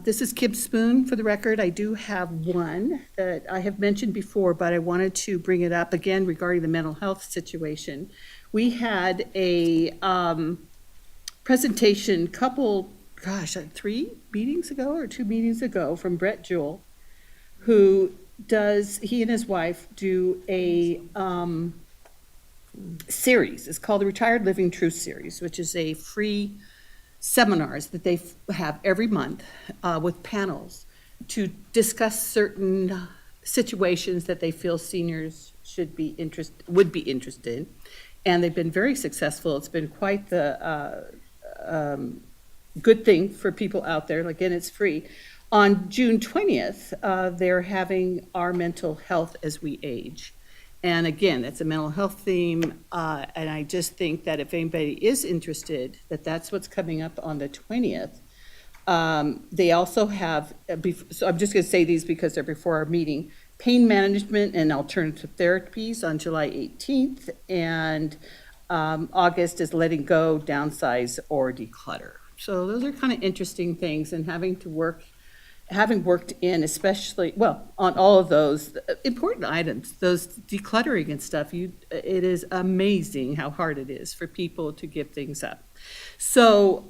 This is Kim Spoon, for the record. I do have one that I have mentioned before, but I wanted to bring it up again regarding the mental health situation. We had a presentation three meetings ago or 2 meetings ago from Brett Jewell, who he and his wife do a series. It's called the Retired Living Truth Series, which is a free seminars that they have every month with panels to discuss certain situations that they feel seniors would be interested in. And they've been very successful. It's been quite the good thing for people out there. Again, it's free. On June 20th, they're having Our Mental Health as We Age. And again, that's a mental health theme, and I just think that if anybody is interested, that's what's coming up on the 20th. They also have, so I'm just going to say these because they're before our meeting, pain management and alternative therapies on July 18th, and August is letting go, downsize, or declutter. So those are kind of interesting things, and having to work having worked in especially, well, on all of those important items, those decluttering and stuff, it is amazing how hard it is for people to give things up. So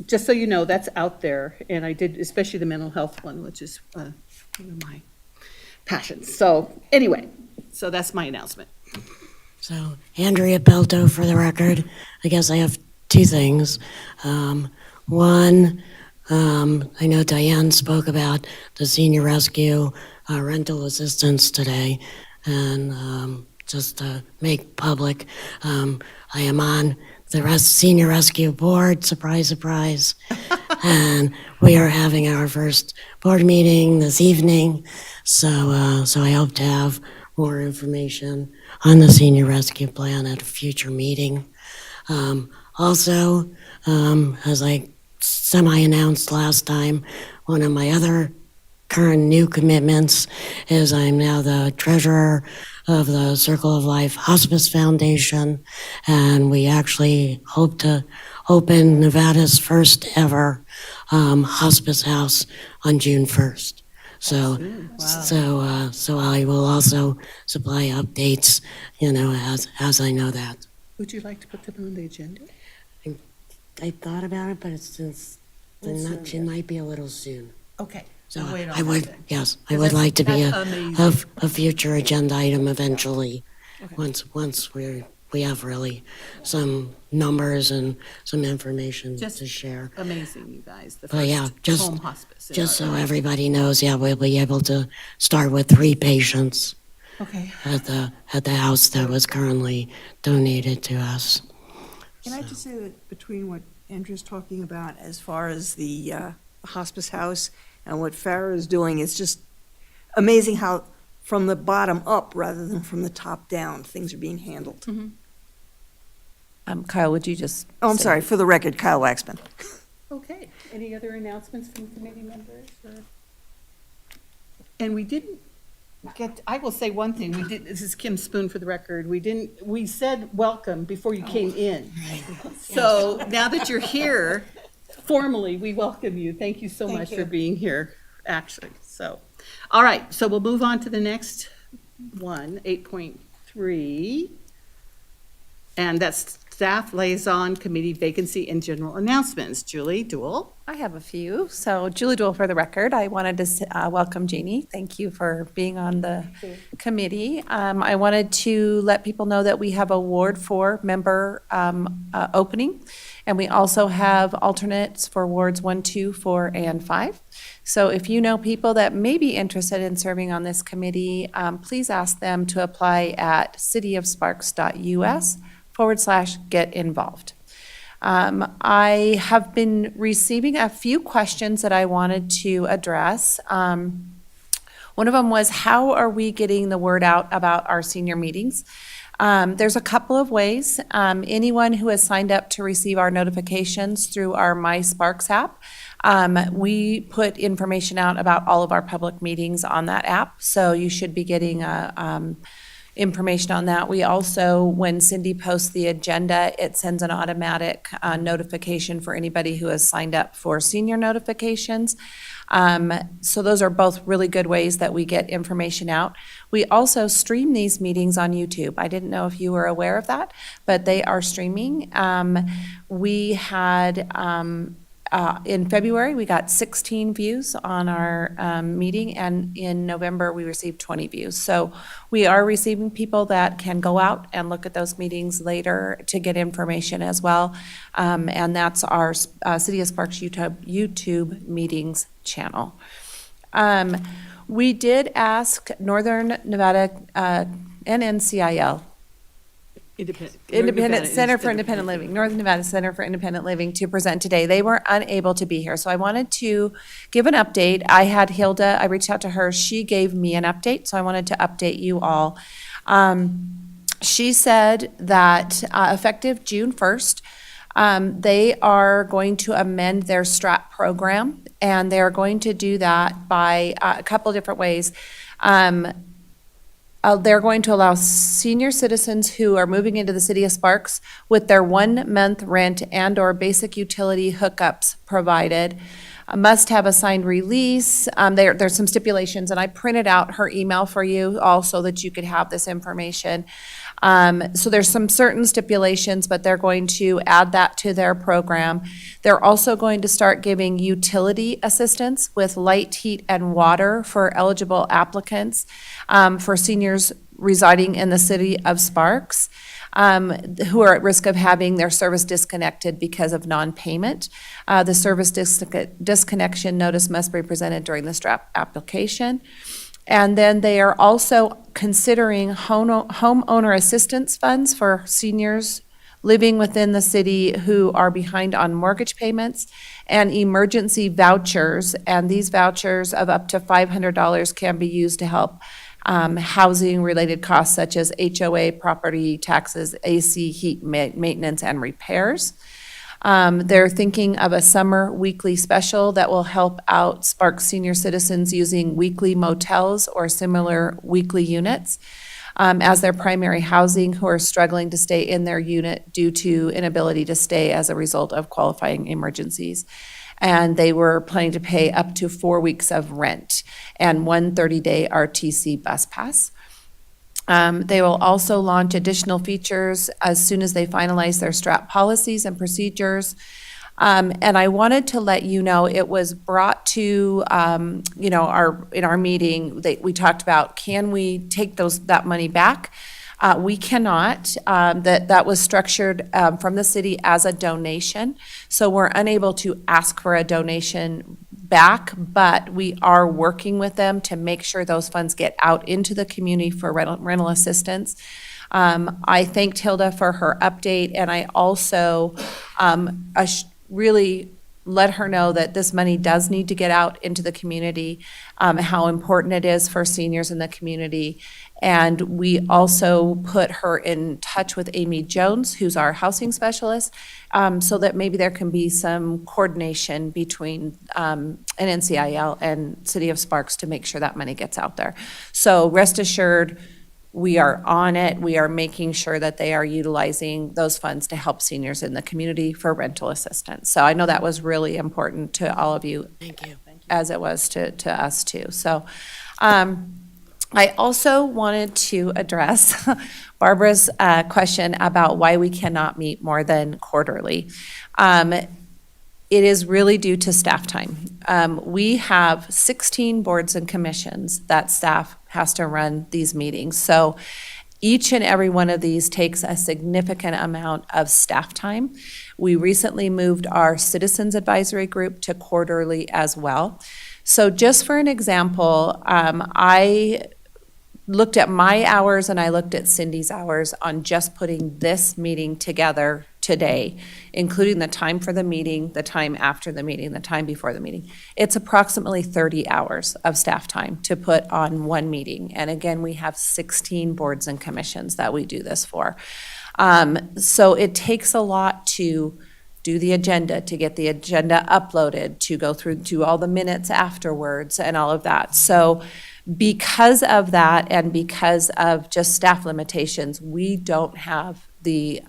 just so you know, that's out there, and I did, especially the mental health one, which is one of my passions. So anyway, so that's my announcement. So Andrea Belto for the record. I guess I have two things. One, I know Diane spoke about the senior rescue rental assistance today, and just to make public, I am on the senior rescue board, surprise, surprise. And we are having our first board meeting this evening, so I hope to have more information on the senior rescue plan at a future meeting. Also, as I semi-announced last time, one of my other current new commitments is I'm now the treasurer of the Circle of Life Hospice Foundation, and we actually hope to open Nevada's first ever hospice house on June 1st. So I will also supply updates, as I know that. Would you like to put them on the agenda? I thought about it, but it might be a little soon. Okay. So I'll wait on I would, that then. yes, I 'Cause would like to be that's amazing. a future agenda item eventually, Okay. once we have really some numbers and some information Just to share. amazing, you guys. The But yeah, first home hospice. in just our so area. everybody knows, yeah, we'll be able to start with 3 patients Okay. at the house that was currently donated to us. Can I just say that between what Andrew's talking about as far as the hospice house and what Farah is doing, it's just amazing how from the bottom up rather than from the top down, things are being handled. Kyle, would you just? Oh, I'm say- sorry, for the record, Kyle Waxman. Okay. Any other announcements from committee members? And we didn't get, I will say one thing, this is Kim Spoon for the record, we said welcome before you came in. So now that you're here, formally, we welcome you. Thank you so much for being here, actually, so. All right, so we'll move on to the next one, 8.3. And that's staff liaison committee vacancy and general announcements. Julie Duell. I have a few. So Julie Duell for the record. I wanted to welcome Jeannie. Thank you for being on the committee. I wanted to let people know that we have a Ward 4 member opening, and we also have alternates for Wards 1, 2, 4, and 5. So if you know people that may be interested in serving on this committee, please ask them to apply at cityofsparks.us/get involved. I have been receiving a few questions that I wanted to address. One of them was, how are we getting the word out about our senior meetings? There's a couple of ways. Anyone who has signed up to receive our notifications through our My Sparks app, we put information out about all of our public meetings on that app, so you should be getting information on that. We also, when Cindy posts the agenda, it sends an automatic notification for anybody who has signed up for senior notifications. So those are both really good ways that we get information out. We also stream these meetings on YouTube. I didn't know if you were aware of that, but they are streaming. We had in February, we got 16 views on our meeting, and in November, we received 20 views. So we are receiving people that can go out and look at those meetings later to get information as well. And that's our City of Sparks YouTube meetings channel. We did ask Northern Nevada NNCIL, Independent Center for Independent Living, Northern Nevada Center for Independent Living, to present today. They were unable to be here, so I wanted to give an update. I had Hilda, I reached out to her, she gave me an update, so I wanted to update you all. She said that effective June 1st, they are going to amend their STRAT program, and they're going to do that by a couple different ways. They're going to allow senior citizens who are moving into the City of Sparks with their 1-month rent and/or basic utility hookups provided must have a signed release. There's some stipulations, and I printed out her email for you also that you could have this information. So there's some certain stipulations, but they're going to add that to their program. They're also going to start giving utility assistance with light, heat, and water for eligible applicants for seniors residing in the city of Sparks, who are at risk of having their service disconnected because of non-payment. The service disconnection notice must be presented during the STRAP application. And then they are also considering homeowner assistance funds for seniors living within the city who are behind on mortgage payments, and emergency vouchers. And these vouchers of up to $500 can be used to help housing-related costs such as HOA, property taxes, AC, heat maintenance, and repairs. They're thinking of a summer weekly special that will help out Sparks senior citizens using weekly motels or similar weekly units as their primary housing, who are struggling to stay in their unit due to inability to stay as a result of qualifying emergencies. And they were planning to pay up to 4 weeks of rent and one 30-day RTC bus pass. They will also launch additional features as soon as they finalize their STRAP policies and procedures. And I wanted to let you know, it was brought to, in our meeting, we talked about, can we take that money back? We cannot. That was structured from the city as a donation. So we're unable to ask for a donation back, but we are working with them to make sure those funds get out into the community for rental assistance. I thanked Hilda for her update, and I also really let her know that this money does need to get out into the community, how important it is for seniors in the community. And we also put her in touch with Amy Jones, who's our housing specialist, so that maybe there can be some coordination between an NCIL and City of Sparks to make sure that money gets out there. So rest assured, we are on it. We are making sure that they are utilizing those funds to help seniors in the community for rental assistance. So I know that was really important to all of you. Thank you. As it was to us too. So I also wanted to address Barbara's question about why we cannot meet more than quarterly. It is really due to staff time. We have 16 boards and commissions that staff has to run these meetings. So each and every one of these takes a significant amount of staff time. We recently moved our Citizens Advisory Group to quarterly as well. So just for an example, I looked at my hours and I looked at Cindy's hours on just putting this meeting together today, including the time for the meeting, the time after the meeting, the time before the meeting. It's approximately 30 hours of staff time to put on one meeting. And again, we have 16 boards and commissions that we do this for. So it takes a lot to do the agenda, to get the agenda uploaded, to go through to all the minutes afterwards and all of that. So because of that and because of just staff limitations, we don't have the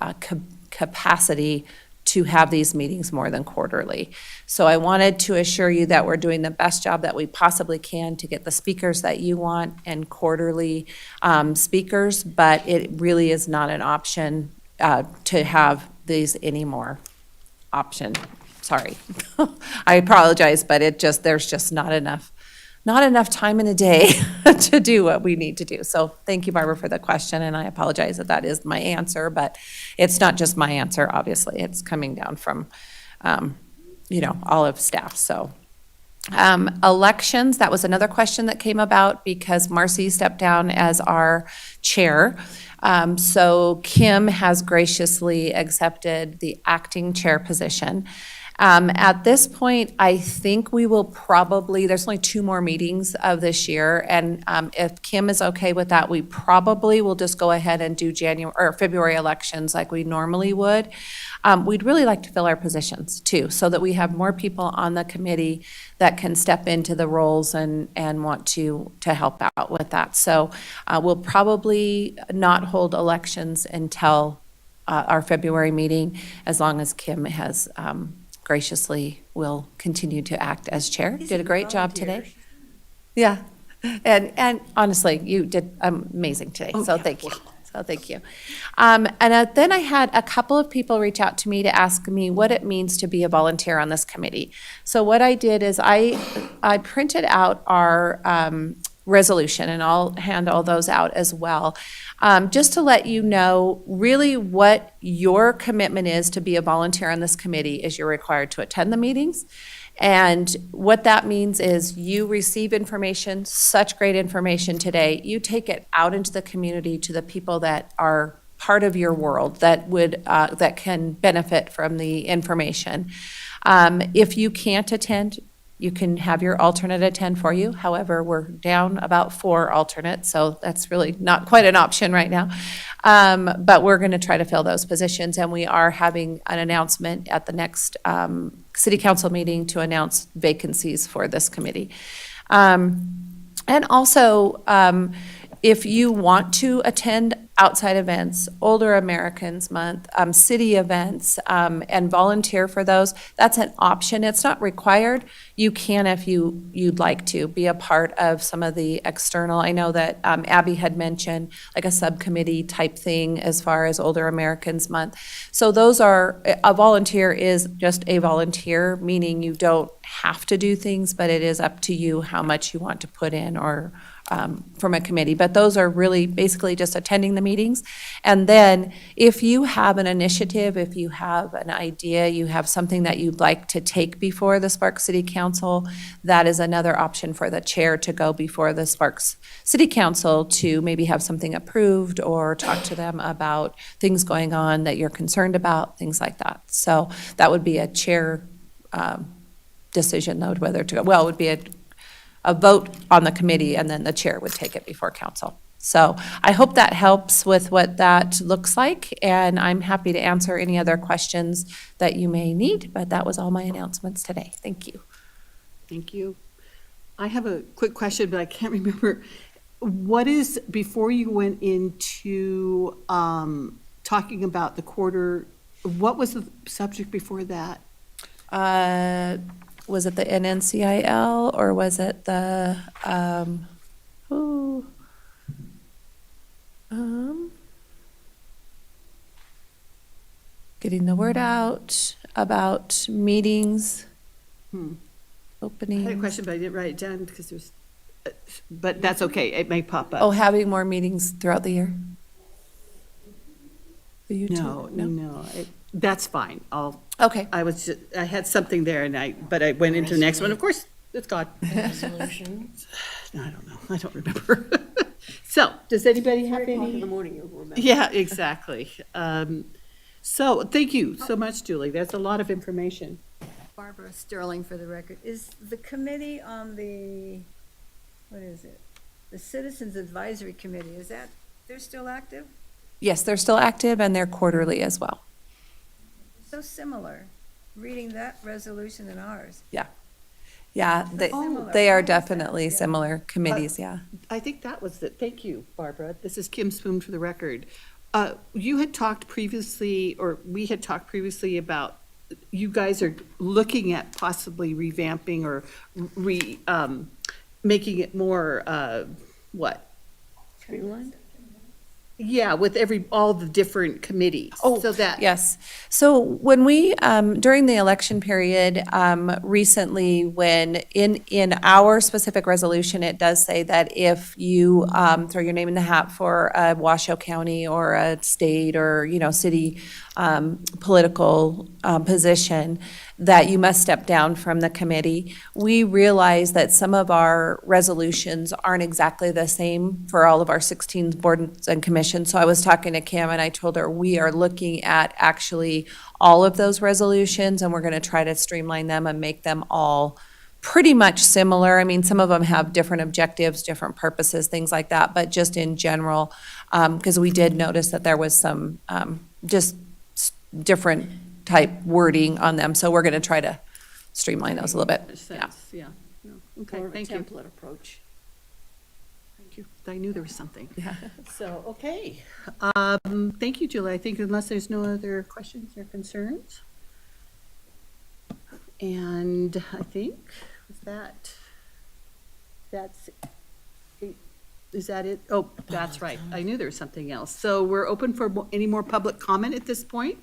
capacity to have these meetings more than quarterly. So I wanted to assure you that we're doing the best job that we possibly can to get the speakers that you want and quarterly speakers, but it really is not an option to have these anymore. Sorry. I apologize, but there's just not enough time in a day to do what we need to do. So thank you, Barbara, for the question, and I apologize that is my answer, but it's not just my answer, obviously. It's coming down from, all of staff, so. Elections, that was another question that came about because Marcy stepped down as our chair. So Kim has graciously accepted the acting chair position. At this point, I think we will there's only 2 more meetings of this year, and if Kim is okay with that, we probably will just go ahead and do February elections like we normally would. We'd really like to fill our positions too, so that we have more people on the committee that can step into the roles and want to help out with that. So we'll probably not hold elections until our February meeting, as long as Kim has graciously will continue to act as chair. Did a great job today. Yeah, and honestly, you did amazing today, so thank you. So thank you. Then I had a couple of people reach out to me to ask me what it means to be a volunteer on this committee. So what I did is I printed out our resolution, and I'll hand all those out as well, just to let you know really what your commitment is to be a volunteer on this committee is you're required to attend the meetings. And what that means is you receive information, such great information today, you take it out into the community to the people that are part of your world that would, that can benefit from the information. If you can't attend, you can have your alternate attend for you. However, we're down about 4 alternates, so that's really not quite an option right now. But we're going to try to fill those positions, and we are having an announcement at the next city council meeting to announce vacancies for this committee. And also, if you want to attend outside events, Older Americans Month, city events, and volunteer for those, that's an option. It's not required. You can, if you'd like to, be a part of some of the external. I know that Abby had mentioned like a subcommittee type thing as far as Older Americans Month. So those are, a volunteer is just a volunteer, meaning you don't have to do things, but it is up to you how much you want to put in or from a committee. But those are really basically just attending the meetings. And then if you have an initiative, if you have an idea, you have something that you'd like to take before the Sparks City Council, that is another option for the chair to go before the Sparks City Council to maybe have something approved or talk to them about things going on that you're concerned about, things like that. So that would be a chair decision though, whether to go, well, it would be a vote on the committee, and then the chair would take it before council. So I hope that helps with what that looks like, and I'm happy to answer any other questions that you may need, but that was all my announcements today. Thank you. Thank you. I have a quick question, but I can't remember. What is, before you went into talking about the quarter, what was the subject before that? Was it the NNCIL or was it the, getting the word out about meetings, openings? I had a question, but I didn't write it down because there's, but that's okay. It may pop up. Oh, having more meetings throughout the year? The YouTube? No, that's fine. Okay. I had something there but I went into the next one. Of course, it's gone. Resolutions? I don't know. I don't remember. So, does anybody have any? In the morning, you'll remember. Yeah, exactly. So, thank you so much, Julie. That's a lot of information. Barbara Sterling for the record. Is the committee on the, what is it? The Citizens Advisory Committee, is that, they're still active? Yes, they're still active and they're quarterly as well. So similar, reading that resolution and ours. Yeah, they are definitely similar committees, yeah. I think that was it. Thank you, Barbara. This is Kim Spoon for the record. You had talked previously, or we had talked previously about you guys are looking at possibly revamping or making it more, what? Streamlined? Yeah, with all the different committees. Oh, so that yes. So when we, during the election period, recently, when in our specific resolution, it does say that if you throw your name in the hat for a Washoe County or a state or, city political position, that you must step down from the committee. We realize that some of our resolutions aren't exactly the same for all of our 16 boards and commissions. So I was talking to Kim and I told her we are looking at actually all of those resolutions, and we're going to try to streamline them and make them all pretty much similar. I mean, some of them have different objectives, different purposes, things like that, but just in general, because we did notice that there was some just different type wording on them, so we're going to try to streamline those a little bit. Yeah. No. Okay, More of a thank you. template approach. Thank you. I knew there was something. Yeah. So, okay. Thank you, Julie. I think unless there's no other questions or concerns. And I think is that it? Oh, that's right. I knew there was something else. So we're open for any more public comment at this point.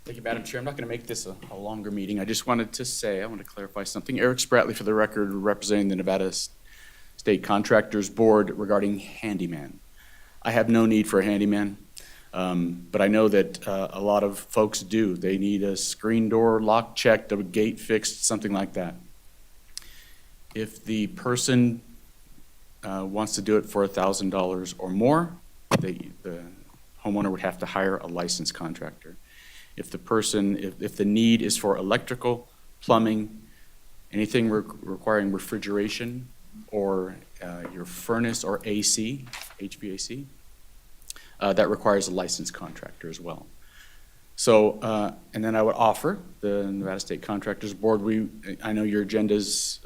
Thank you, Madam Chair. I'm not going to make this a longer meeting. I just wanted to say, I want to clarify something. Eric Spratley, for the record, representing the Nevada State Contractors Board regarding handyman. I have no need for a handyman, but I know that a lot of folks do. They need a screen door lock checked, a gate fixed, something like that. If the person wants to do it for $1,000 or more, the homeowner would have to hire a licensed contractor. If the need is for electrical, plumbing, anything requiring refrigeration or your furnace or AC, HVAC, that requires a licensed contractor as well. So, and then I would offer the Nevada State Contractors Board, I know your agenda's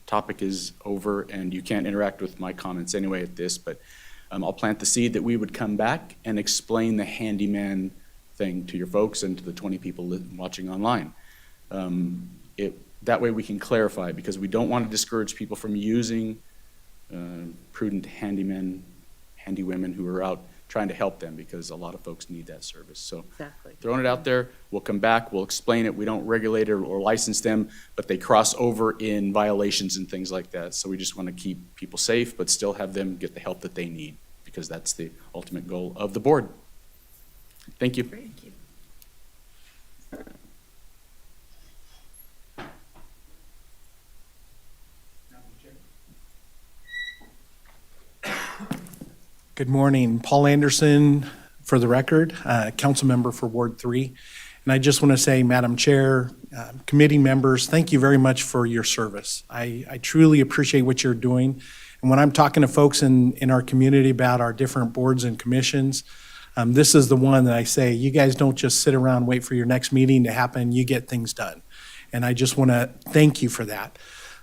topic is over and you can't interact with my comments anyway at this, but I'll plant the seed that we would come back and explain the handyman thing to your folks and to the 20 people watching online. That way we can clarify, because we don't want to discourage people from using prudent handymen, handywomen who are out trying to help them, because a lot of folks need that service. So Exactly. throwing it out there, we'll come back, we'll explain it. We don't regulate it or license them, but they cross over in violations and things like that. So we just want to keep people safe, but still have them get the help that they need, because that's the ultimate goal of the board. Thank you. Thank you. Good morning. Paul Anderson, for the record, council member for Ward 3. And I just want to say, Madam Chair, committee members, thank you very much for your service. I truly appreciate what you're doing. And when I'm talking to folks in our community about our different boards and commissions, this is the one that I say, you guys don't just sit around and wait for your next meeting to happen, you get things done. And I just want to thank you for that.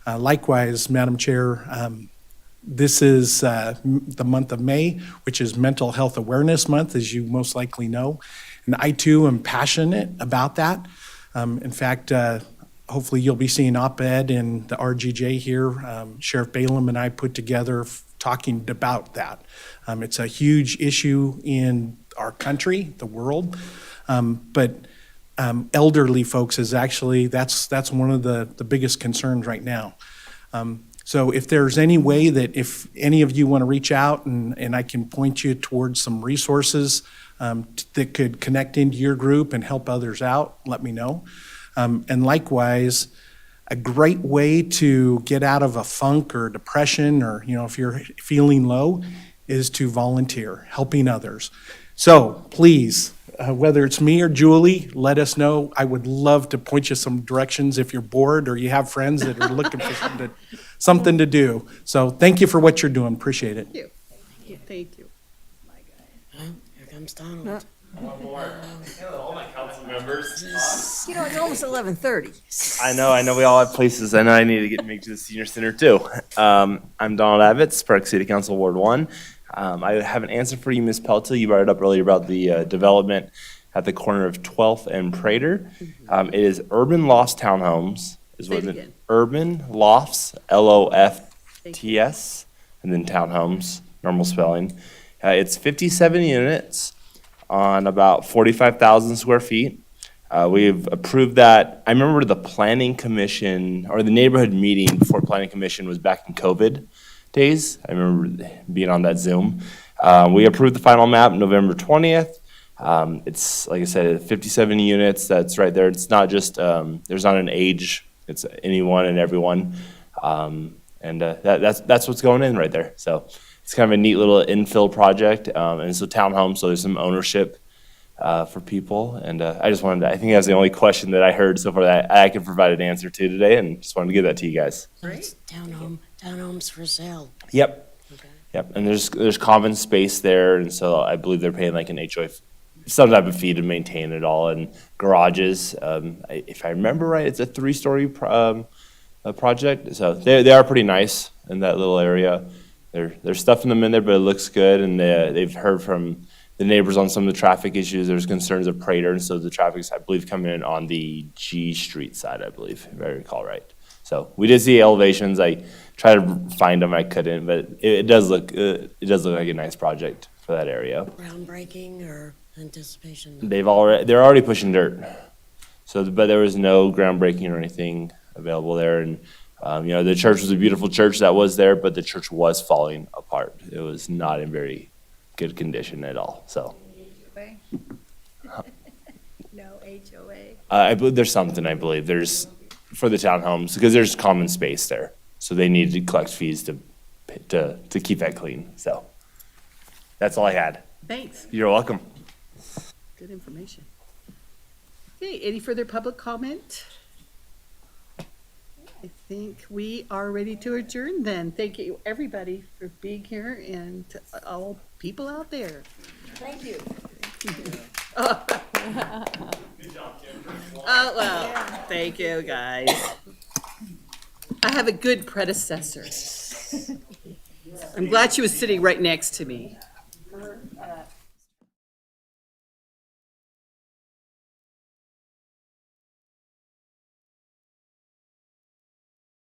Likewise, Madam Chair, this is the month of May, which is Mental Health Awareness Month, as you most likely know. And I too am passionate about that. In fact, hopefully you'll be seeing op-ed in the RGJ here. Sheriff Balaam and I put together talking about that. It's a huge issue in our country, the world, but elderly folks is actually, that's one of the biggest concerns right now. So if there's any way that if any of you want to reach out and I can point you towards some resources that could connect into your group and help others out, let me know. And likewise, a great way to get out of a funk or depression, or if you're feeling low, is to volunteer, helping others. So please, whether it's me or Julie, let us know. I would love to point you some directions if you're bored or you have friends that are looking for something to do. So thank you for what you're doing. Appreciate it. Thank you. Thank you. Here comes Donald. One more. All my council members. It's almost 11:30. I know we all have places. I know I need to make to the senior center too. I'm Donald Avitz, Park City Council Ward 1. I have an answer for you, Ms. Peltill. You brought it up earlier about the development at the corner of 12th and Prater. It is Urban Lofts Townhomes. Say it again. Urban Lofts, LOFTS, and then Townhomes, normal spelling. It's 57 units on about 45,000 square feet. We've approved that. I remember the planning commission, or the neighborhood meeting before planning commission was back in COVID days. I remember being on that Zoom. We approved the final map November 20th. It's, like I said, 57 units. That's right there. It's not just, there's not an age. It's anyone and everyone. That's what's going in right there. So it's kind of a neat little infill project. And it's a townhome, so there's some ownership for people. And I just wanted to, I think that's the only question that I heard so far that I could provide an answer to today, and just wanted to give that to you guys. Great. Townhomes for sale. Yep. Okay. Yep. And there's common space there, and so I believe they're paying like an HOA, some type of fee to maintain it all, and garages. If I remember right, it's a 3-story project. So they are pretty nice in that little area. There's stuff in them in there, but it looks good, and they've heard from the neighbors on some of the traffic issues. There's concerns of Prater, and so the traffic's, I believe, coming in on the G Street side, I believe, if I recall right. So we did see elevations. I tried to find them, I couldn't, but it does look like a nice project for that area. Groundbreaking or anticipation? They're already pushing dirt. So, but there was no groundbreaking or anything available there. And, the church was a beautiful church that was there, but the church was falling apart. It was not in very good condition at all, so. No HOA. I believe there's something, there's, for the townhomes, because there's common space there. So they need to collect fees to keep that clean, so. That's all I had. Thanks. You're welcome. Good information. Okay, any further public comment? I think we are ready to adjourn then. Thank you, everybody, for being here and to all people out there. Thank you. Oh, well, thank you, guys. I have a good predecessor. I'm glad she was sitting right next to me.